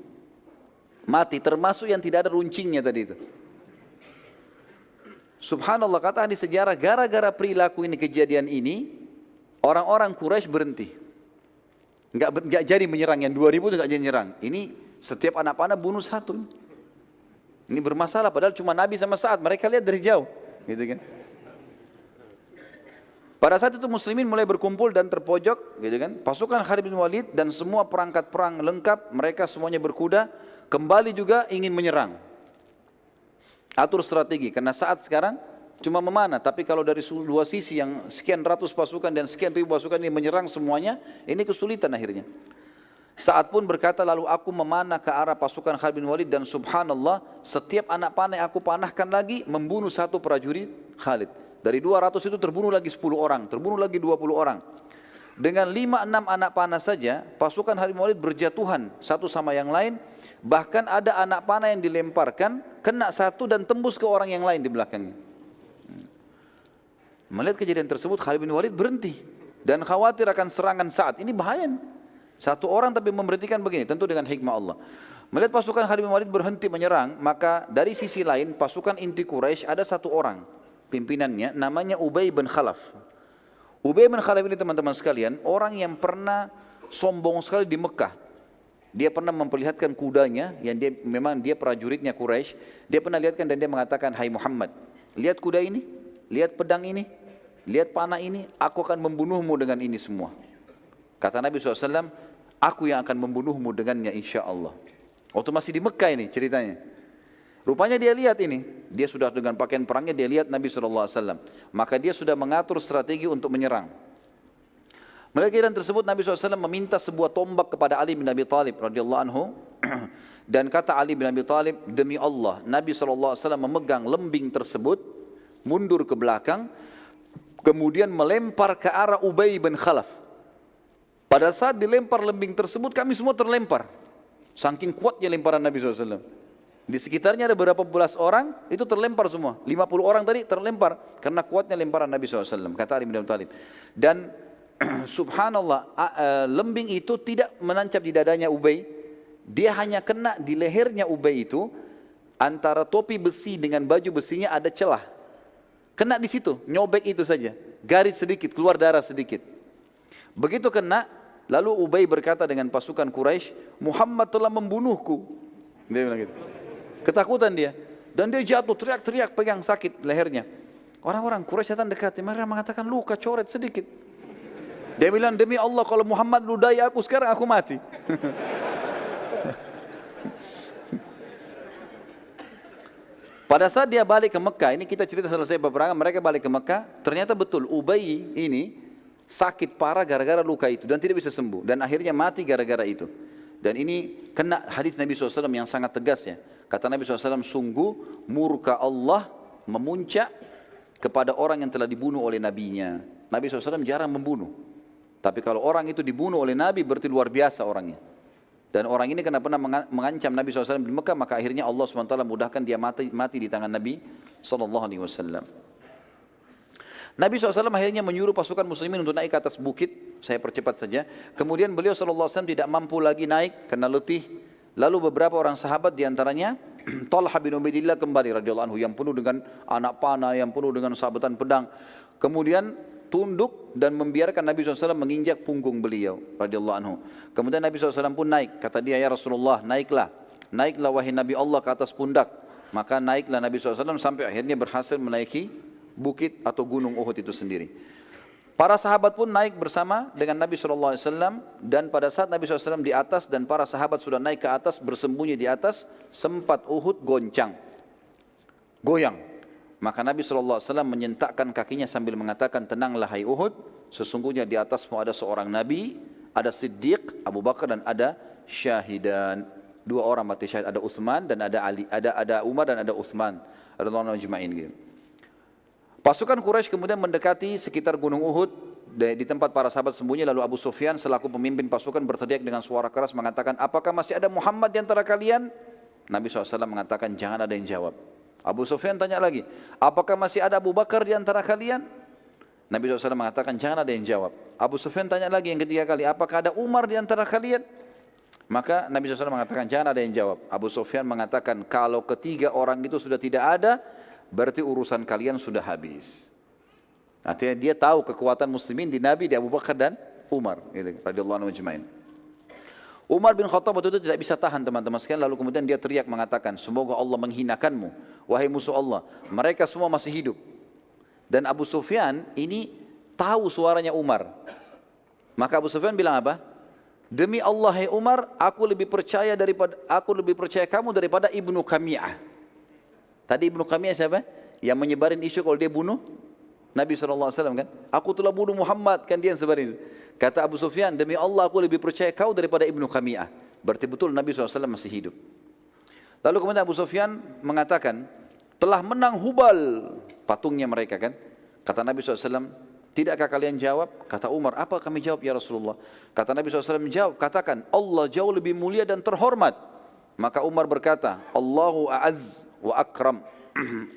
A: Mati, termasuk yang tidak ada runcingnya tadi itu. Subhanallah, kata ahli sejarah, gara-gara perilaku ini, kejadian ini, orang-orang Quraisy berhenti. Enggak jadi menyerang, yang 2000 itu enggak jadi menyerang. Ini setiap anak panah bunuh satu. Ini bermasalah, padahal cuma Nabi sama Sa'ad, mereka lihat dari jauh. Gitu kan? Pada saat itu muslimin mulai berkumpul dan terpojok, gitu kan? Pasukan Khalid bin Walid dan semua perangkat perang lengkap, mereka semuanya berkuda, kembali juga ingin menyerang. Atur strategi, karena saat sekarang cuma memanah, tapi kalau dari dua sisi yang sekian ratus pasukan dan sekian ribu pasukan ini menyerang semuanya, ini kesulitan akhirnya. Sa'ad pun berkata, lalu aku memanah ke arah pasukan Khalid bin Walid dan subhanallah, setiap anak panah yang aku panahkan lagi membunuh satu prajurit Khalid. Dari 200 itu terbunuh lagi 10 orang, terbunuh lagi 20 orang. Dengan 5-6 anak panah saja, pasukan Khalid bin Walid berjatuhan satu sama yang lain. Bahkan ada anak panah yang dilemparkan, kena satu dan tembus ke orang yang lain di belakangnya. Melihat kejadian tersebut, Khalid bin Walid berhenti dan khawatir akan serangan Sa'ad. Ini bahaya. Satu orang tapi memberhentikan begini, tentu dengan hikmah Allah. Melihat pasukan Khalid bin Walid berhenti menyerang, maka dari sisi lain pasukan inti Quraisy ada satu orang, pimpinannya namanya Ubay bin Khalaf. Ubay bin Khalaf ini teman-teman sekalian, orang yang pernah sombong sekali di Mekah. Dia pernah memperlihatkan kudanya, yang memang dia prajuritnya Quraisy. Dia pernah lihatkan dan dia mengatakan, hai Muhammad, lihat kuda ini, lihat pedang ini, lihat panah ini, aku akan membunuhmu dengan ini semua. Kata Nabi SAW, aku yang akan membunuhmu dengannya insya Allah. Waktu masih di Mekah ini ceritanya. Rupanya dia lihat ini, dia sudah dengan pakaian perangnya, dia lihat Nabi SAW. Maka dia sudah mengatur strategi untuk menyerang. Melihat kejadian tersebut, Nabi SAW meminta sebuah tombak kepada Ali bin Abi Thalib radhiyallahu anhu. Dan kata Ali bin Abi Thalib, demi Allah, Nabi SAW memegang lembing tersebut, mundur ke belakang, kemudian melempar ke arah Ubay bin Khalaf. Pada saat dilempar lembing tersebut, kami semua terlempar. Saking kuatnya lemparan Nabi SAW. Di sekitarnya ada beberapa belas orang, itu terlempar semua. 50 orang tadi terlempar, karena kuatnya lemparan Nabi SAW, kata Ali bin Abi Thalib. Dan subhanallah, lembing itu tidak menancap di dadanya Ubay. Dia hanya kena di lehernya Ubay itu, antara topi besi dengan baju besinya ada celah. Kena di situ, nyobek itu saja. Garis sedikit, keluar darah sedikit. Begitu kena, lalu Ubay berkata dengan pasukan Quraisy, Muhammad telah membunuhku. Dia bilang gitu. Ketakutan dia. Dan dia jatuh, teriak-teriak, pegang sakit lehernya. Orang-orang Quraisy datang dekat, mereka mengatakan luka, coret sedikit. Dia bilang, demi Allah kalau Muhammad ludahi aku sekarang, aku mati. Pada saat dia balik ke Mekah, ini kita cerita selesai peperangan, mereka balik ke Mekah, ternyata betul Ubay ini sakit parah gara-gara luka itu dan tidak bisa sembuh. Dan akhirnya mati gara-gara itu. Dan ini kena hadis Nabi SAW yang sangat tegas ya. Kata Nabi SAW, sungguh murka Allah memuncak kepada orang yang telah dibunuh oleh nabinya. Nabi SAW jarang membunuh. Tapi kalau orang itu dibunuh oleh Nabi berarti luar biasa orangnya. Dan orang ini karena pernah mengancam Nabi SAW di Mekah, maka akhirnya Allah SWT mudahkan dia mati di tangan Nabi SAW. Nabi SAW akhirnya menyuruh pasukan muslimin untuk naik ke atas bukit. Saya percepat saja. Kemudian beliau SAW tidak mampu lagi naik karena letih. Lalu beberapa orang sahabat diantaranya Talha bin Ubaidillah kembali radhiyallahu anhu yang penuh dengan anak panah, yang penuh dengan sabetan pedang. Kemudian tunduk dan membiarkan Nabi SAW menginjak punggung beliau radhiyallahu anhu. Kemudian Nabi SAW pun naik. Kata dia, ya Rasulullah, naiklah. Naiklah wahai Nabi Allah ke atas pundak. Maka naiklah Nabi SAW sampai akhirnya berhasil menaiki bukit atau gunung Uhud itu sendiri. Para sahabat pun naik bersama dengan Nabi SAW, dan pada saat Nabi SAW di atas dan para sahabat sudah naik ke atas, bersembunyi di atas, sempat Uhud goncang, goyang. Maka Nabi SAW menyentakkan kakinya sambil mengatakan, tenanglah hai Uhud, sesungguhnya di atasmu ada seorang Nabi, ada Siddiq, Abu Bakar, dan ada syahidan. Dua orang mati syahid, ada Uthman dan ada Ali, ada Umar dan ada Uthman, radhiyallahu ajma'in gitu. Pasukan Quraisy kemudian mendekati sekitar gunung Uhud di tempat para sahabat sembunyi, lalu Abu Sufyan selaku pemimpin pasukan berteriak dengan suara keras mengatakan, apakah masih ada Muhammad di antara kalian? Nabi SAW mengatakan, jangan ada yang jawab. Abu Sufyan tanya lagi, apakah masih ada Abu Bakar di antara kalian? Nabi SAW mengatakan, jangan ada yang jawab. Abu Sufyan tanya lagi yang ketiga kali, apakah ada Umar di antara kalian? Maka Nabi SAW mengatakan, jangan ada yang jawab. Abu Sufyan mengatakan, kalau ketiga orang itu sudah tidak ada, berarti urusan kalian sudah habis. Artinya dia tahu kekuatan muslimin di Nabi, di Abu Bakar dan Umar, gitu, radhiyallahu anhu ajma'in. Umar bin Khattab waktu itu tidak bisa tahan teman-teman sekalian, lalu kemudian dia teriak mengatakan, semoga Allah menghinakanmu, wahai musuh Allah. Mereka semua masih hidup. Dan Abu Sufyan ini tahu suaranya Umar. Maka Abu Sufyan bilang apa? Demi Allah hai Umar, aku lebih percaya kamu daripada Ibnu Qami'ah. Tadi Ibnu Qami'ah siapa? Yang menyebarin isu kalau dia bunuh Nabi SAW kan? Aku telah bunuh Muhammad, kan dia yang sebarin itu. Kata Abu Sufyan, demi Allah aku lebih percaya kau daripada Ibnu Qami'ah. Berarti betul Nabi SAW masih hidup. Lalu kemudian Abu Sufyan mengatakan, telah menang Hubal, patungnya mereka kan? Kata Nabi SAW, tidakkah kalian jawab? Kata Umar, apa kami jawab ya Rasulullah? Kata Nabi SAW, jawab, katakan, Allah jauh lebih mulia dan terhormat. Maka Umar berkata, Allahu a'az wa akram.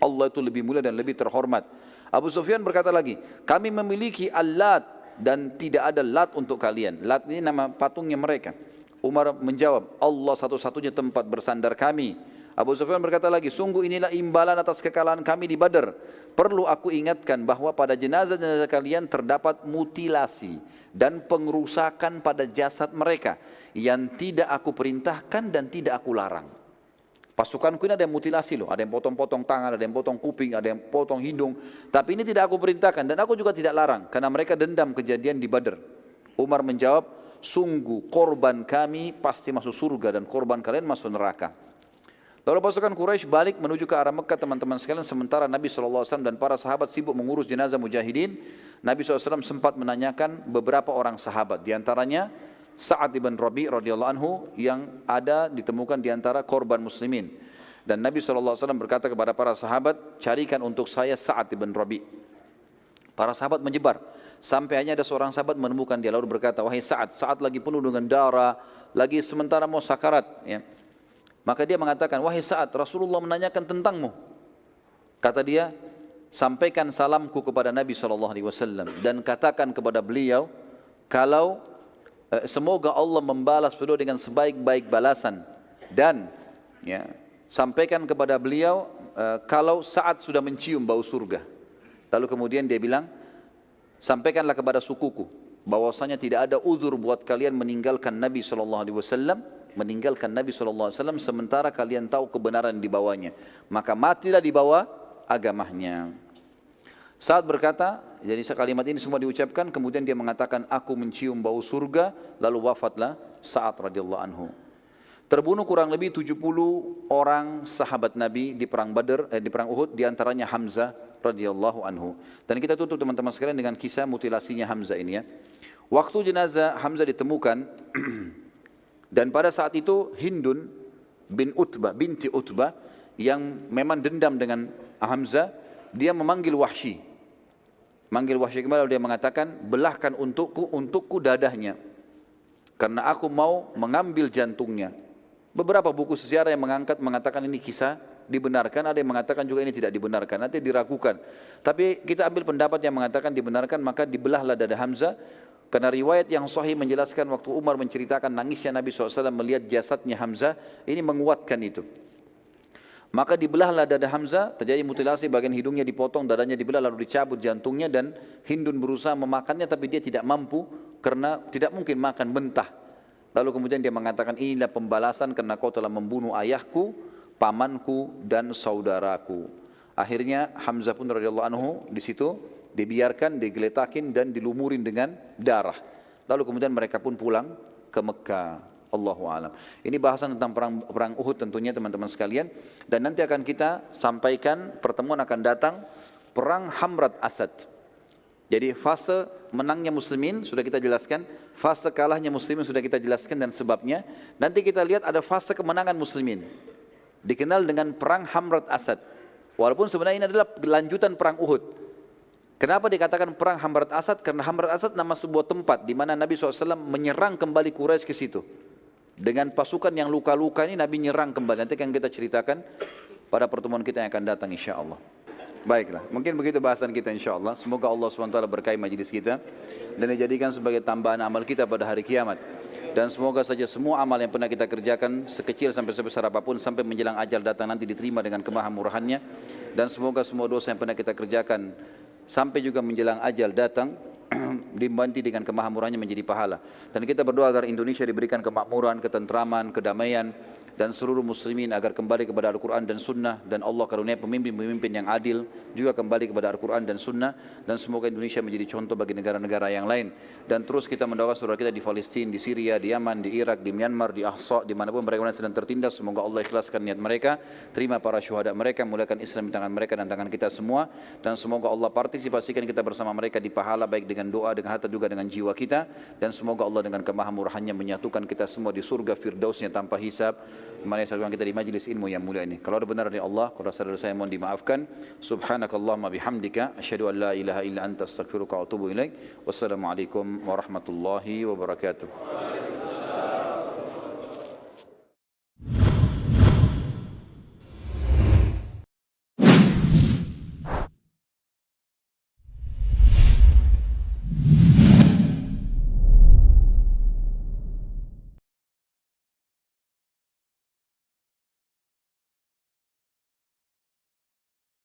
A: Allah itu lebih mulia dan lebih terhormat. Abu Sufyan berkata lagi, kami memiliki Al-Lat dan tidak ada Lat untuk kalian. Lat ini nama patungnya mereka. Umar menjawab, Allah satu-satunya tempat bersandar kami. Abu Sufyan berkata lagi, sungguh inilah imbalan atas kekalahan kami di Badar. Perlu aku ingatkan bahwa pada jenazah-jenazah kalian terdapat mutilasi dan pengerusakan pada jasad mereka yang tidak aku perintahkan dan tidak aku larang. Pasukanku ini ada yang mutilasi loh, ada yang potong-potong tangan, ada yang potong kuping, ada yang potong hidung. Tapi ini tidak aku perintahkan dan aku juga tidak larang karena mereka dendam kejadian di Badar. Umar menjawab, sungguh korban kami pasti masuk surga dan korban kalian masuk neraka. Lalu pasukan Quraisy balik menuju ke arah Mekah teman-teman sekalian, sementara Nabi SAW dan para sahabat sibuk mengurus jenazah mujahidin. Nabi SAW sempat menanyakan beberapa orang sahabat, diantaranya Sa'ad ibn Rabi' radhiyallahu anhu yang ada ditemukan diantara korban muslimin. Dan Nabi SAW berkata kepada para sahabat, carikan untuk saya Sa'ad ibn Rabi'. Para sahabat menyebar, sampai hanya ada seorang sahabat menemukan dia lalu berkata, wahai Sa'ad, Sa'ad lagi penuh dengan darah, lagi sementara mau sakarat ya. Maka dia mengatakan, wahai Sa'ad, Rasulullah menanyakan tentangmu. Kata dia, sampaikan salamku kepada Nabi SAW dan katakan kepada beliau, kalau semoga Allah membalas beliau dengan sebaik-baik balasan. Dan ya, sampaikan kepada beliau, kalau Sa'ad sudah mencium bau surga. Lalu kemudian dia bilang, sampaikanlah kepada sukuku, bahwasanya tidak ada uzur buat kalian meninggalkan Nabi SAW, sementara kalian tahu kebenaran di bawahnya, maka matilah di bawah agamanya. Saat berkata, jadi kalimat ini semua diucapkan, kemudian dia mengatakan, aku mencium bau surga, lalu wafatlah Sa'ad radhiyallahu anhu. Terbunuh kurang lebih 70 orang sahabat Nabi di perang Badar, di perang Uhud, diantaranya Hamzah radhiyallahu anhu. Dan kita tutup teman-teman sekalian dengan kisah mutilasinya Hamzah ini ya. Waktu jenazah Hamzah ditemukan, dan pada saat itu Hindun binti Utbah yang memang dendam dengan Hamzah, dia memanggil Wahsy. Manggil Wahsy kembali, dia mengatakan, belahkan untukku dadahnya, karena aku mau mengambil jantungnya. Beberapa buku sejarah yang mengatakan ini kisah dibenarkan, ada yang mengatakan juga ini tidak dibenarkan, nanti diragukan. Tapi kita ambil pendapat yang mengatakan dibenarkan, maka dibelahlah dada Hamzah. Karena riwayat yang sahih menjelaskan waktu Umar menceritakan nangisnya Nabi SAW melihat jasadnya Hamzah, ini menguatkan itu. Maka dibelahlah dada Hamzah, terjadi mutilasi, bagian hidungnya dipotong, dadanya dibelah, lalu dicabut jantungnya, dan Hindun berusaha memakannya tapi dia tidak mampu karena tidak mungkin makan mentah. Lalu kemudian dia mengatakan, inilah pembalasan karena kau telah membunuh ayahku, pamanku dan saudaraku. Akhirnya Hamzah pun radhiyallahu anhu di situ dibiarkan, digeletakin dan dilumurin dengan darah. Lalu kemudian mereka pun pulang ke Mekah. Allahu a'lam. Ini bahasan tentang perang Uhud tentunya teman-teman sekalian, dan nanti akan kita sampaikan, pertemuan akan datang perang Hamrat Asad. Jadi fase menangnya muslimin sudah kita jelaskan, fase kalahnya muslimin sudah kita jelaskan dan sebabnya. Nanti kita lihat ada fase kemenangan muslimin, dikenal dengan perang Hamrat Asad. Walaupun sebenarnya ini adalah lanjutan perang Uhud. Kenapa dikatakan perang Hamrat Asad? Karena Hamrat Asad nama sebuah tempat di mana Nabi SAW menyerang kembali Quraisy ke situ. Dengan pasukan yang luka-luka ini Nabi nyerang kembali. Nanti akan kita ceritakan pada pertemuan kita yang akan datang insya Allah. Baiklah, mungkin begitu bahasan kita insya Allah. Semoga Allah SWT berkahi majlis kita dan dijadikan sebagai tambahan amal kita pada hari kiamat. Dan semoga saja semua amal yang pernah kita kerjakan, sekecil sampai sebesar apapun, sampai menjelang ajal datang nanti diterima dengan kemahamurahannya. Dan semoga semua dosa yang pernah kita kerjakan sampai juga menjelang ajal datang dibanti dengan kemahamurahannya menjadi pahala. Dan kita berdoa agar Indonesia diberikan kemakmuran, ketentraman, kedamaian, dan seluruh muslimin agar kembali kepada Al-Quran dan Sunnah, dan Allah karunia pemimpin-pemimpin yang adil juga kembali kepada Al-Quran dan Sunnah, dan semoga Indonesia menjadi contoh bagi negara-negara yang lain. Dan terus kita mendoakan saudara kita di Palestina, di Syria, di Yaman, di Irak, di Myanmar, di Ahsa, dimanapun mereka sedang tertindas, semoga Allah ikhlaskan niat mereka, terima para syuhada mereka, muliakan Islam di tangan mereka dan tangan kita semua, dan semoga Allah partisipasikan kita bersama mereka di pahala, baik dengan doa, dengan harta, juga dengan jiwa kita, dan semoga Allah dengan kemahamurahannya menyatukan kita semua di surga firdausnya tanpa hisab. Mari saya kita di majlis ilmu yang mulia ini. Kalau ada benar dari Allah, kalau saudara saya mohon dimaafkan. Subhanakallahumma bihamdika asyhadu an la ilaha illa anta astaghfiruka wa atubu ilaik. Wassalamualaikum warahmatullahi wabarakatuh.